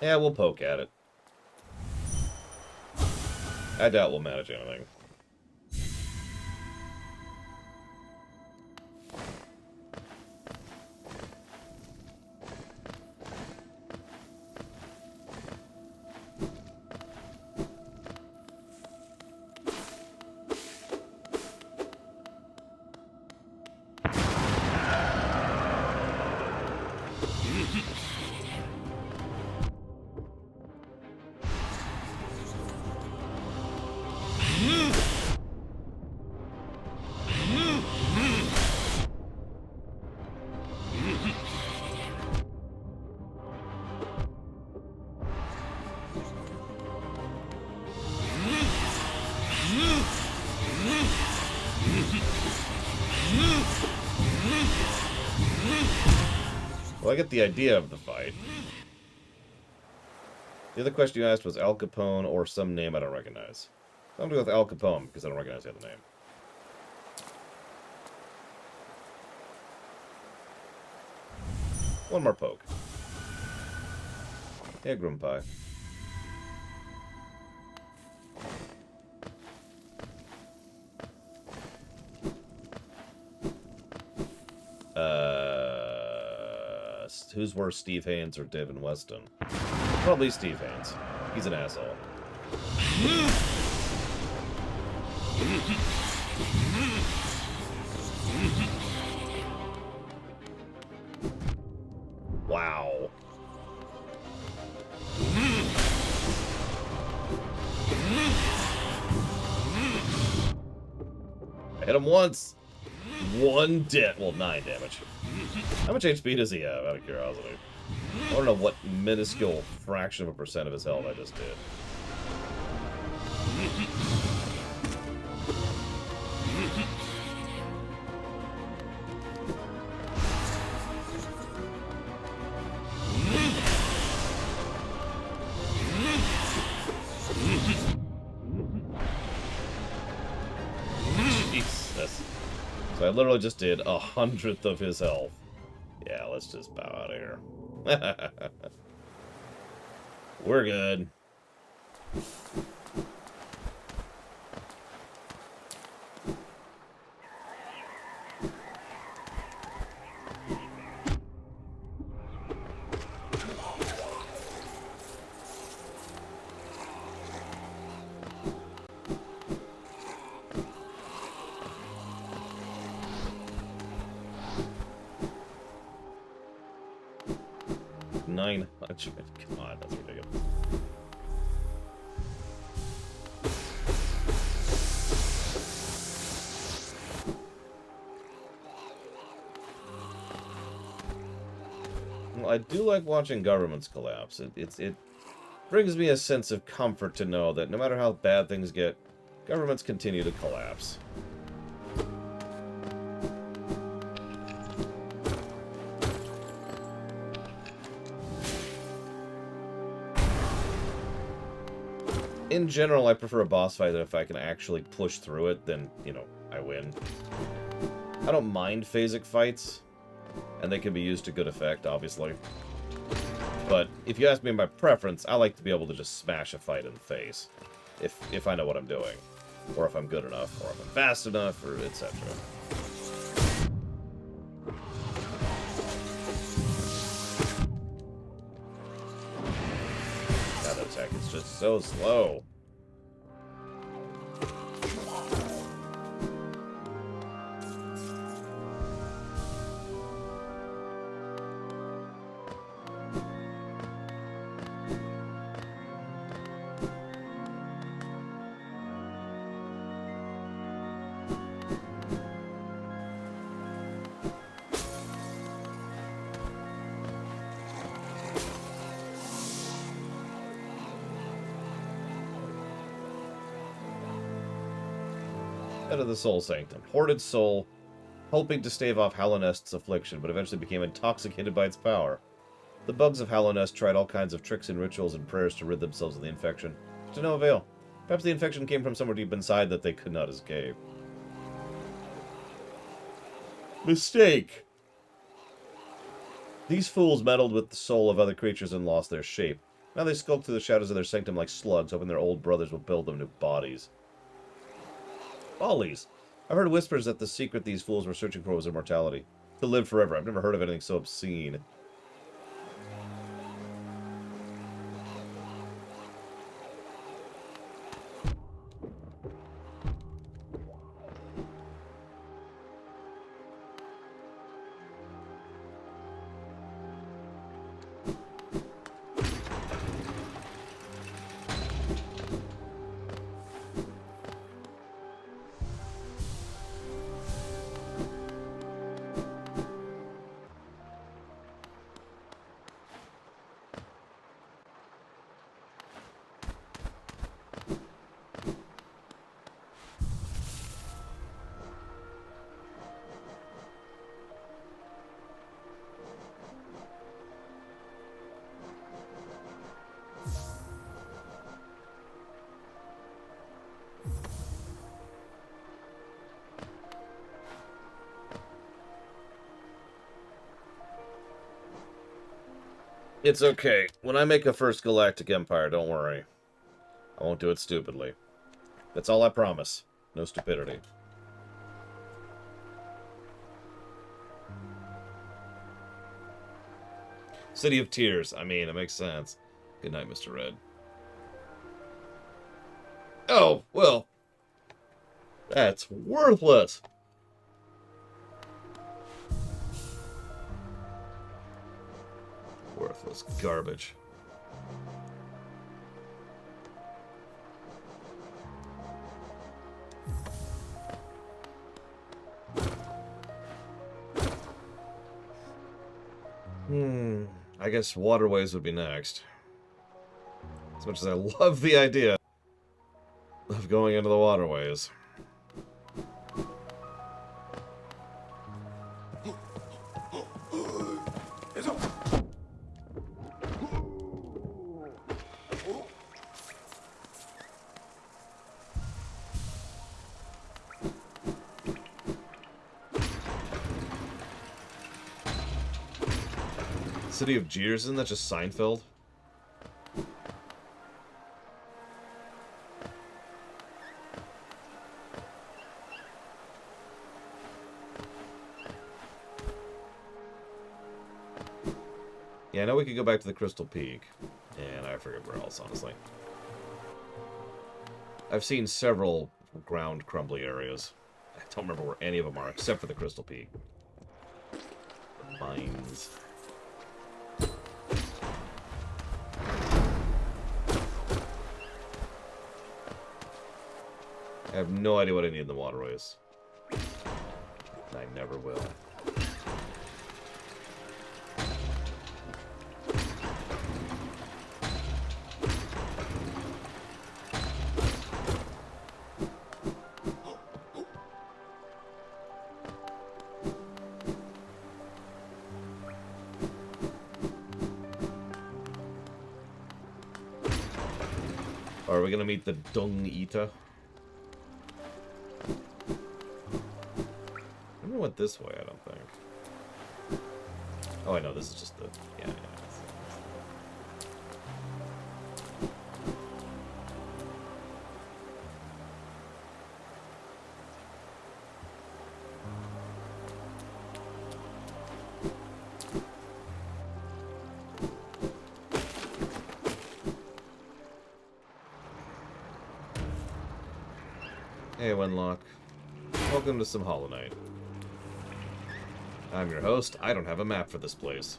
Yeah, we'll poke at it. I doubt we'll manage anything. Well, I get the idea of the fight. The other question you asked was Al Capone or some name I don't recognize. I'm going to go with Al Capone, because I don't recognize the other name. One more poke. Yeah, Grumpy. Who's worse, Steve Haynes or David Weston? Probably Steve Haynes. He's an asshole. Wow. I hit him once. 9 damage. How much HP does he have, out of curiosity? I don't know what minuscule fraction of a percent of his health I just did. Jesus. So I literally just did 100th of his health. Yeah, let's just bow out of here. We're good. God, that's ridiculous. Well, I do like watching governments collapse. It brings me a sense of comfort to know that no matter how bad things get, governments continue to collapse. In general, I prefer a boss fight that if I can actually push through it, then, you know, I win. I don't mind phasic fights, and they can be used to good effect, obviously. But if you ask me my preference, I like to be able to just smash a fight in the face. If I know what I'm doing. Or if I'm good enough, or if I'm fast enough, or etc. God, that attack is just so slow. Head of the Soul Sanctum. Hoarded soul, hoping to stave off Hallownest's affliction, but eventually became intoxicated by its power. The bugs of Hallownest tried all kinds of tricks and rituals and prayers to rid themselves of the infection. To no avail. Perhaps the infection came from somewhere deep inside that they could not escape. Mistake! These fools meddled with the soul of other creatures and lost their shape. Now they skulk through the shadows of their sanctum like slugs, hoping their old brothers will build them new bodies. Follies. I've heard whispers that the secret these fools were searching for was immortality. To live forever. I've never heard of anything so obscene. It's okay. When I make a first galactic empire, don't worry. I won't do it stupidly. That's all I promise. No stupidity. City of Tears. I mean, it makes sense. Good night, Mr. Red. Oh, well. That's worthless. Worthless garbage. I guess waterways would be next. As much as I love the idea of going into the waterways. City of Jeers, isn't that just Seinfeld? Yeah, I know we could go back to the Crystal Peak. And I forget where else, honestly. I've seen several ground crumbly areas. I don't remember where any of them are, except for the Crystal Peak. The mines. I have no idea what I need in the waterways. I never will. Are we gonna meet the Dung Eater? I went this way, I don't think. Oh, I know, this is just the... Yeah. Hey, Wenlock. Welcome to some Hollow Knight. I'm your host. I don't have a map for this place.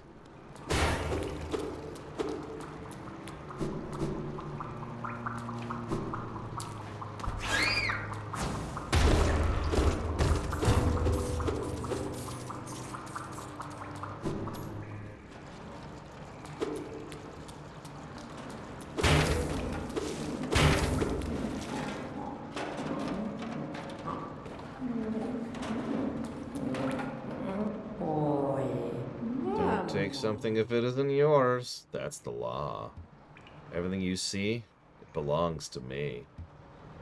Take something if it isn't yours. That's the law. Everything you see, it belongs to me.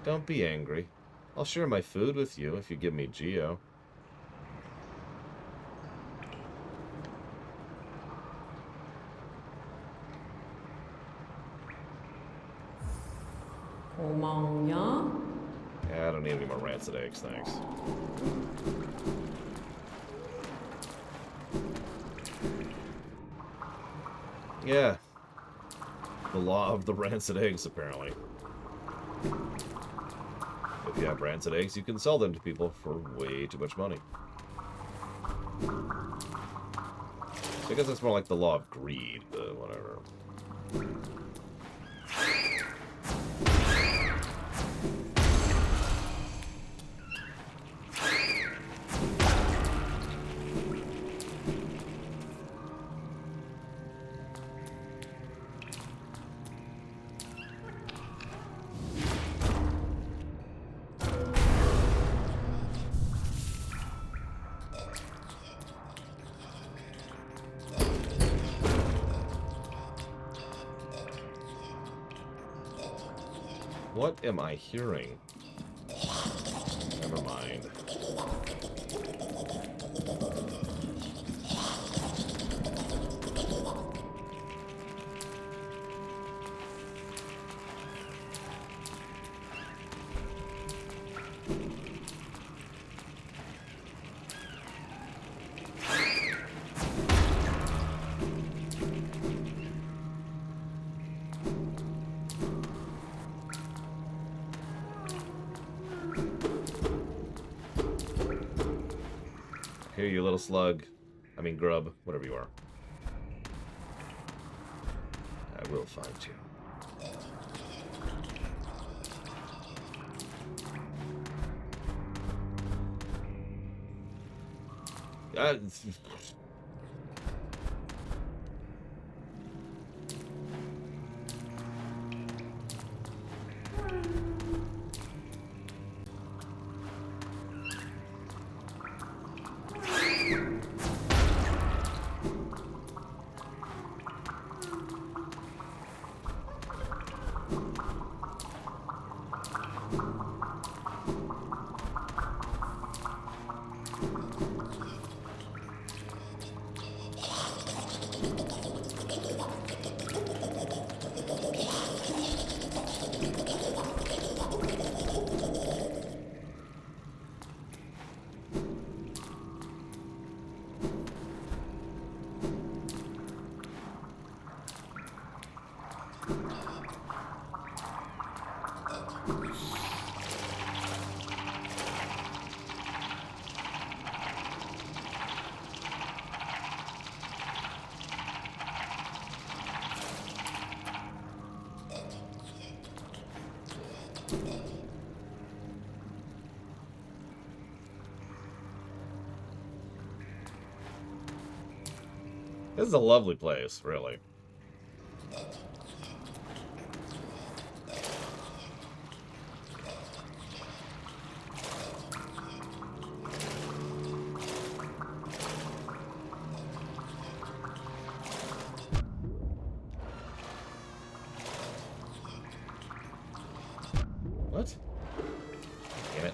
Don't be angry. I'll share my food with you if you give me Geo. Yeah, I don't need any more rancid eggs, thanks. Yeah. The law of the rancid eggs, apparently. If you have rancid eggs, you can sell them to people for way too much money. I guess that's more like the law of greed, but whatever. What am I hearing? Never mind. Here, you little slug. I mean grub, whatever you are. I will find you. Uh, This is a lovely place, really. What? Damn it.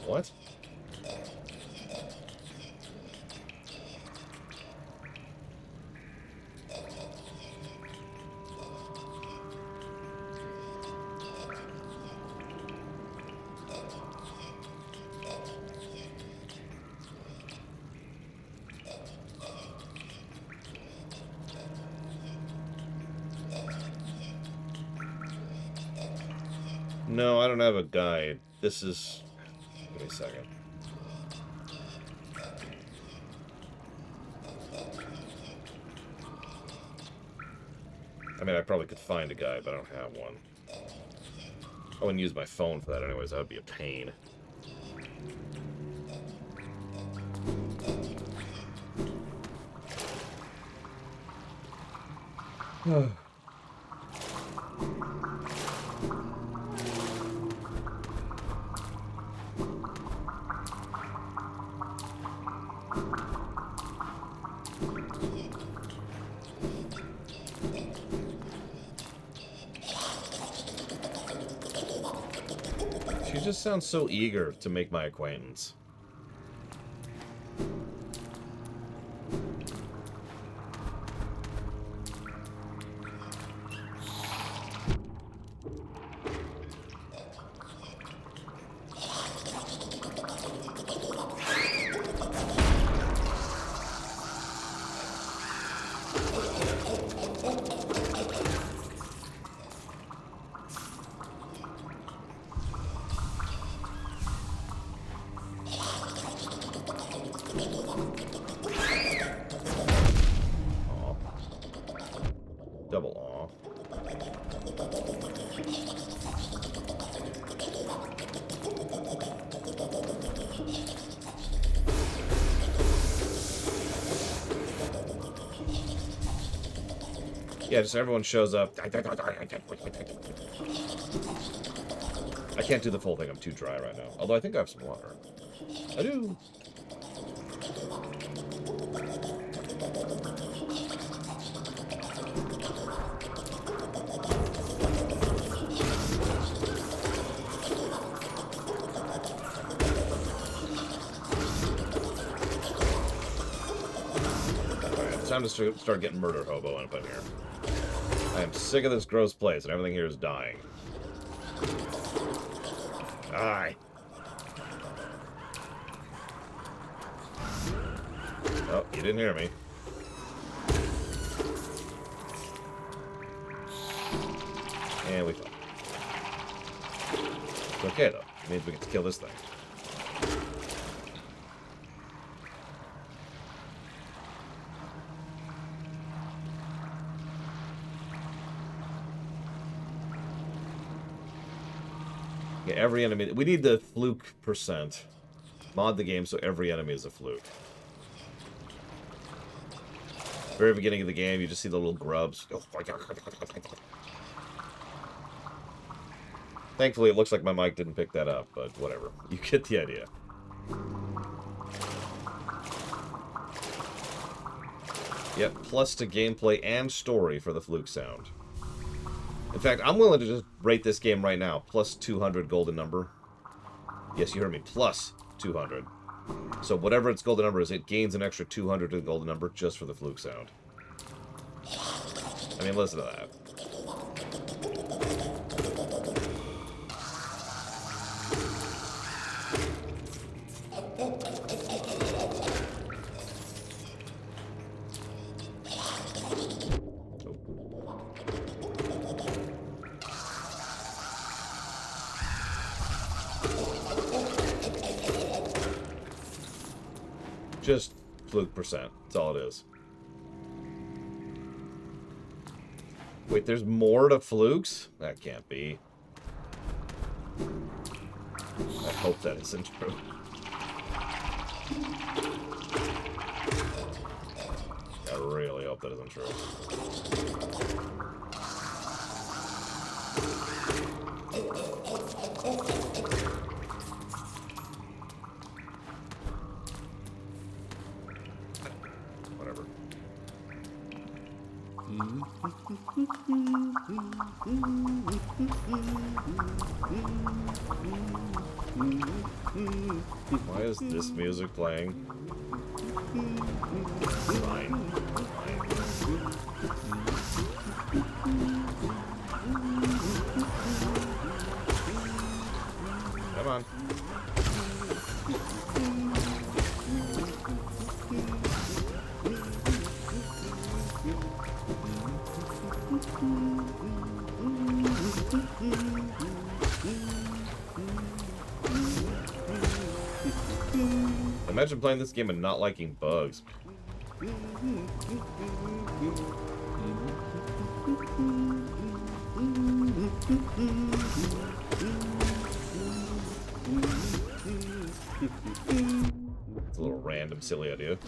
What? No, I don't have a guide. This is... Give me a second. I mean, I probably could find a guide, but I don't have one. I wouldn't use my phone for that anyways. That would be a pain. She just sounds so eager to make my acquaintance. Double aw. Yeah, just everyone shows up. I can't do the full thing. I'm too dry right now. Although I think I have some water. I do. Time to start getting murder hobo up in here. I am sick of this gross place, and everything here is dying. Die. Oh, you didn't hear me. Okay, though. It means we get to kill this thing. Yeah, every enemy... We need the fluke %. Mod the game so every enemy is a fluke. Very beginning of the game, you just see the little grubs. Thankfully, it looks like my mic didn't pick that up, but whatever. You get the idea. Yep, plus to gameplay and story for the fluke sound. In fact, I'm willing to just rate this game right now. Plus 200 golden number. Yes, you heard me. Plus 200. So whatever its golden number is, it gains an extra 200 to the golden number just for the fluke sound. I mean, listen to that. Just fluke %. That's all it is. Wait, there's more to flukes? That can't be. I hope that isn't true. I really hope that isn't true. Whatever. Why is this music playing? Fine. Come on. Imagine playing this game and not liking bugs. It's a little random, silly idea.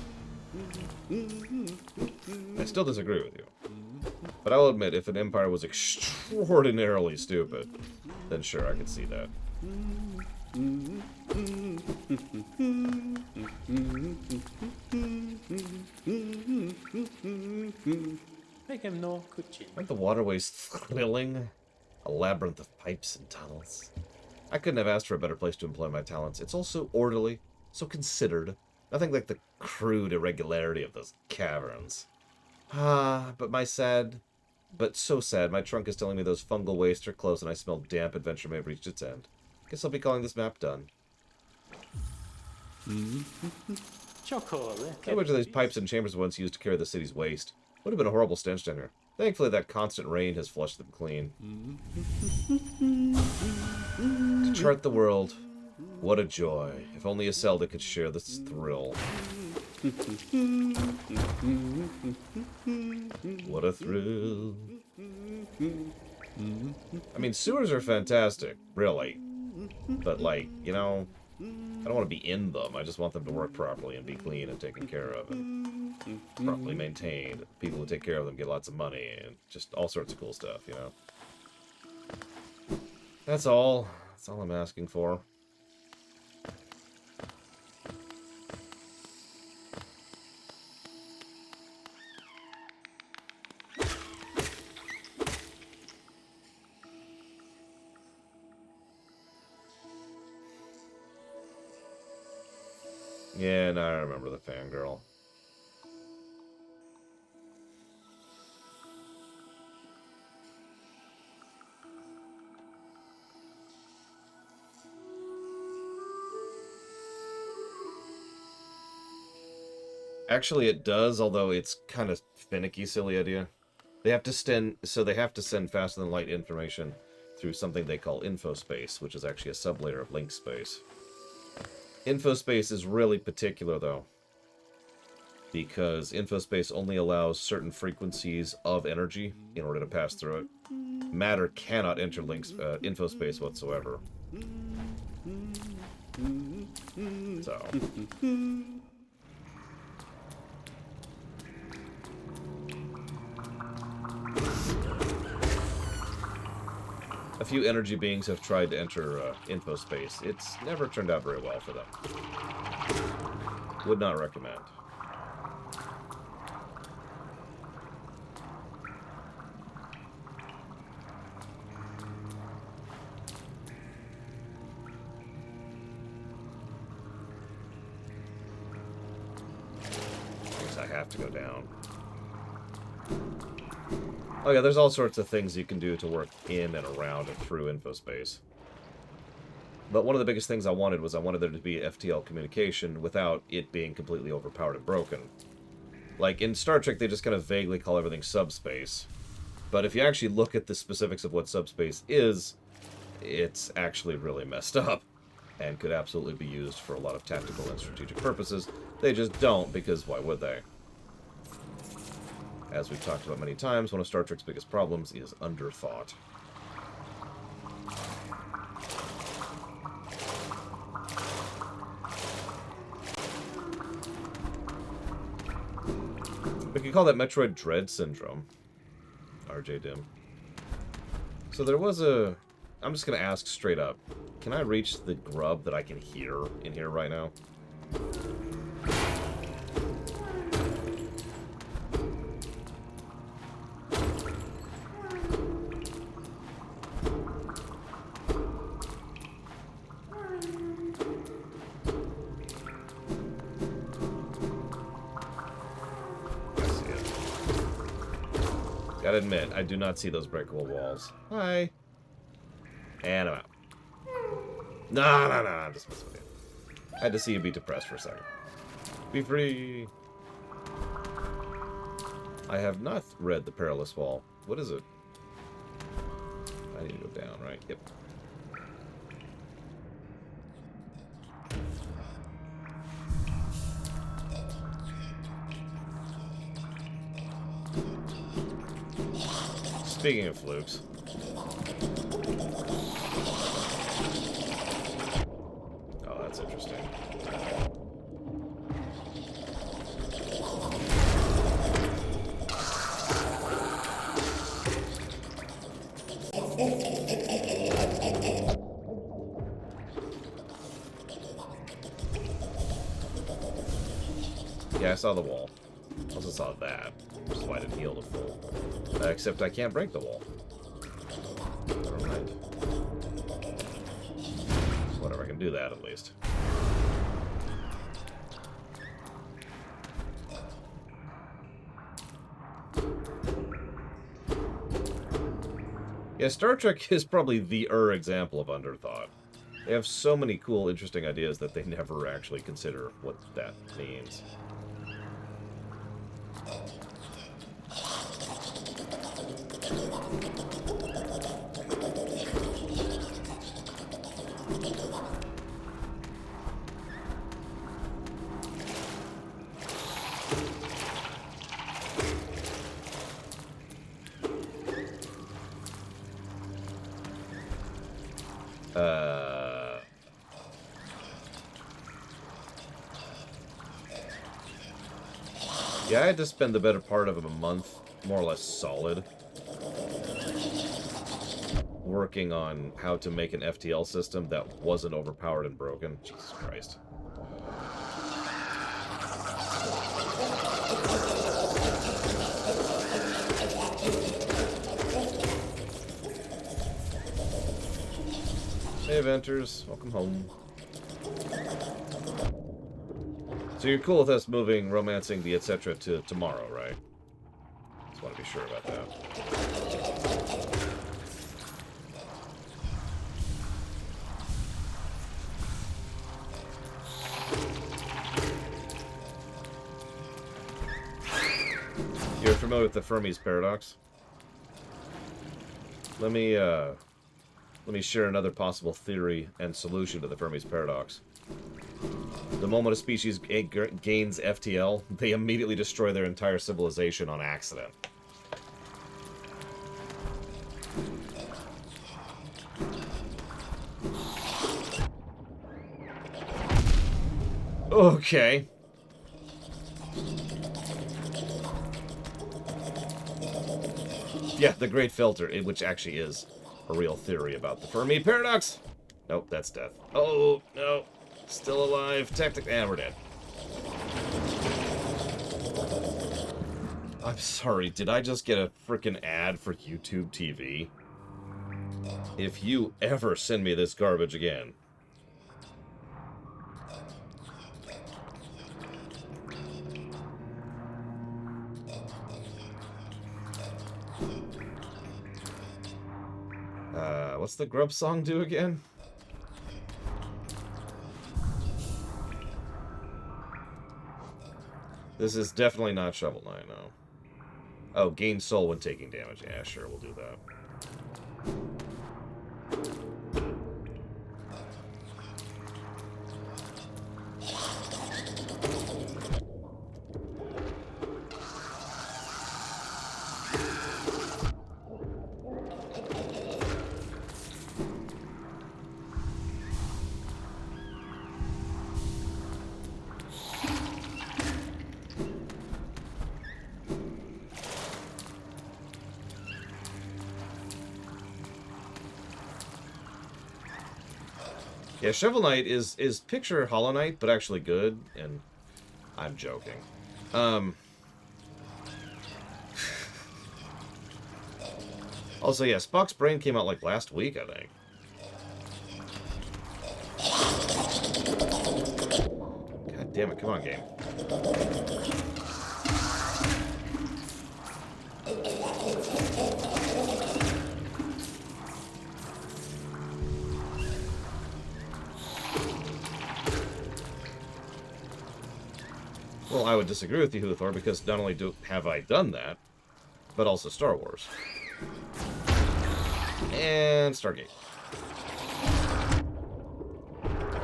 I still disagree with you. But I'll admit, if an empire was extraordinarily stupid, then sure, I could see that. Make him no kuchin. Aren't the waterways thrilling? A labyrinth of pipes and tunnels. I couldn't have asked for a better place to employ my talents. It's all so orderly, so considered. Nothing like the crude irregularity of those caverns. Ah, but so sad, my trunk is telling me those fungal wastes are close and I smell damp adventure may have reached its end. Guess I'll be calling this map done. Chocolate. How much of these pipes and chambers were once used to carry the city's waste? Would have been a horrible stench down here. Thankfully, that constant rain has flushed them clean. To chart the world, what a joy. If only Iselda could share this thrill. What a thrill. I mean, sewers are fantastic, really. But, like, you know, I don't want to be in them. I just want them to work properly and be clean and taken care of and properly maintained. People who take care of them get lots of money and just all sorts of cool stuff, you know? That's all. That's all I'm asking for. Yeah, no, I remember the fangirl. Actually, it does, although it's kind of finicky, silly idea. They have to send faster than light information through something they call infospace, which is actually a sublayer of link space. Infospace is really particular, though, because infospace only allows certain frequencies of energy in order to pass through it. Matter cannot enter infospace whatsoever. So... a few energy beings have tried to enter infospace. It's never turned out very well for them. Would not recommend. I guess I have to go down. Oh yeah, there's all sorts of things you can do to work in and around and through infospace. But one of the biggest things I wanted there to be FTL communication without it being completely overpowered and broken. Like, in Star Trek, they just kind of vaguely call everything subspace. But if you actually look at the specifics of what subspace is, it's actually really messed up. And could absolutely be used for a lot of tactical and strategic purposes. They just don't, because why would they? As we've talked about many times, one of Star Trek's biggest problems is underthought. We could call that Metroid Dread Syndrome. RJ Dim. So there was a... I'm just going to ask straight up. Can I reach the grub that I can hear in here right now? Gotta admit, I do not see those breakable walls. Hi. And I'm out. No, I'm just messing with you. I had to see you be depressed for a second. Be free. I have not read The Perilous Wall. What is it? I need to go down, right? Yep. Speaking of flukes. Oh, that's interesting. Yeah, I saw the wall. I also saw that, which is why I didn't heal to full. Except I can't break the wall. Never mind. Whatever, I can do that at least. Yeah, Star Trek is probably the example of underthought. They have so many cool, interesting ideas that they never actually consider what that means. Yeah, I had to spend the better part of a month, more or less solid, working on how to make an FTL system that wasn't overpowered and broken. Jesus Christ. Hey, Venters. Welcome home. So you're cool with us moving Romancing the Etc. to tomorrow, right? Just want to be sure about that. You're familiar with the Fermi's paradox? Let me Let me share another possible theory and solution to the Fermi's paradox. The moment a species gains FTL, they immediately destroy their entire civilization on accident. Okay. Yeah, the Great Filter, which actually is a real theory about the Fermi paradox. Nope, that's death. Oh, no. Still alive. Technically, we're dead. I'm sorry, did I just get a frickin' ad for YouTube TV? If you ever send me this garbage again. What's the Grub song do again? This is definitely not Shovel Knight, no. Oh, gain soul when taking damage. Yeah, sure, we'll do that. Yeah, Shovel Knight is picture Hollow Knight, but actually good, and I'm joking. Also, yeah, Spock's Brain came out like last week, I think. God damn it, come on, game. Well, I would disagree with you, Huthor, because not only have I done that, but also Star Wars. And Stargate.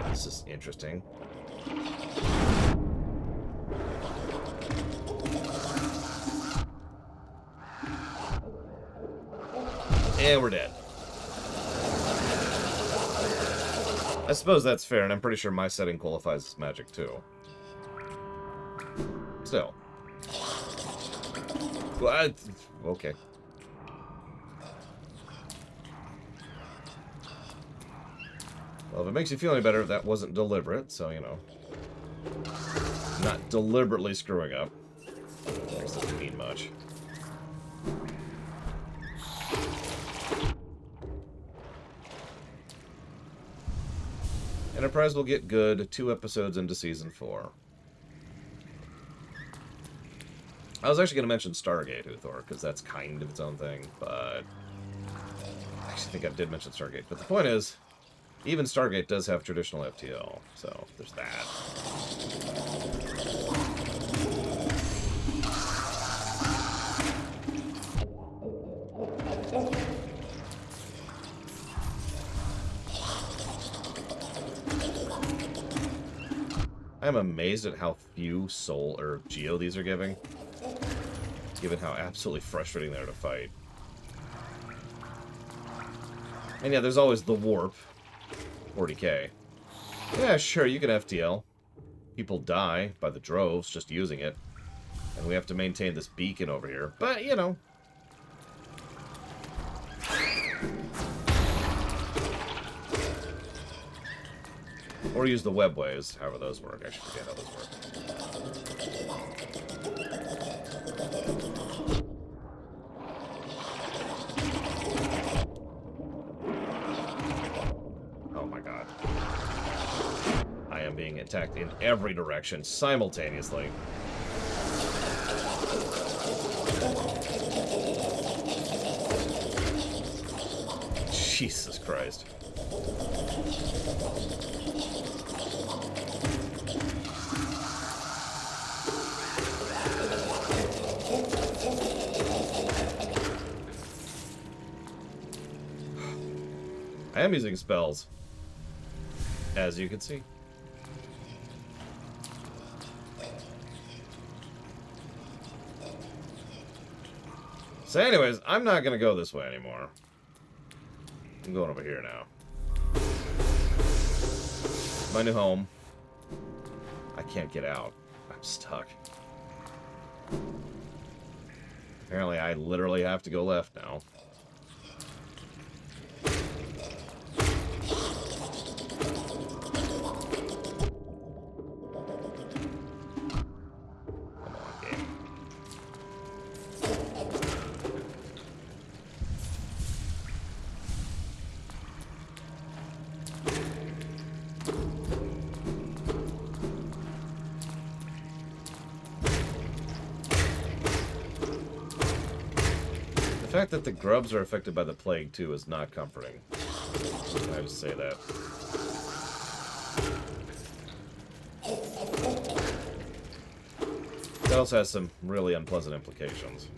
This is interesting. And we're dead. I suppose that's fair, and I'm pretty sure my setting qualifies as magic, too. Still. Well, okay. Well, if it makes you feel any better, that wasn't deliberate, so, you know. Not deliberately screwing up. I guess doesn't mean much. Enterprise will get good 2 episodes into Season 4. I was actually going to mention Stargate, Uthor, because that's kind of its own thing, but I actually think I did mention Stargate. But the point is, even Stargate does have traditional FTL, so there's that. I'm amazed at how few soul or geo these are giving, given how absolutely frustrating they are to fight. And yeah, there's always the warp. 40k. Yeah, sure, you can FTL. People die by the droves just using it. And we have to maintain this beacon over here. But, you know. Or use the webways, however those work. I should forget how those work. Being attacked in every direction simultaneously. Jesus Christ. I am using spells, as you can see. So anyways, I'm not going to go this way anymore. I'm going over here now. My new home. I can't get out. I'm stuck. Apparently, I literally have to go left now. Come on, game. The fact that the grubs are affected by the plague, too, is not comforting. I just say that. That also has some really unpleasant implications.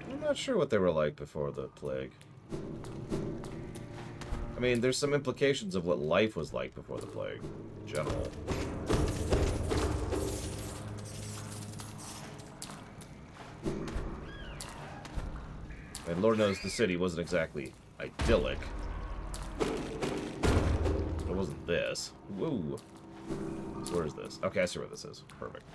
I'm not sure what they were like before the plague. I mean, there's some implications of what life was like before the plague, in general. And Lord knows the city wasn't exactly idyllic. It wasn't this. Woo! So where is this? Okay, I see where this is. Perfect.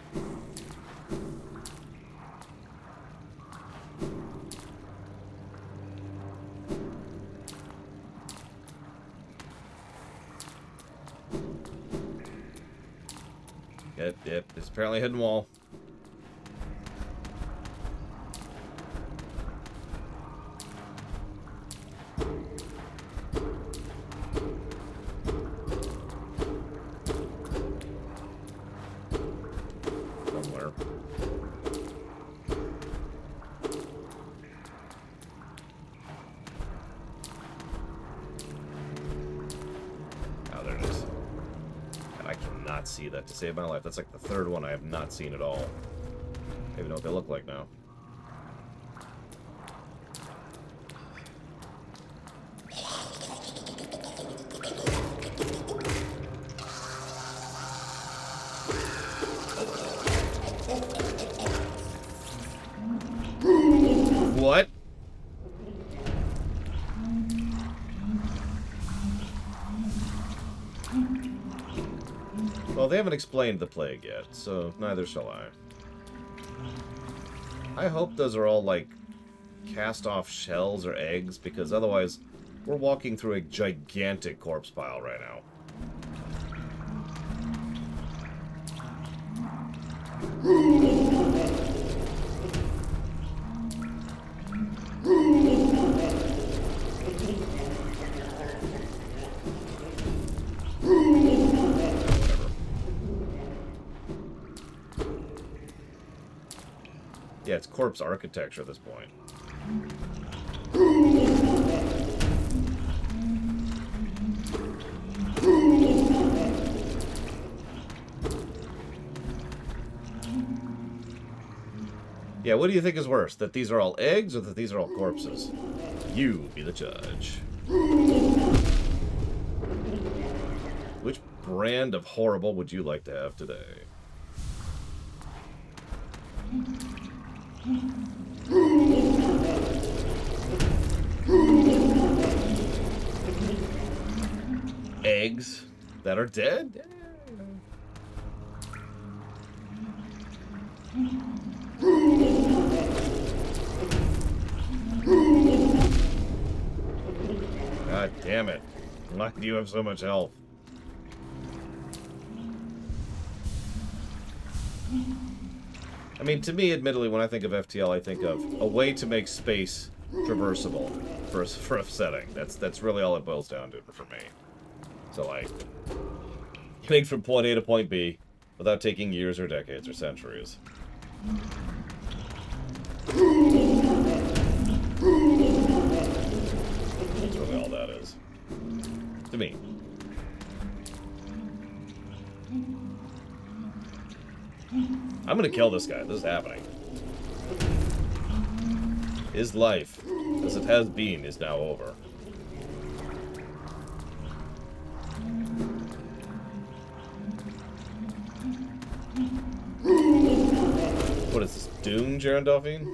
Yep, it's apparently a hidden wall. Somewhere. Oh, there it is. I cannot see that to save my life. That's like the third one I have not seen at all. I even know what they look like now. What? Well, they haven't explained the plague yet, so neither shall I. I hope those are all, like, cast-off shells or eggs, because otherwise we're walking through a gigantic corpse pile right now. Yeah, it's corpse architecture at this point. Yeah, what do you think is worse? That these are all eggs or that these are all corpses? You be the judge. Which brand of horrible would you like to have today? Eggs that are dead? God damn it. Why do you have so much health? I mean, to me, admittedly, when I think of FTL, I think of a way to make space traversable for a setting. That's really all it boils down to for me. So, like, getting from point A to point B without taking years or decades or centuries. That's really all that is. To me. I'm gonna kill this guy. This is happening. His life, as it has been, is now over. What is this, Dune, Jaron Delphine?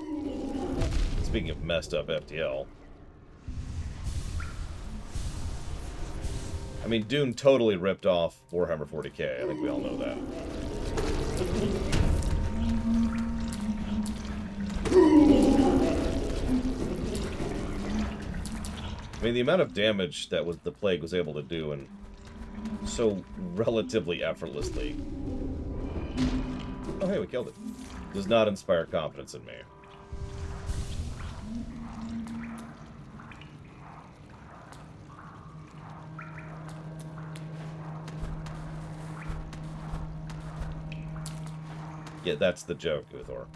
Speaking of messed up FTL. I mean, Dune totally ripped off Warhammer 40k. I think we all know that. I mean, the amount of damage that the plague was able to do, and so relatively effortlessly. Oh, hey, we killed it. Does not inspire confidence in me. Yeah, that's the joke, Uthor.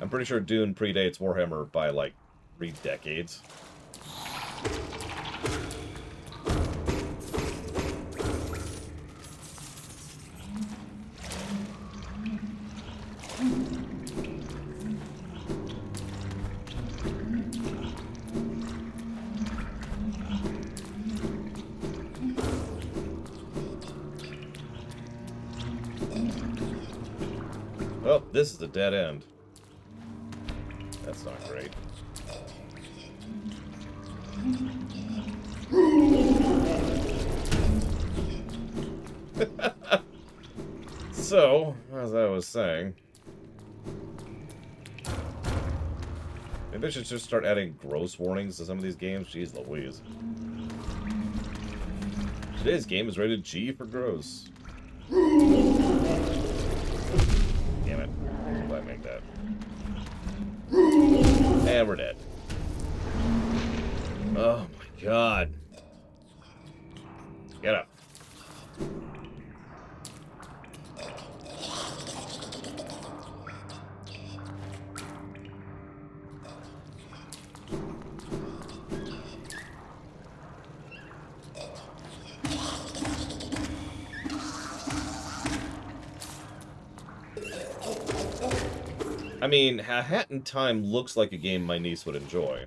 I'm pretty sure Dune predates Warhammer by, like, 3 decades. Well, this is a dead end. That's not great. So, as I was saying, maybe I should just start adding gross warnings to some of these games. Jeez Louise. Today's game is rated G for gross. Damn it. Why make that? And we're dead. Oh my god. Get up. I mean, A Hat in Time looks like a game my niece would enjoy.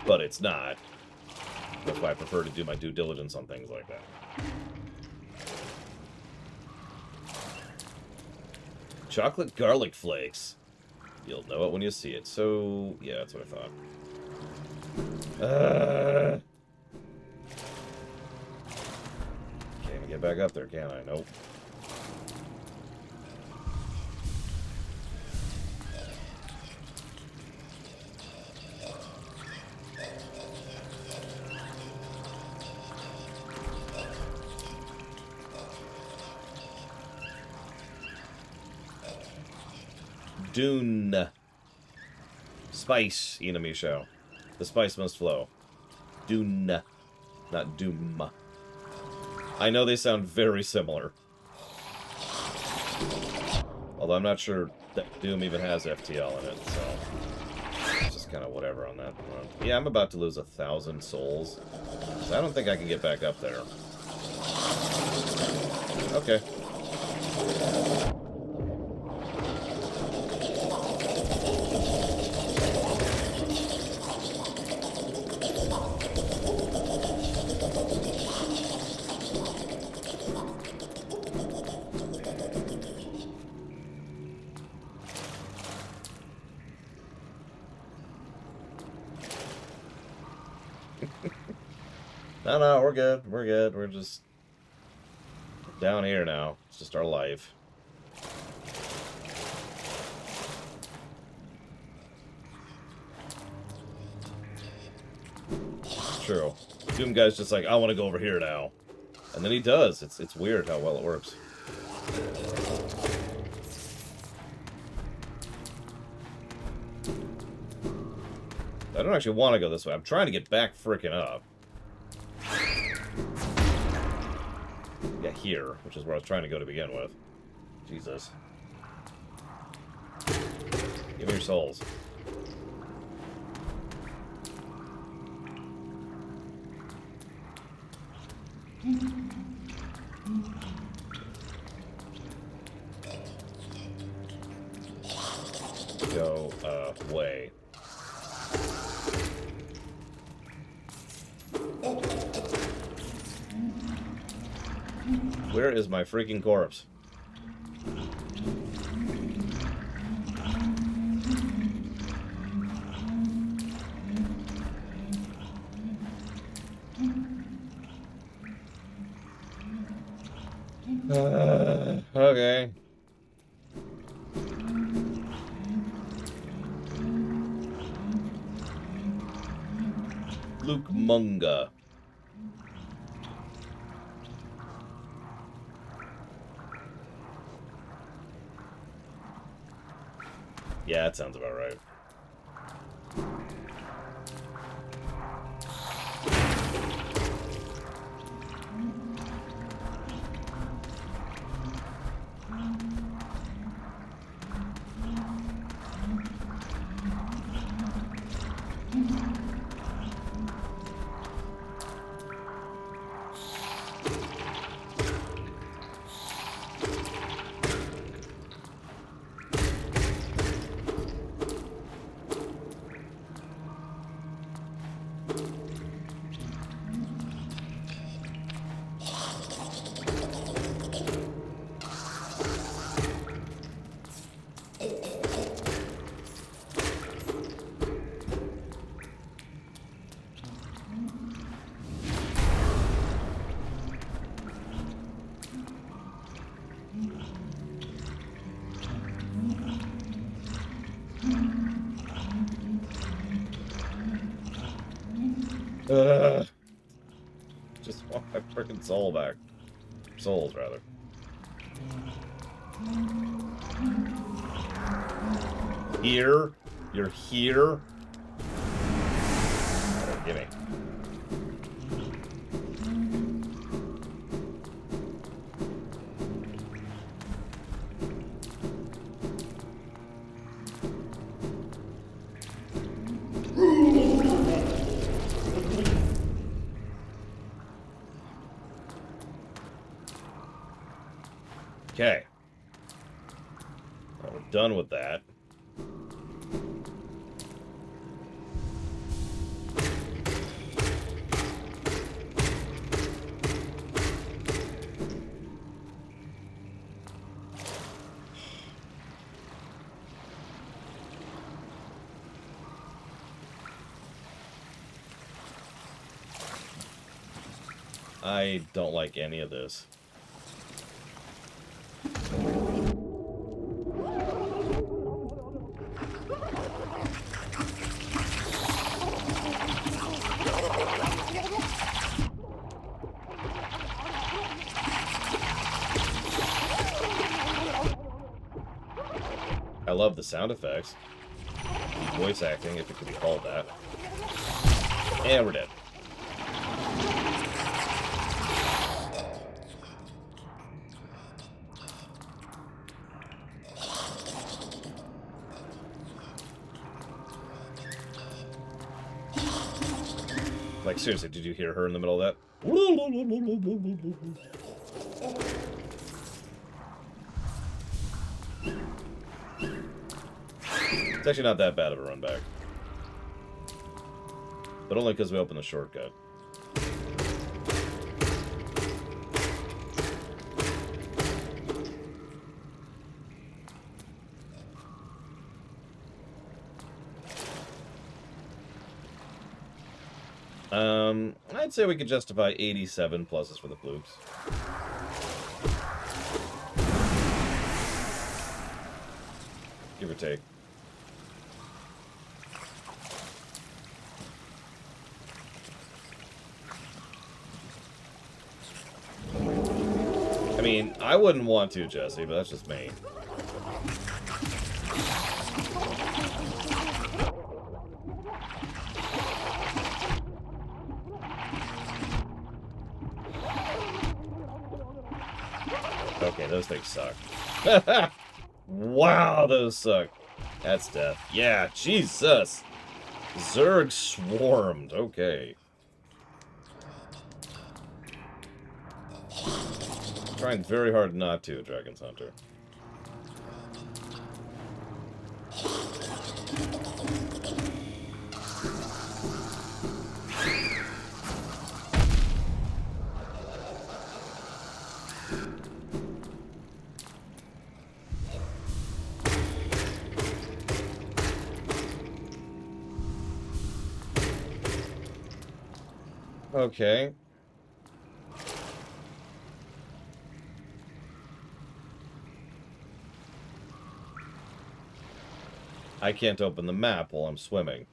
But it's not. That's why I prefer to do my due diligence on things like that. Chocolate garlic flakes. You'll know it when you see it. So, yeah, that's what I thought. Can't even get back up there, can I? Nope. Dune. Spice, enemy show. The spice must flow. Dune. Not Doom. I know they sound very similar. Although I'm not sure that Doom even has FTL in it, so... It's just kind of whatever on that front. Yeah, I'm about to lose 1,000 souls. So I don't think I can get back up there. Okay. No, we're good. We're good. We're just down here now. It's just our life. It's true. Doom guy's just like, I want to go over here now. And then he does. It's weird how well it works. I don't actually want to go this way. I'm trying to get back frickin' up. here, which is where I was trying to go to begin with. Jesus. Give me your souls. Go away. Where is my freaking corpse? Okay. Luke Munga. Yeah, that sounds about right. Just want my freaking soul back. Souls, rather. Here? You're here? Gimme. Okay. Well, we're done with that. I don't like any of this. I love the sound effects. Voice acting, if it could be called that. And we're dead. Like, seriously, did you hear her in the middle of that? It's actually not that bad of a run back. But only because we opened the shortcut. I'd say we could justify 87 pluses for the flukes. Give or take. I mean, I wouldn't want to, Jesse, but that's just me. those things suck. Wow, those suck. That's death. Yeah, Jesus. Zerg swarmed. Okay. Trying very hard not to, Dragon's Hunter. Okay. I can't open the map while I'm swimming.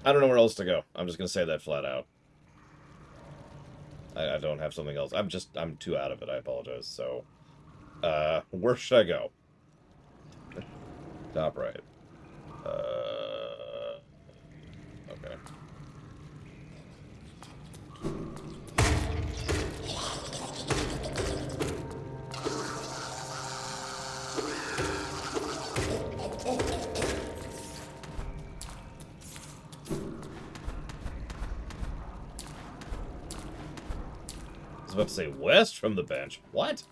I don't know where else to go. I'm just gonna say that flat out. I don't have something else. I'm too out of it. I apologize. So, where should I go? Top right. Okay. I was about to say west from the bench. What?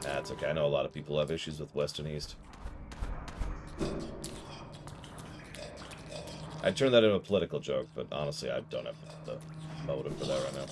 That's okay. I know a lot of people have issues with west and east. I turned that into a political joke, but honestly, I don't have the motive for that right now.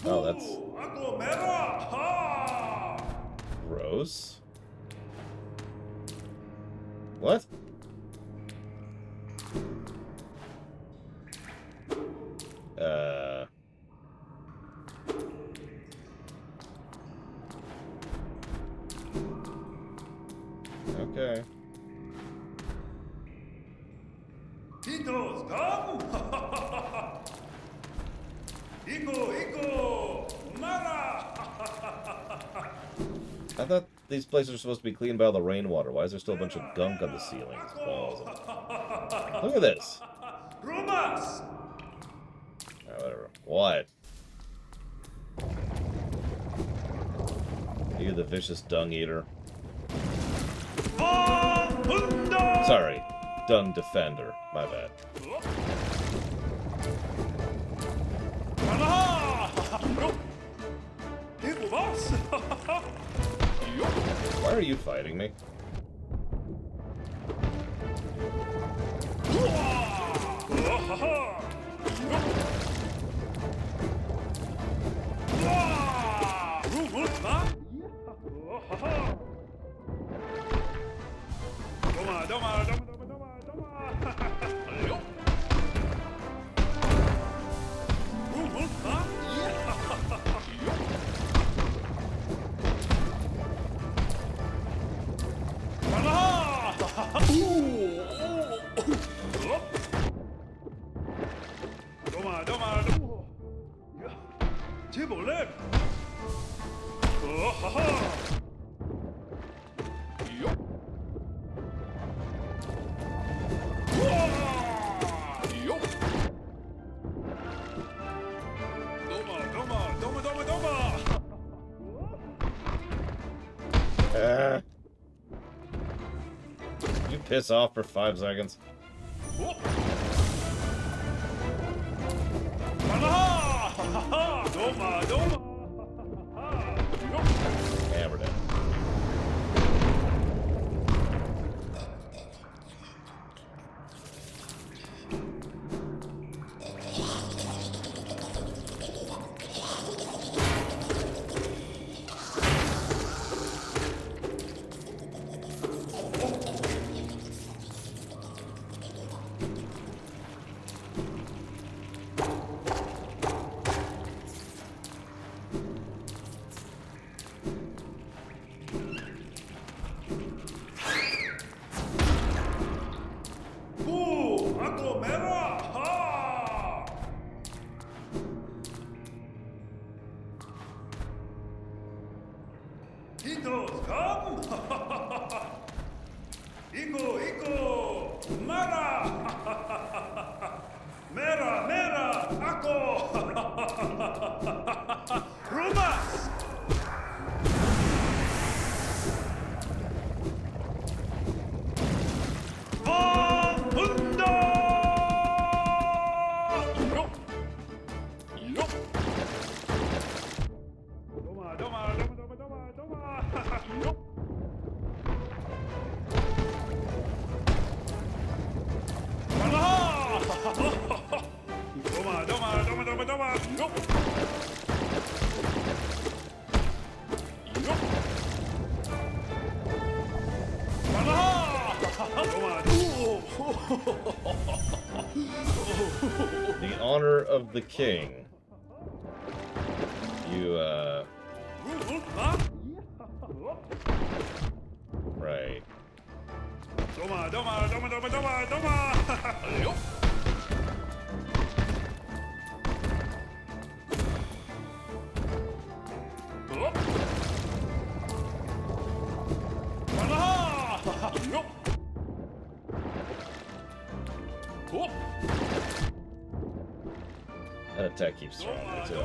Oh, that's gross. What? Okay. Tito's come! Iko! Mara! I thought these places are supposed to be cleaned by all the rainwater. Why is there still a bunch of gunk on the ceilings, walls? Look at this. Rumas! Whatever. What? You're the vicious dung eater. Sorry. Dung defender. My bad. Why are you fighting me? You piss off for 5 seconds. Hammered it. Ako mera! Ha! Hitos, come! Iko! Mara! Mera! Ako! Rumas! The honor of the king. You, right. That attack keeps throwing me, too.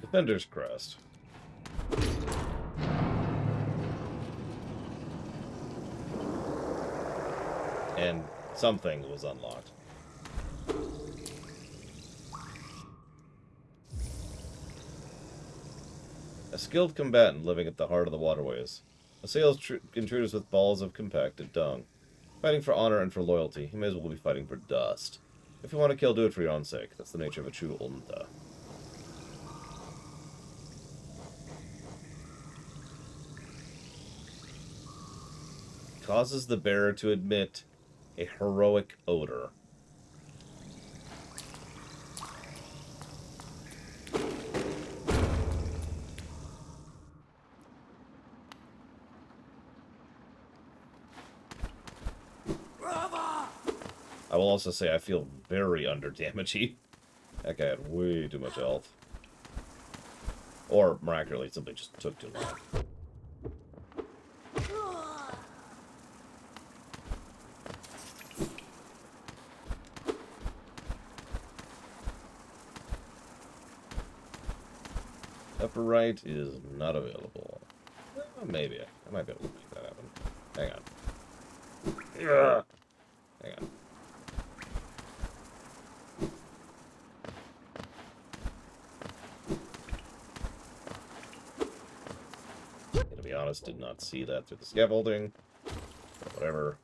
Defender's Crest. And something was unlocked. A skilled combatant living at the heart of the waterways. Assails intruders with balls of compacted dung. Fighting for honor and for loyalty, he may as well be fighting for dust. If you want to kill, do it for your own sake. That's the nature of a true Unta. Causes the bearer to emit a heroic odor. I will also say I feel very under damagey. That guy had way too much health. Or, miraculously, something just took too long. Upper right is not available. Maybe. I might be able to make that happen. Hang on. Ugh. Hang on. To be honest, did not see that through the scaffolding. But whatever.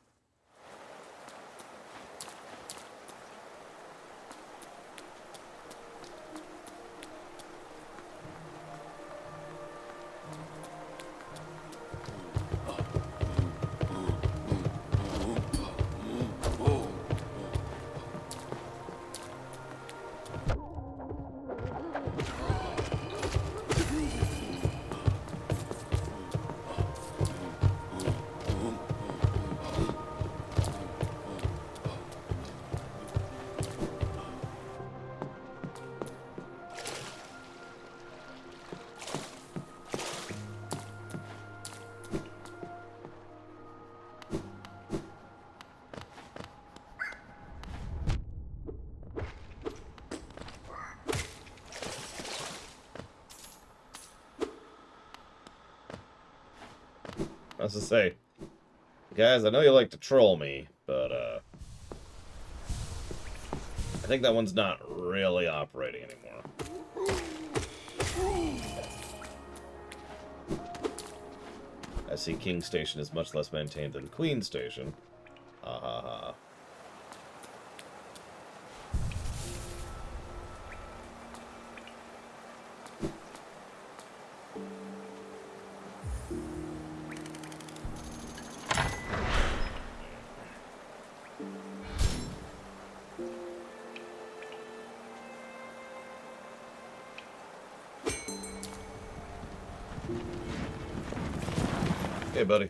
I was to say, guys, I know you like to troll me, but, I think that one's not really operating anymore. I see King Station is much less maintained than Queen Station. Ha ha ha. Hey, buddy.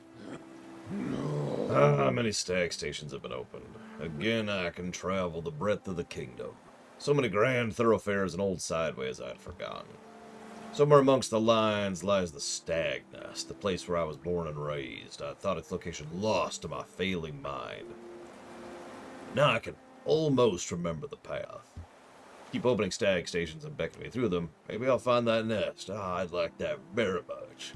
Many stag stations have been opened. Again, I can travel the breadth of the kingdom. So many grand thoroughfares and old sideways I had forgotten. Somewhere amongst the lines lies the Stag Nest, the place where I was born and raised. I thought its location lost to my failing mind. Now I can almost remember the path. Keep opening stag stations and beckoning me through them. Maybe I'll find that nest. I'd like that very much.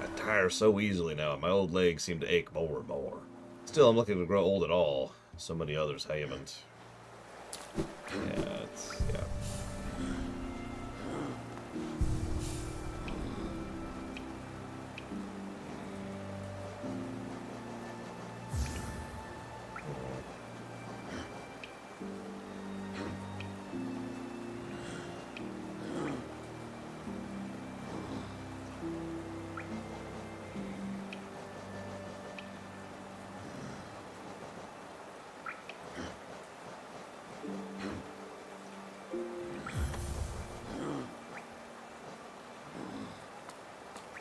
I tire so easily now, and my old legs seem to ache more and more. Still, I'm looking to grow old at all. So many others haven't. Yeah.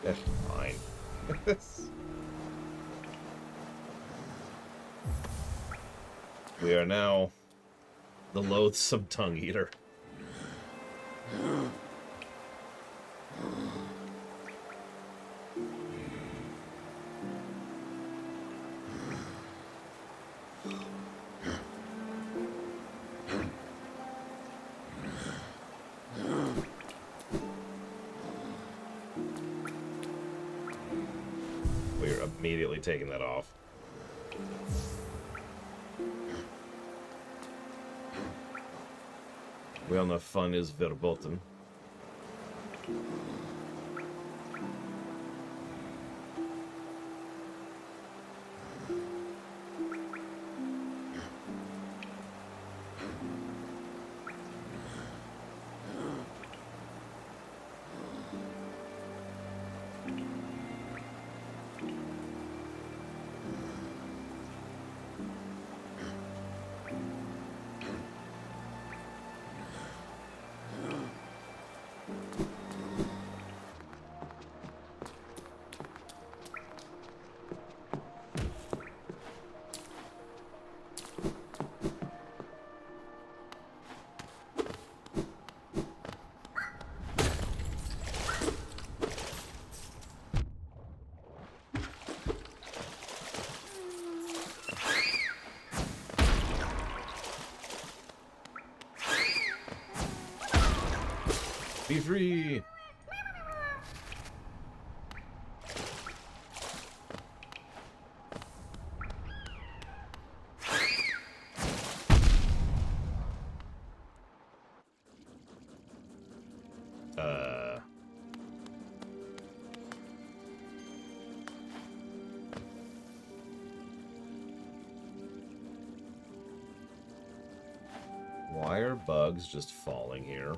That's fine. We are now the loathsome tongue eater. We're immediately taking that off. We all know fun is verboten. Be free! Why are bugs just falling here?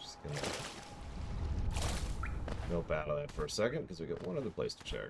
Just gonna nope out of that for a second because we got one other place to check.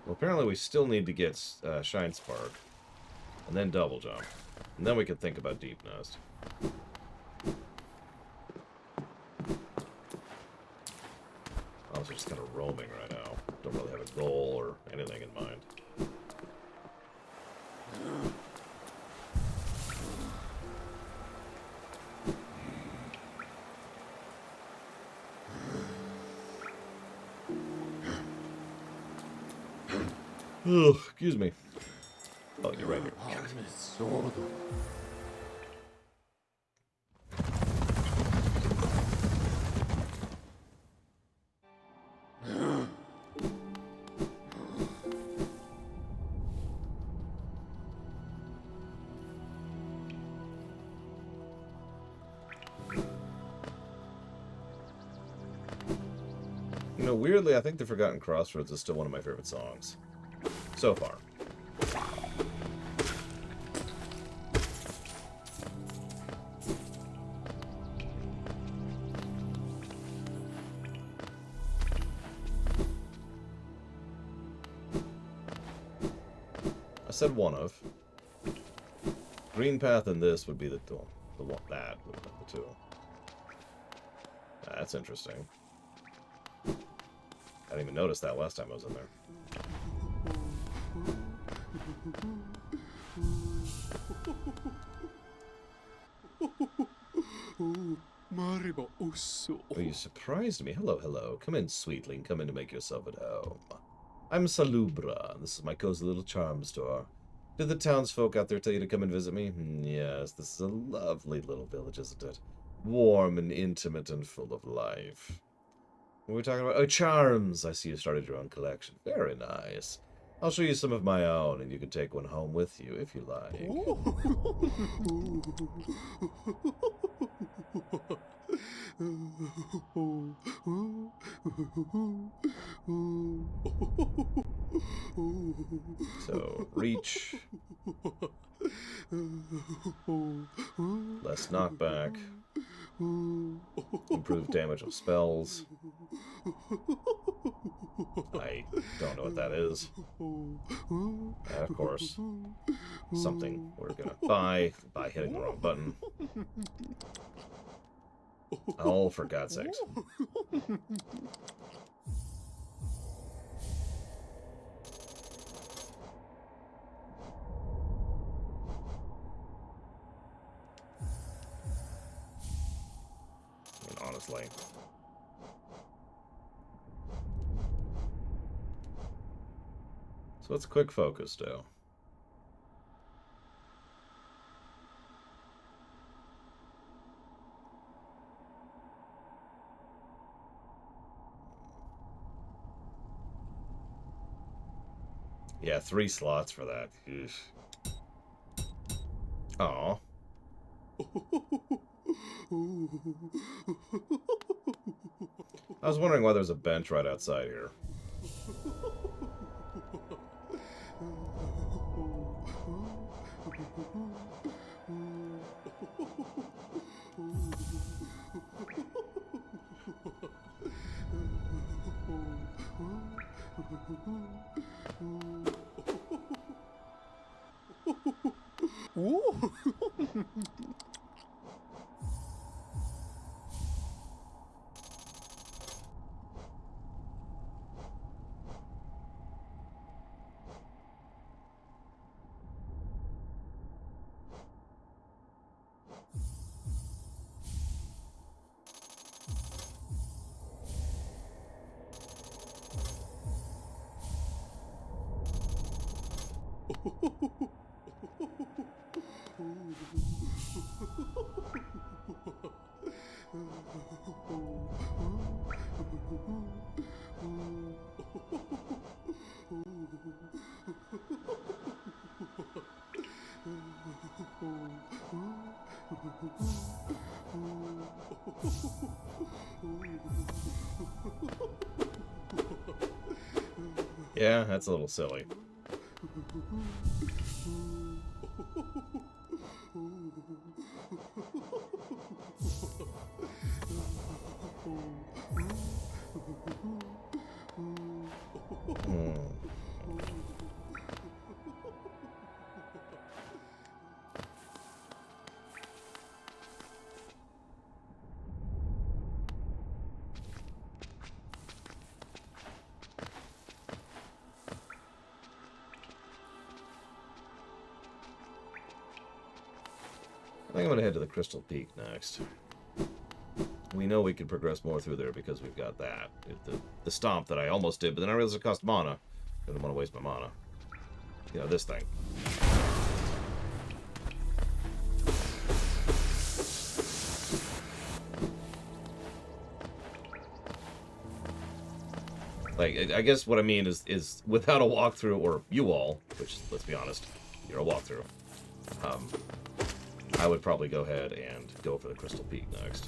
Well, apparently we still need to get Shine Spark, and then Double Jump, and then we can think about Deep Nest. I was just kind of roaming right now. Don't really have a goal or anything in mind. Oh, excuse me. Oh, you're right here. You know, weirdly, I think The Forgotten Crossroads is still one of my favorite songs. So far. I said one of. Green Path and this would be the one that would be the two. That's interesting. I didn't even notice that last time I was in there. Oh, you surprised me. Hello, hello. Come in, sweetling. Come in to make yourself at home. I'm Salubra. This is my cozy little charm store. Did the townsfolk out there tell you to come and visit me? Yes, this is a lovely little village, isn't it? Warm and intimate and full of life. What are we talking about? Oh, charms! I see you started your own collection. Very nice. I'll show you some of my own, and you can take one home with you, if you like. So, reach. Less knockback. Improved damage of spells. I don't know what that is. And of course, something we're gonna buy by hitting the wrong button. Oh, for God's sakes. I mean, honestly. So what's quick focus do? Yeah, 3 slots for that. Aw. I was wondering why there's a bench right outside here. Yeah, that's a little silly. I think I'm going to head to the Crystal Peak next. We know we can progress more through there because we've got that. The stomp that I almost did, but then I realized it cost mana. I didn't want to waste my mana. You know, this thing. Like, I guess what I mean is without a walkthrough, or you all, which, let's be honest, you're a walkthrough, I would probably go ahead and go for the Crystal Peak next.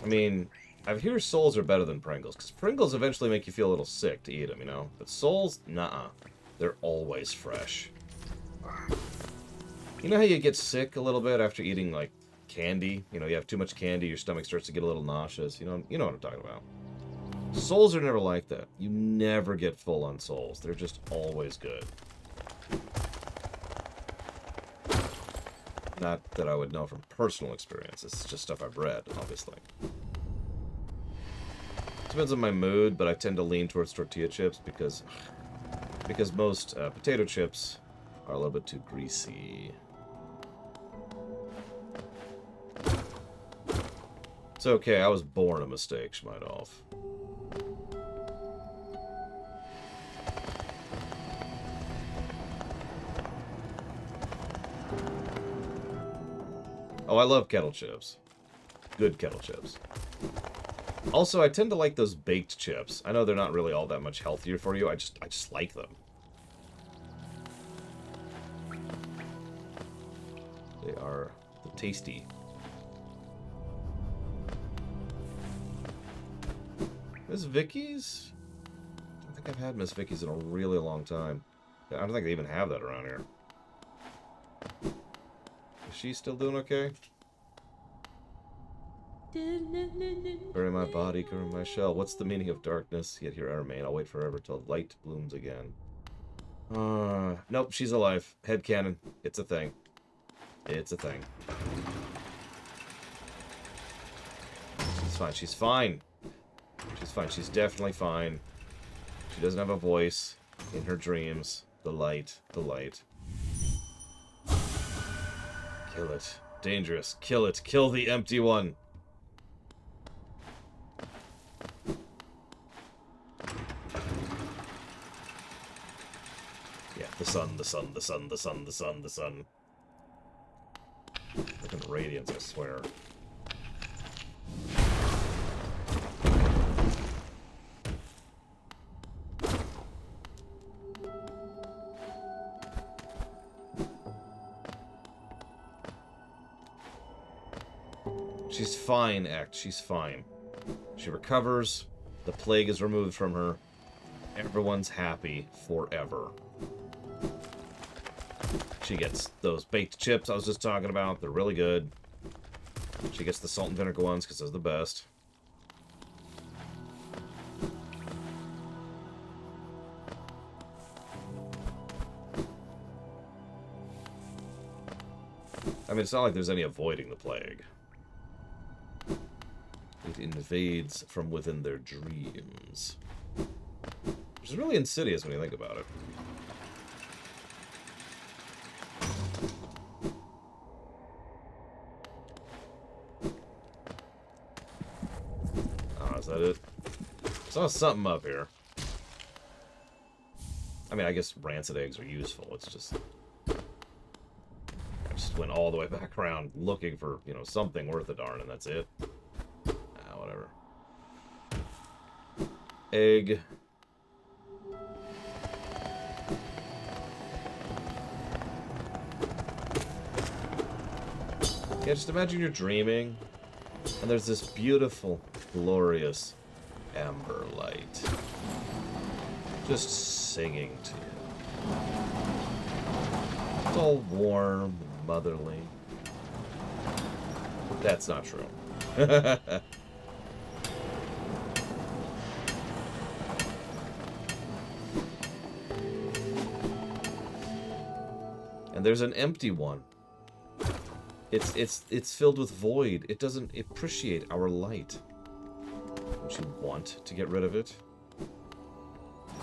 I mean, I hear souls are better than Pringles, because Pringles eventually make you feel a little sick to eat them, you know? But souls, nuh-uh. They're always fresh. You know how you get sick a little bit after eating, like, candy? You know, you have too much candy, your stomach starts to get a little nauseous. You know what I'm talking about. Souls are never like that. You never get full on souls. They're just always good. Not that I would know from personal experience. It's just stuff I've read, obviously. Depends on my mood, but I tend to lean towards tortilla chips because most potato chips are a little bit too greasy. It's okay, I was born a mistake, Schmeidolf. Oh, I love kettle chips. Good kettle chips. Also, I tend to like those baked chips. I know they're not really all that much healthier for you. I just like them. They are tasty. Miss Vicky's? I don't think I've had Miss Vicky's in a really long time. I don't think they even have that around here. Is she still doing okay? Bury my body, cover my shell. What's the meaning of darkness? Yet here I remain. I'll wait forever till light blooms again. Nope, she's alive. Headcanon. It's a thing. It's a thing. She's fine. She's fine. She's fine. She's definitely fine. She doesn't have a voice in her dreams. The light. The light. Kill it. Dangerous. Kill it. Kill the empty one. Yeah, the sun, the sun, the sun, the sun, the sun, the sun. Freaking radiance, I swear. She's fine, Act. She's fine. She recovers. The plague is removed from her. Everyone's happy forever. She gets those baked chips I was just talking about. They're really good. She gets the salt and vinegar ones because those are the best. I mean, it's not like there's any avoiding the plague. It invades from within their dreams. Which is really insidious when you think about it. Oh, is that it? Saw something up here. I mean, I guess rancid eggs are useful. It's just... I just went all the way back around looking for, you know, something worth a darn, and that's it. Ah, whatever. Egg. Yeah, just imagine you're dreaming, and there's this beautiful, glorious amber light just singing to you. It's all warm and motherly. That's not true. And there's an empty one. It's filled with void. It doesn't appreciate our light. Don't you want to get rid of it?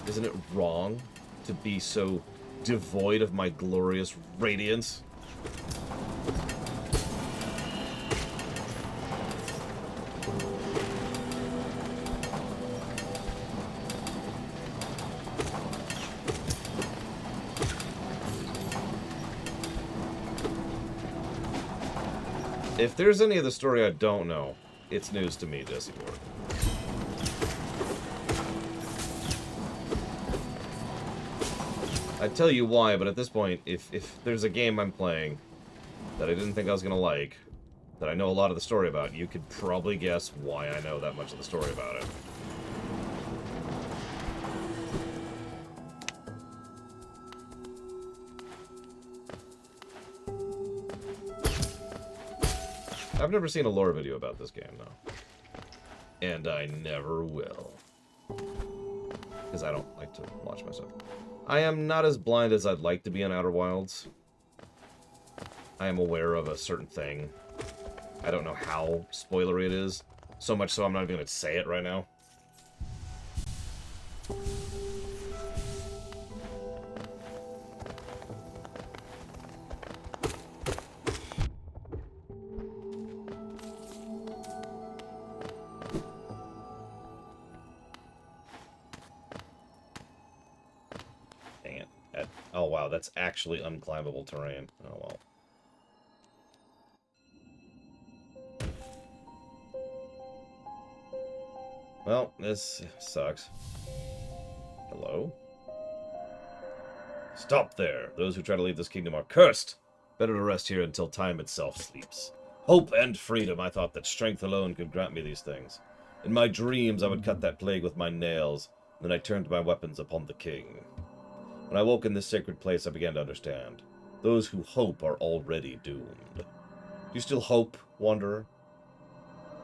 Isn't it wrong to be so devoid of my glorious radiance? If there's any of the story I don't know, it's news to me, Jesse Ward. I'd tell you why, but at this point, if there's a game I'm playing that I didn't think I was going to like, that I know a lot of the story about, you could probably guess why I know that much of the story about it. I've never seen a lore video about this game, though. And I never will. Because I don't like to watch myself. I am not as blind as I'd like to be in Outer Wilds. I am aware of a certain thing. I don't know how spoilery it is. So much so I'm not even going to say it right now. Oh, wow, that's actually unclimbable terrain. Oh, well. Well, this sucks. Hello? Stop there! Those who try to leave this kingdom are cursed! Better to rest here until time itself sleeps. Hope and freedom, I thought that strength alone could grant me these things. In my dreams, I would cut that plague with my nails, then I turned my weapons upon the king. When I woke in this sacred place, I began to understand. Those who hope are already doomed. Do you still hope, Wanderer?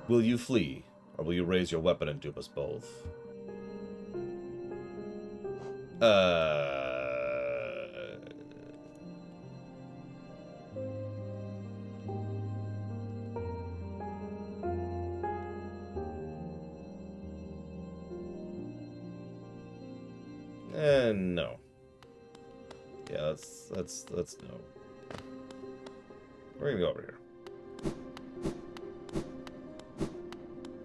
Will you flee, or will you raise your weapon and doom us both? No. Yeah, that's no. We're gonna go over here.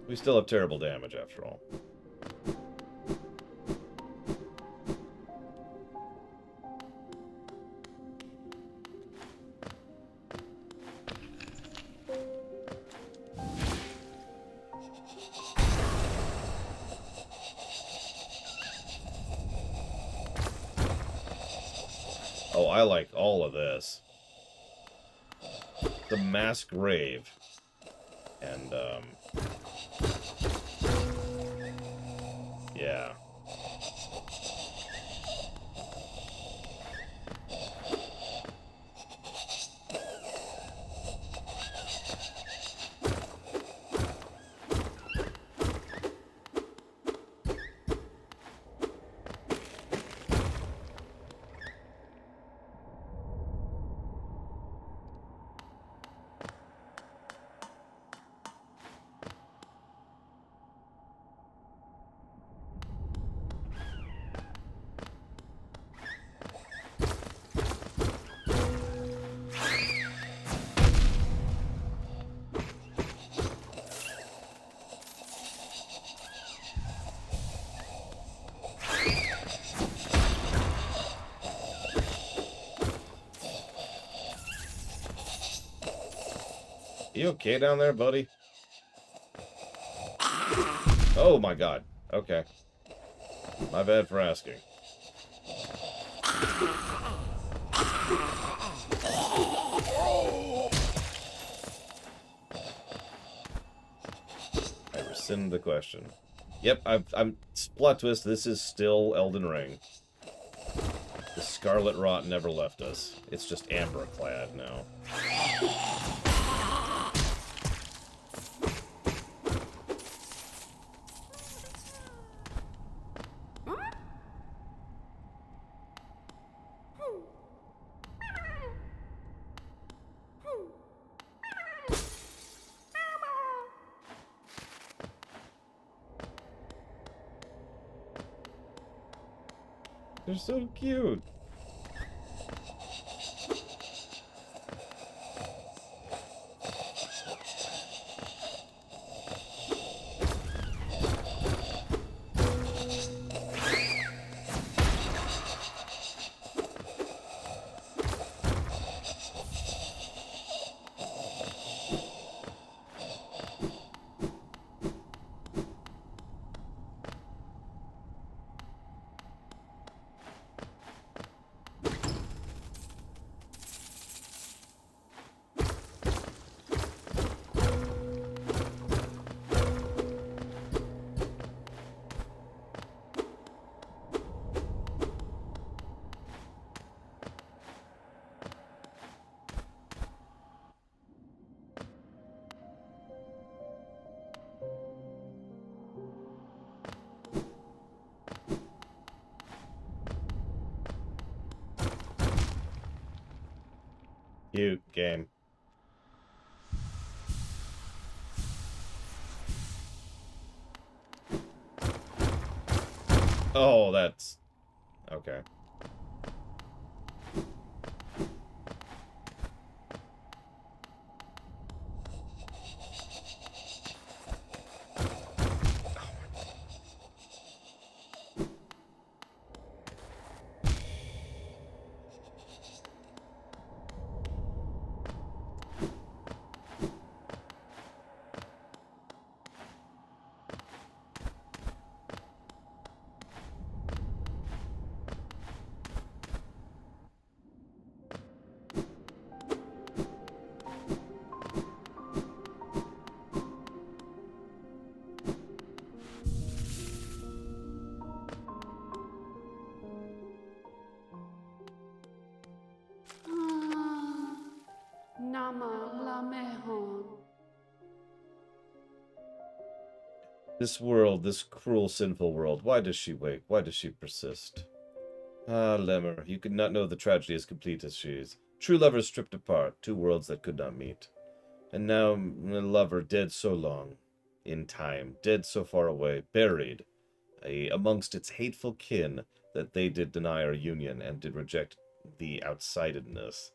We still have terrible damage after all. I like all of this. The mass grave. And, yeah. You okay down there, buddy? Oh my god. Okay. My bad for asking. I rescind the question. Yep, I'm plot twist, this is still Elden Ring. The Scarlet Rot never left us. It's just amber clad now. They're so cute. Cute game. Oh, that's... okay. This world, this cruel, sinful world, why does she wait? Why does she persist? Ah, Lemmer, you could not know the tragedy as complete as she is. True lovers stripped apart, two worlds that could not meet. And now, a lover dead so long, in time, dead so far away, buried, amongst its hateful kin, that they did deny our union, and did reject the outsidedness.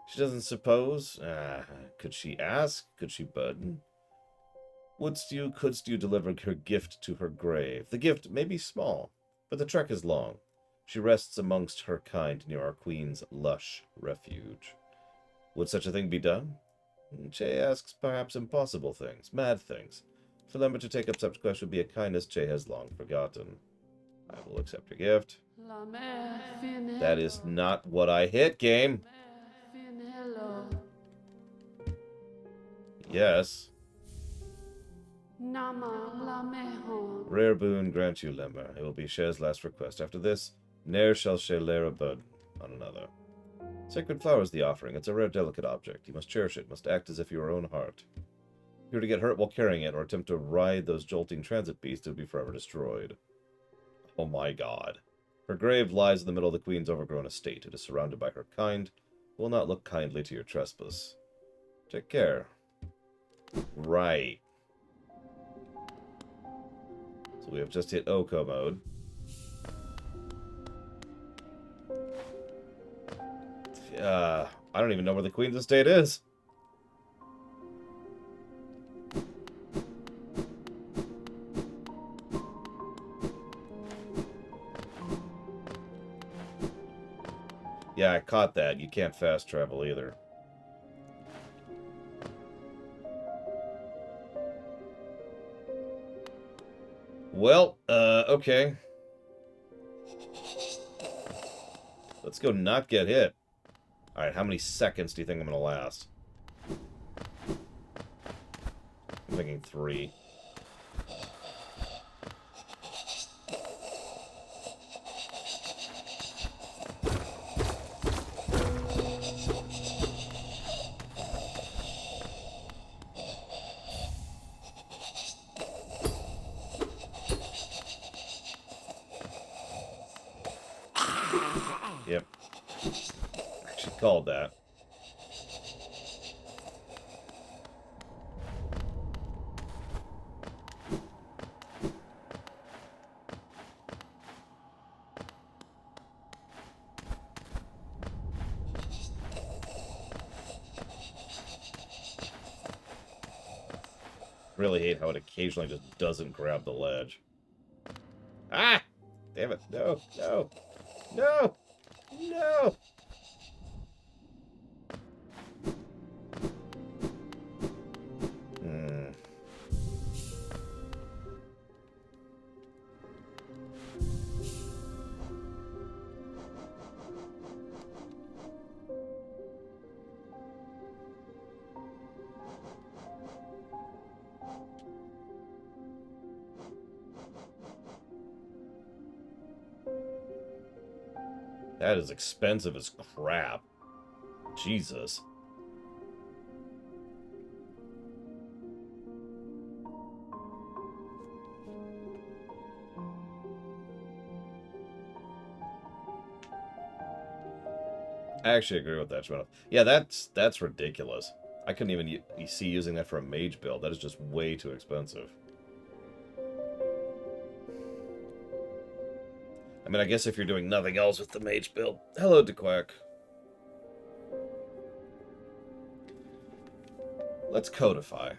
She doesn't suppose? Could she ask? Could she bud? Couldst you deliver her gift to her grave? The gift may be small, but the trek is long. She rests amongst her kind near our queen's lush refuge. Would such a thing be done? Che asks perhaps impossible things, mad things. For Lambert to take up such quest would be a kindness Che has long forgotten. I will accept your gift. That is not what I hit, game. Yes. Rare boon grant you lemmer. It will be Cher's last request. After this, ne'er shall Cher lair a burden on another. Sacred flower is the offering. It's a rare, delicate object. You must cherish it, must act as if your own heart. If you were to get hurt while carrying it, or attempt to ride those jolting transit beasts, it would be forever destroyed. Oh my god. Her grave lies in the middle of the queen's overgrown estate. It is surrounded by her kind. Will not look kindly to your trespass. Take care. Right. So we have just hit Oko mode. I don't even know where the queen's estate is. Yeah, I caught that. You can't fast travel either. Well, okay. Let's go not get hit. Alright, how many seconds do you think I'm going to last? I'm thinking 3. Yep. Actually called that. Really hate how it occasionally just doesn't grab the ledge. Ah! Damn it. No, no, no, no! That is expensive as crap. Jesus. I actually agree with that, Shmenoff. Yeah, that's ridiculous. I couldn't even see using that for a mage build. That is just way too expensive. I mean, I guess if you're doing nothing else with the mage build. Hello, DeQuack. Let's codify.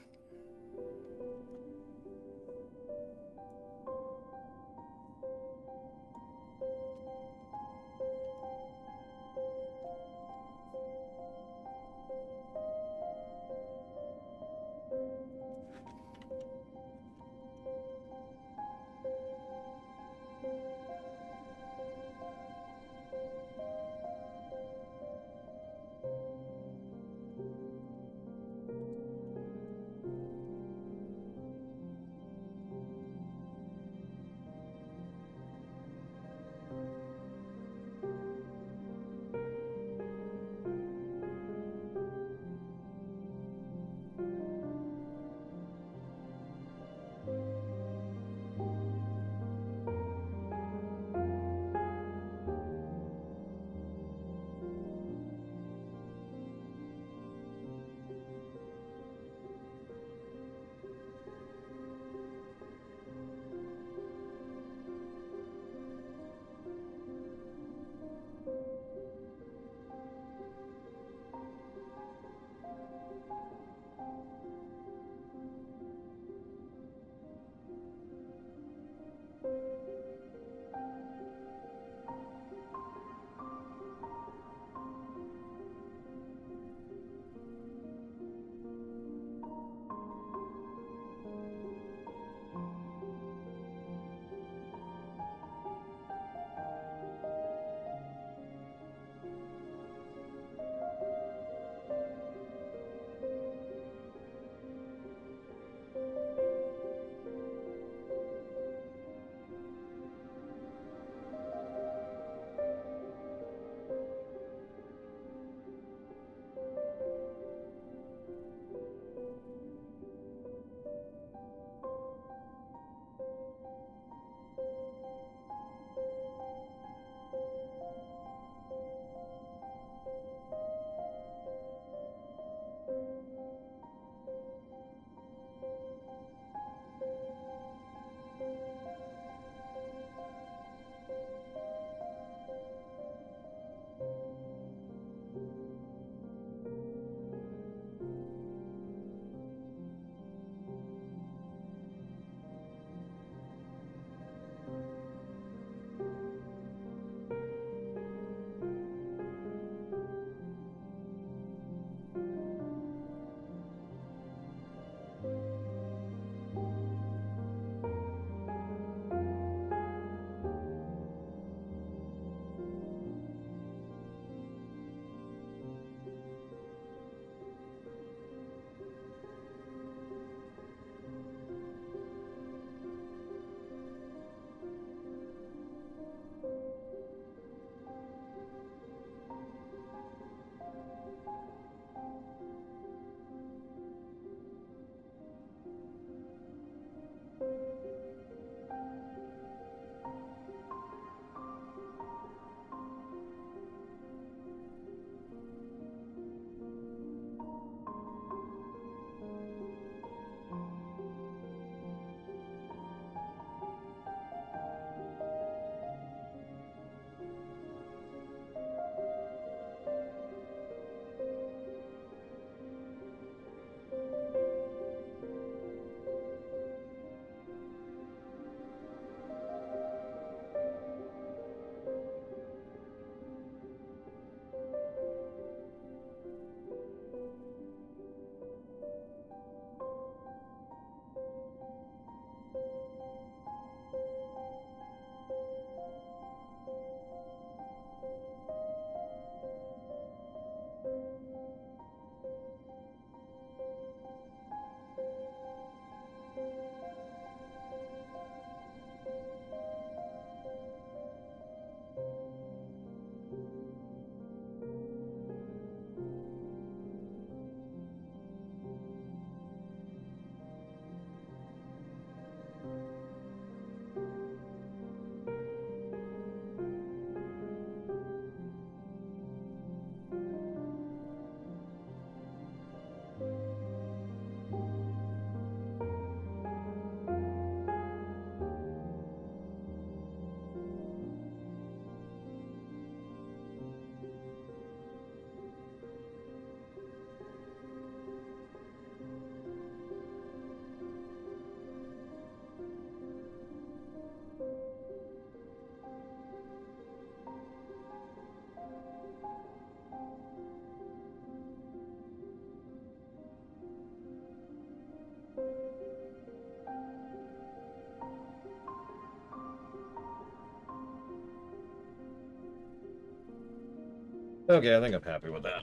Okay, I think I'm happy with that.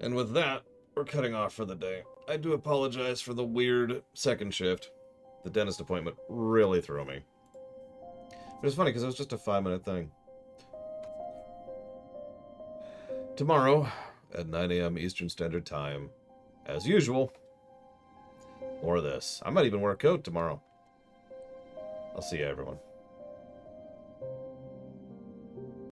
And with that, we're cutting off for the day. I do apologize for the weird second shift. The dentist appointment really threw me. But it's funny because it was just a 5-minute thing. Tomorrow, at 9 a.m. Eastern Standard Time, as usual, more of this. I might even wear a coat tomorrow. I'll see you, everyone.